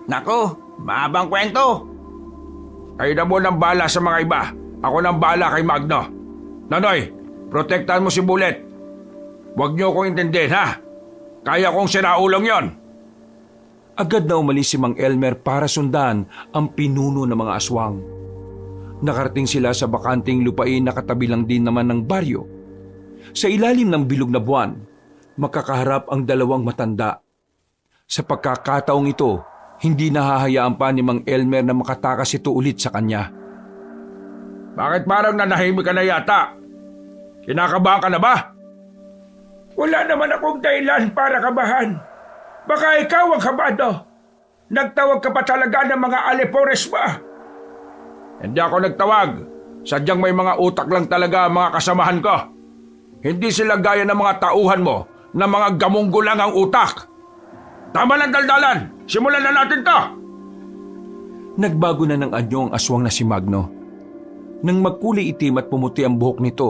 Nako, mahabang kwento. Kayo na mo nang bala sa mga iba. Ako nang bala kay Magno. Nanoy, protektahan mo si Bulet. Huwag niyo akong intindihin, ha? Kaya kong sinaulong yon. Agad na umalis si Mang Elmer para sundan ang pinuno ng mga aswang. Nakarating sila sa bakanting lupain na katabi lang din naman ng baryo. Sa ilalim ng bilog na buwan, makakaharap ang dalawang matanda. Sa pagkakataong ito, hindi nahahayaan pa ni Mang Elmer na makatakas ito ulit sa kanya. Bakit parang nanahimik ka na yata? Kinakabahan ka na ba? Wala naman akong dahilan para kabahan. Baka ikaw ang kabado. Nagtawag ka pa talaga ng mga alipores ba? Hindi ako nagtawag. Sadyang may mga utak lang talaga ang mga kasamahan ko. Hindi sila gaya ng mga tauhan mo na mga gamunggo lang ang utak. Tama lang daldalan. Simulan na natin to. Nagbago na ng anyo ang aswang na si Magno. Nang magkulay itim at pumuti ang buhok nito,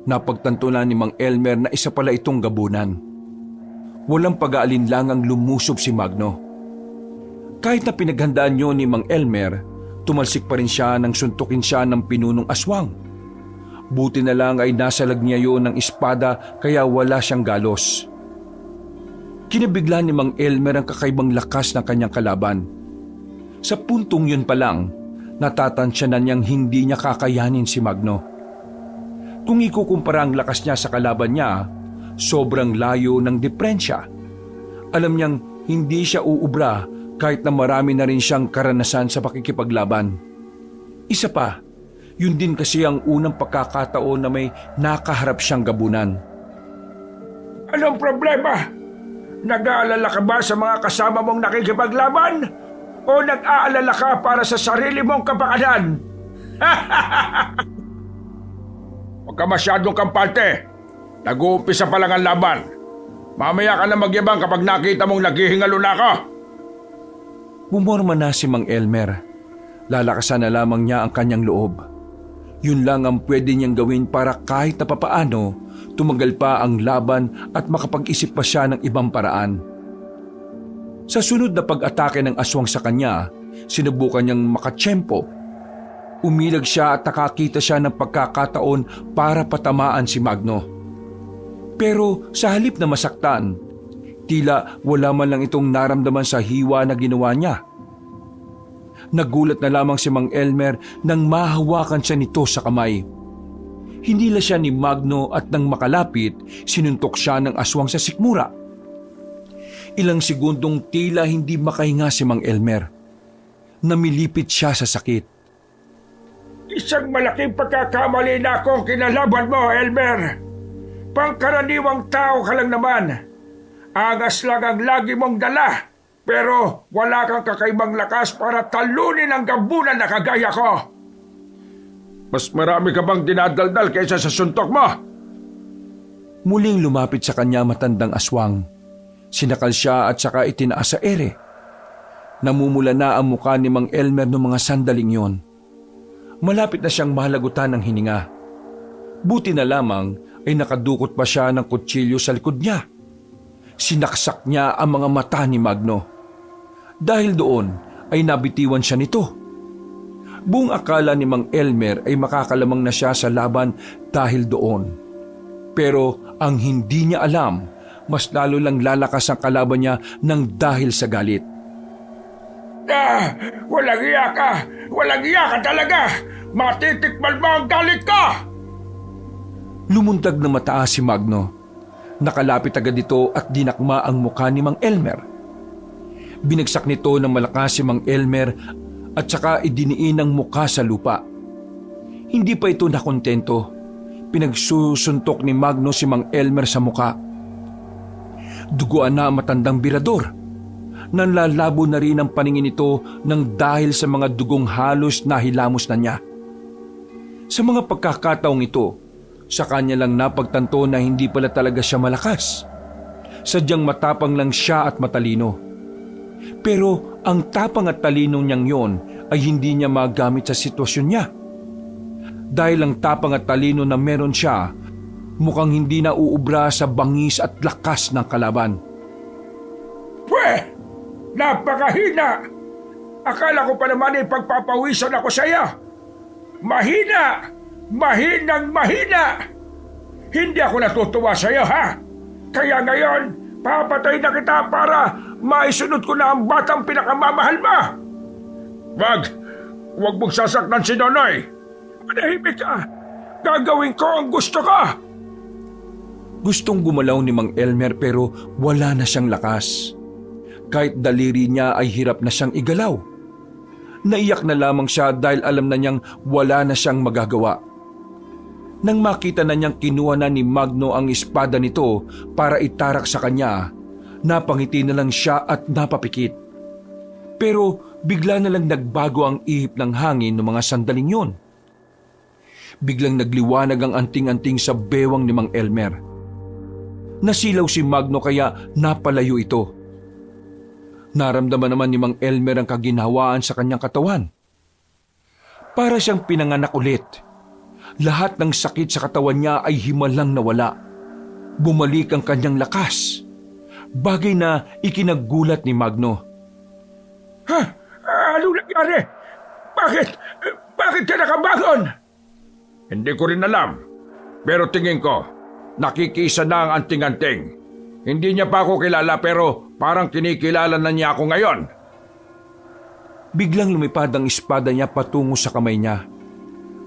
napagtanto na ni Mang Elmer na isa pala itong gabunan. Walang pag-aalinlangang lumusob si Magno. Kahit na pinaghandaan niyo ni Mang Elmer, tumalsik pa rin siya nang suntukin siya ng pinunong aswang. Buti na lang ay nasalag niya yun ng espada kaya wala siyang galos. Kinabigla ni Mang Elmer ang kakaibang lakas ng kanyang kalaban. Sa puntong yun pa lang, natatansya na niyang hindi niya kakayanin si Magno. Kung ikukumpara ang lakas niya sa kalaban niya, sobrang layo ng diferensya. Alam niyang hindi siya uubra kahit na marami na rin siyang karanasan sa pakikipaglaban. Isa pa, yun din kasi ang unang pagkakataon na may nakaharap siyang gabunan. Anong problema? Nag-aalala ka ba sa mga kasama mong nakikipaglaban? O nag-aalala ka para sa sarili mong kapakanan? Huwag ka masyadong kampante. Nag-uumpisa pa lang ang laban. Mamaya ka na magyabang kapag nakita mong naghihingalo na ako. Bumorma na si Mang Elmer. Lalakasan na lamang niya ang kanyang loob. Yun lang ang pwede niyang gawin para kahit na papaano, tumagal pa ang laban at makapag-isip pa siya ng ibang paraan. Sa sunod na pag-atake ng aswang sa kanya, sinubukan niyang makatsyempo. Umilag siya at nakakita siya ng pagkakataon para patamaan si Magno. Pero sa halip na masaktan, tila wala man lang itong naramdaman sa hiwa na ginawa niya. Nagulat na lamang si Mang Elmer nang mahawakan siya nito sa kamay. Hinila siya ni Magno at nang makalapit, sinuntok siya ng aswang sa sikmura. Ilang segundong tila hindi makahinga si Mang Elmer. Namilipit siya sa sakit. Isang malaking pagkakamali na akong kinalaban mo, Elmer. Pangkaraniwang tao ka lang naman. Angas lang ang lagi mong dala. Pero wala kang kakaibang lakas para talunin ang gabunan na kagaya ko. Mas marami ka bang dinadaldal kaysa sa suntok mo? Muling lumapit sa kanya matandang aswang. Sinakal siya at saka itinaas sa ere. Namumula na ang mukha ni Mang Elmer noong mga sandaling yon. Malapit na siyang mahalagutan ng hininga. Buti na lamang ay nakadukot pa siya ng kutsilyo sa likod niya. Sinaksak niya ang mga mata ni Magno. Dahil doon ay nabitiwan siya nito. Buong akala ni Mang Elmer ay makakalamang na siya sa laban dahil doon. Pero ang hindi niya alam, mas lalo lang lalakas ang kalaban niya ng dahil sa galit. Walang iya ka! Walang iya ka talaga! Matitikman mo ang galit ko! Lumundag na mataas si Magno. Nakalapit agad ito at dinakma ang mukha ni Mang Elmer. Binagsak nito ng malakas si Mang Elmer at saka idiniin ang muka sa lupa. Hindi pa ito nakontento. Pinagsusuntok ni Magno si Mang Elmer sa muka. Duguan na ang matandang birador. Nanlalabo na rin ang paningin nito nang dahil sa mga dugong halos nahilamos na niya. Sa mga pagkakataong ito, sa kanya lang napagtanto na hindi pala talaga siya malakas. Sadyang matapang lang siya at matalino. Pero ang tapang at talino niyang yon ay hindi niya magamit sa sitwasyon niya. Dahil ang tapang at talino na meron siya, mukhang hindi na uubra sa bangis at lakas ng kalaban. Pwe! Napakahina! Akala ko pa naman ay pagpapawisan ako sa iyo. Mahina! Mahinang mahina! Hindi ako natutuwa sa iyo, ha? Kaya ngayon, papatay na kita para maisunod ko na ang batang pinakamamahal mo! Wag mong sasaktan si Nonoy! Manahimik ka! Gagawin ko ang gusto ko! Gustong gumalaw ni Mang Elmer pero wala na siyang lakas. Kahit daliri niya ay hirap na siyang igalaw. Naiyak na lamang siya dahil alam na niyang wala na siyang magagawa. Nang makita na niyang kinuha na ni Magno ang espada nito para itarak sa kanya, napangiti na lang siya at napapikit. Pero bigla na lang nagbago ang ihip ng hangin ng mga sandaling yon. Biglang nagliwanag ang anting-anting sa bewang ni Mang Elmer. Nasilaw si Magno kaya napalayo ito. Naramdaman naman ni Mang Elmer ang kaginhawaan sa kanyang katawan. Para siyang pinanganak ulit. Lahat ng sakit sa katawan niya ay himalang nawala. Bumalik ang kanyang lakas. Bagay na ikinagulat ni Magno. Ha? Ano nangyari? Bakit ka nakabangon? Hindi ko rin alam. Pero tingin ko, nakikisa na ang anting-anting. Hindi niya pa ako kilala pero parang kinikilala na niya ako ngayon. Biglang lumipad ang espada niya patungo sa kamay niya.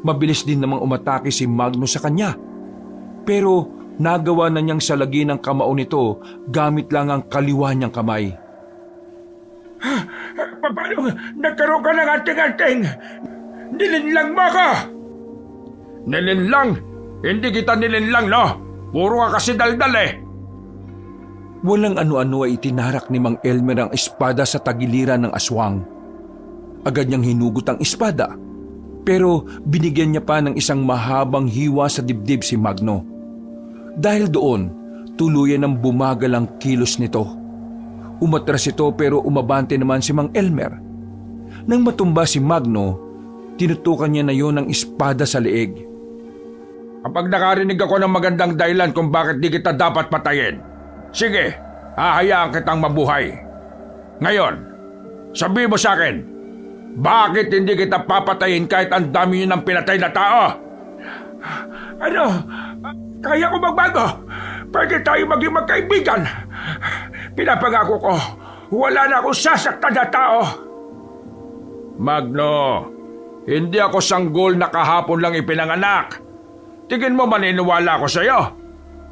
Mabilis din namang umatake si Magno sa kanya. Pero nagawa na niyang salagin ang kamao nito gamit lang ang kaliwa niyang kamay. Paano nagkaroon ka ng anting-anting? Nilinlang mo ako! Nilinlang? Hindi kita nilinlang, no? Puro ka kasi daldal eh. Walang ano-ano ay itinarak ni Mang Elmer ang espada sa tagiliran ng aswang. Agad niyang hinugot ang espada, pero binigyan niya pa ng isang mahabang hiwa sa dibdib si Magno. Dahil doon, tuluyan ang bumagal ang kilos nito. Umatras ito pero umabante naman si Mang Elmer. Nang matumba si Magno, tinutukan niya na yon ng espada sa leeg. Kapag nakarinig ako ng magandang dahilan kung bakit di kita dapat patayin, sige, hahayaan kitang mabuhay. Ngayon, sabi mo sa akin, bakit hindi kita papatayin kahit ang dami yun ng pinatay na tao? Ano? Kaya ko magbago. Pwede tayo maging magkaibigan. Pinapangako ko, wala na akong sasaktan na tao. Magno, hindi ako sanggol na kahapon lang ipinanganak. Tingin mo maniniwala ako sa'yo?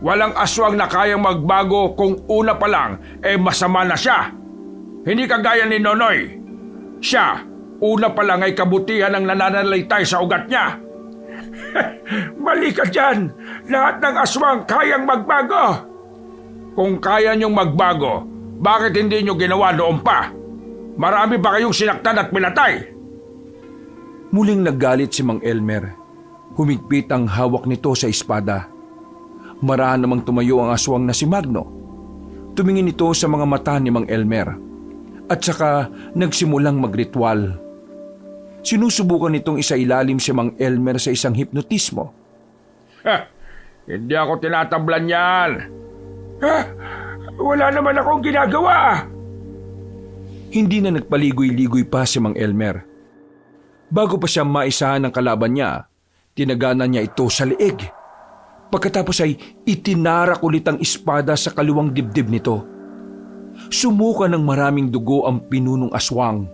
Walang aswang na kayang magbago kung una pa lang masama na siya. Hindi kagaya ni Nonoy. Siya, una pa lang ay kabutihan ang nananalitay sa ugat niya. Mali ka dyan. Lahat ng aswang kayang magbago. Kung kaya niyong magbago, bakit hindi niyo ginawa noon pa? Marami ba kayong sinaktan at pinatay? Muling naggalit si Mang Elmer. Humigpit ang hawak nito sa espada. Marahan namang tumayo ang aswang na si Magno. Tumingin ito sa mga mata ni Mang Elmer. At saka nagsimulang magritual. Sinusubukan nitong isailalim si Mang Elmer sa isang hipnotismo. Hindi ako tinatablan yan. Wala naman akong ginagawa. Hindi na nagpaligoy-ligoy pa si Mang Elmer. Bago pa siya maisahan ng kalaban niya, tinaganan niya ito sa leeg. Pagkatapos ay itinarak ulit ang espada sa kaliwang dibdib nito. Sumuka ng maraming dugo ang pinunong aswang.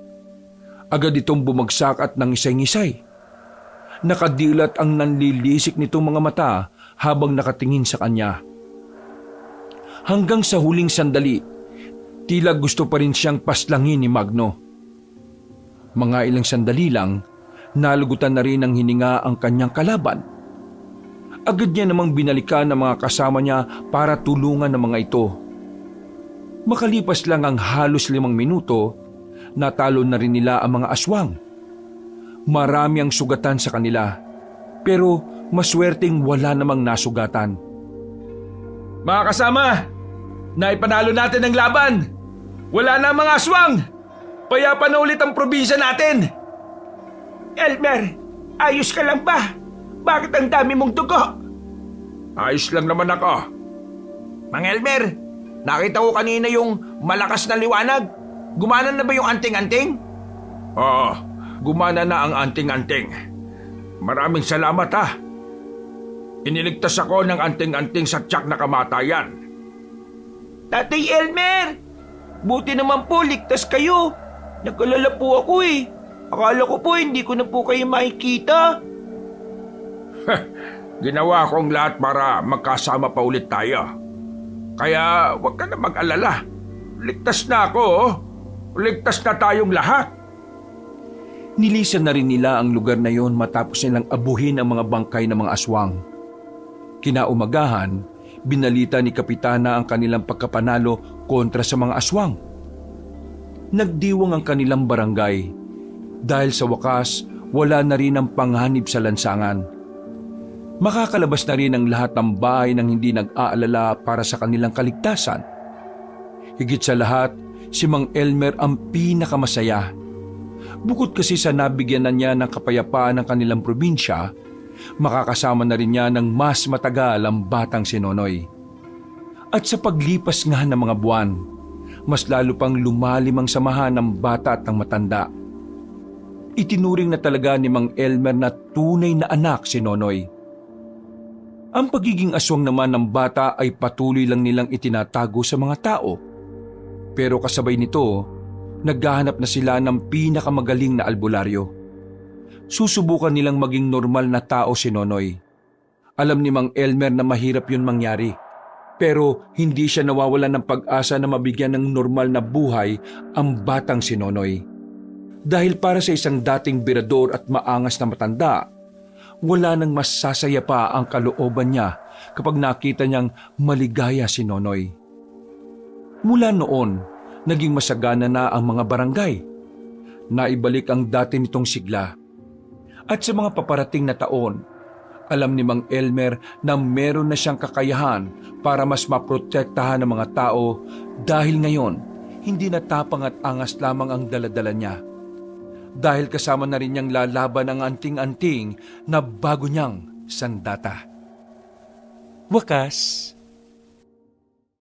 Agad itong bumagsak at nangisay-ngisay. Nakadilat ang nanlilisik nitong mga mata habang nakatingin sa kanya. Hanggang sa huling sandali, tila gusto pa rin siyang paslangin ni Magno. Mga ilang sandali lang, nalugutan na rin ng hininga ang kanyang kalaban. Agad niya namang binalikan ang mga kasama niya para tulungan ng mga ito. Makalipas lang ang halos 5 minuto, natalo na rin nila ang mga aswang. Marami ang sugatan sa kanila, pero maswerteng wala namang nasugatan. Mga kasama, naipanalo natin ang laban. Wala na ang mga aswang. Payapa na ulit ang probinsya natin. Elmer, ayos ka lang ba? Bakit ang dami mong dugo? Ayos lang naman ako. Mang Elmer, nakita ko kanina yung malakas na liwanag. Gumana na ba yung anting-anting? Oo, gumana na ang anting-anting. Maraming salamat ha. Iniligtas ako ng anting-anting sa tiyak na kamatayan. Tatay Elmer, buti naman po ligtas kayo. Nag-alala po ako eh. Akala ko po hindi ko na po kayo makikita. Ginawa kong lahat para magkasama pa ulit tayo. Kaya huwag ka na mag-alala. Ligtas na ako, oh. Ligtas na tayong lahat. Nilisan na rin nila ang lugar na yon matapos nilang abuhin ang mga bangkay ng mga aswang. Kinaumagahan, binalita ni Kapitana ang kanilang pagkapanalo kontra sa mga aswang. Nagdiwang ang kanilang barangay dahil sa wakas wala na rin ang panghanib sa lansangan. Makakalabas na rin ang lahat ng bahay nang hindi nag-aalala para sa kanilang kaligtasan. Higit sa lahat, si Mang Elmer ang pinakamasaya. Bukod kasi sa nabigyan na niya ng kapayapaan ng kanilang probinsya, makakasama na rin niya ng mas matagal ang batang si Nonoy. At sa paglipas nga ng mga buwan, mas lalo pang lumalim ang samahan ng bata at ng matanda. Itinuring na talaga ni Mang Elmer na tunay na anak si Nonoy. Ang pagiging aswang naman ng bata ay patuloy lang nilang itinatago sa mga tao. Pero kasabay nito, naghahanap na sila ng pinakamagaling na albularyo. Susubukan nilang maging normal na tao si Nonoy. Alam ni Mang Elmer na mahirap yun mangyari. Pero hindi siya nawawalan ng pag-asa na mabigyan ng normal na buhay ang batang si Nonoy. Dahil para sa isang dating birador at maangas na matanda, wala nang mas sasaya pa ang kalooban niya kapag nakita niyang maligaya si Nonoy. Mula noon, naging masagana na ang mga barangay. Naibalik ang dati nitong sigla. At sa mga paparating na taon, alam ni Mang Elmer na meron na siyang kakayahan para mas maprotektahan ng mga tao dahil ngayon, hindi na tapang at angas lamang ang daladala niya. Dahil kasama na rin niyang lalaban ang anting-anting na bago niyang sandata. Wakas,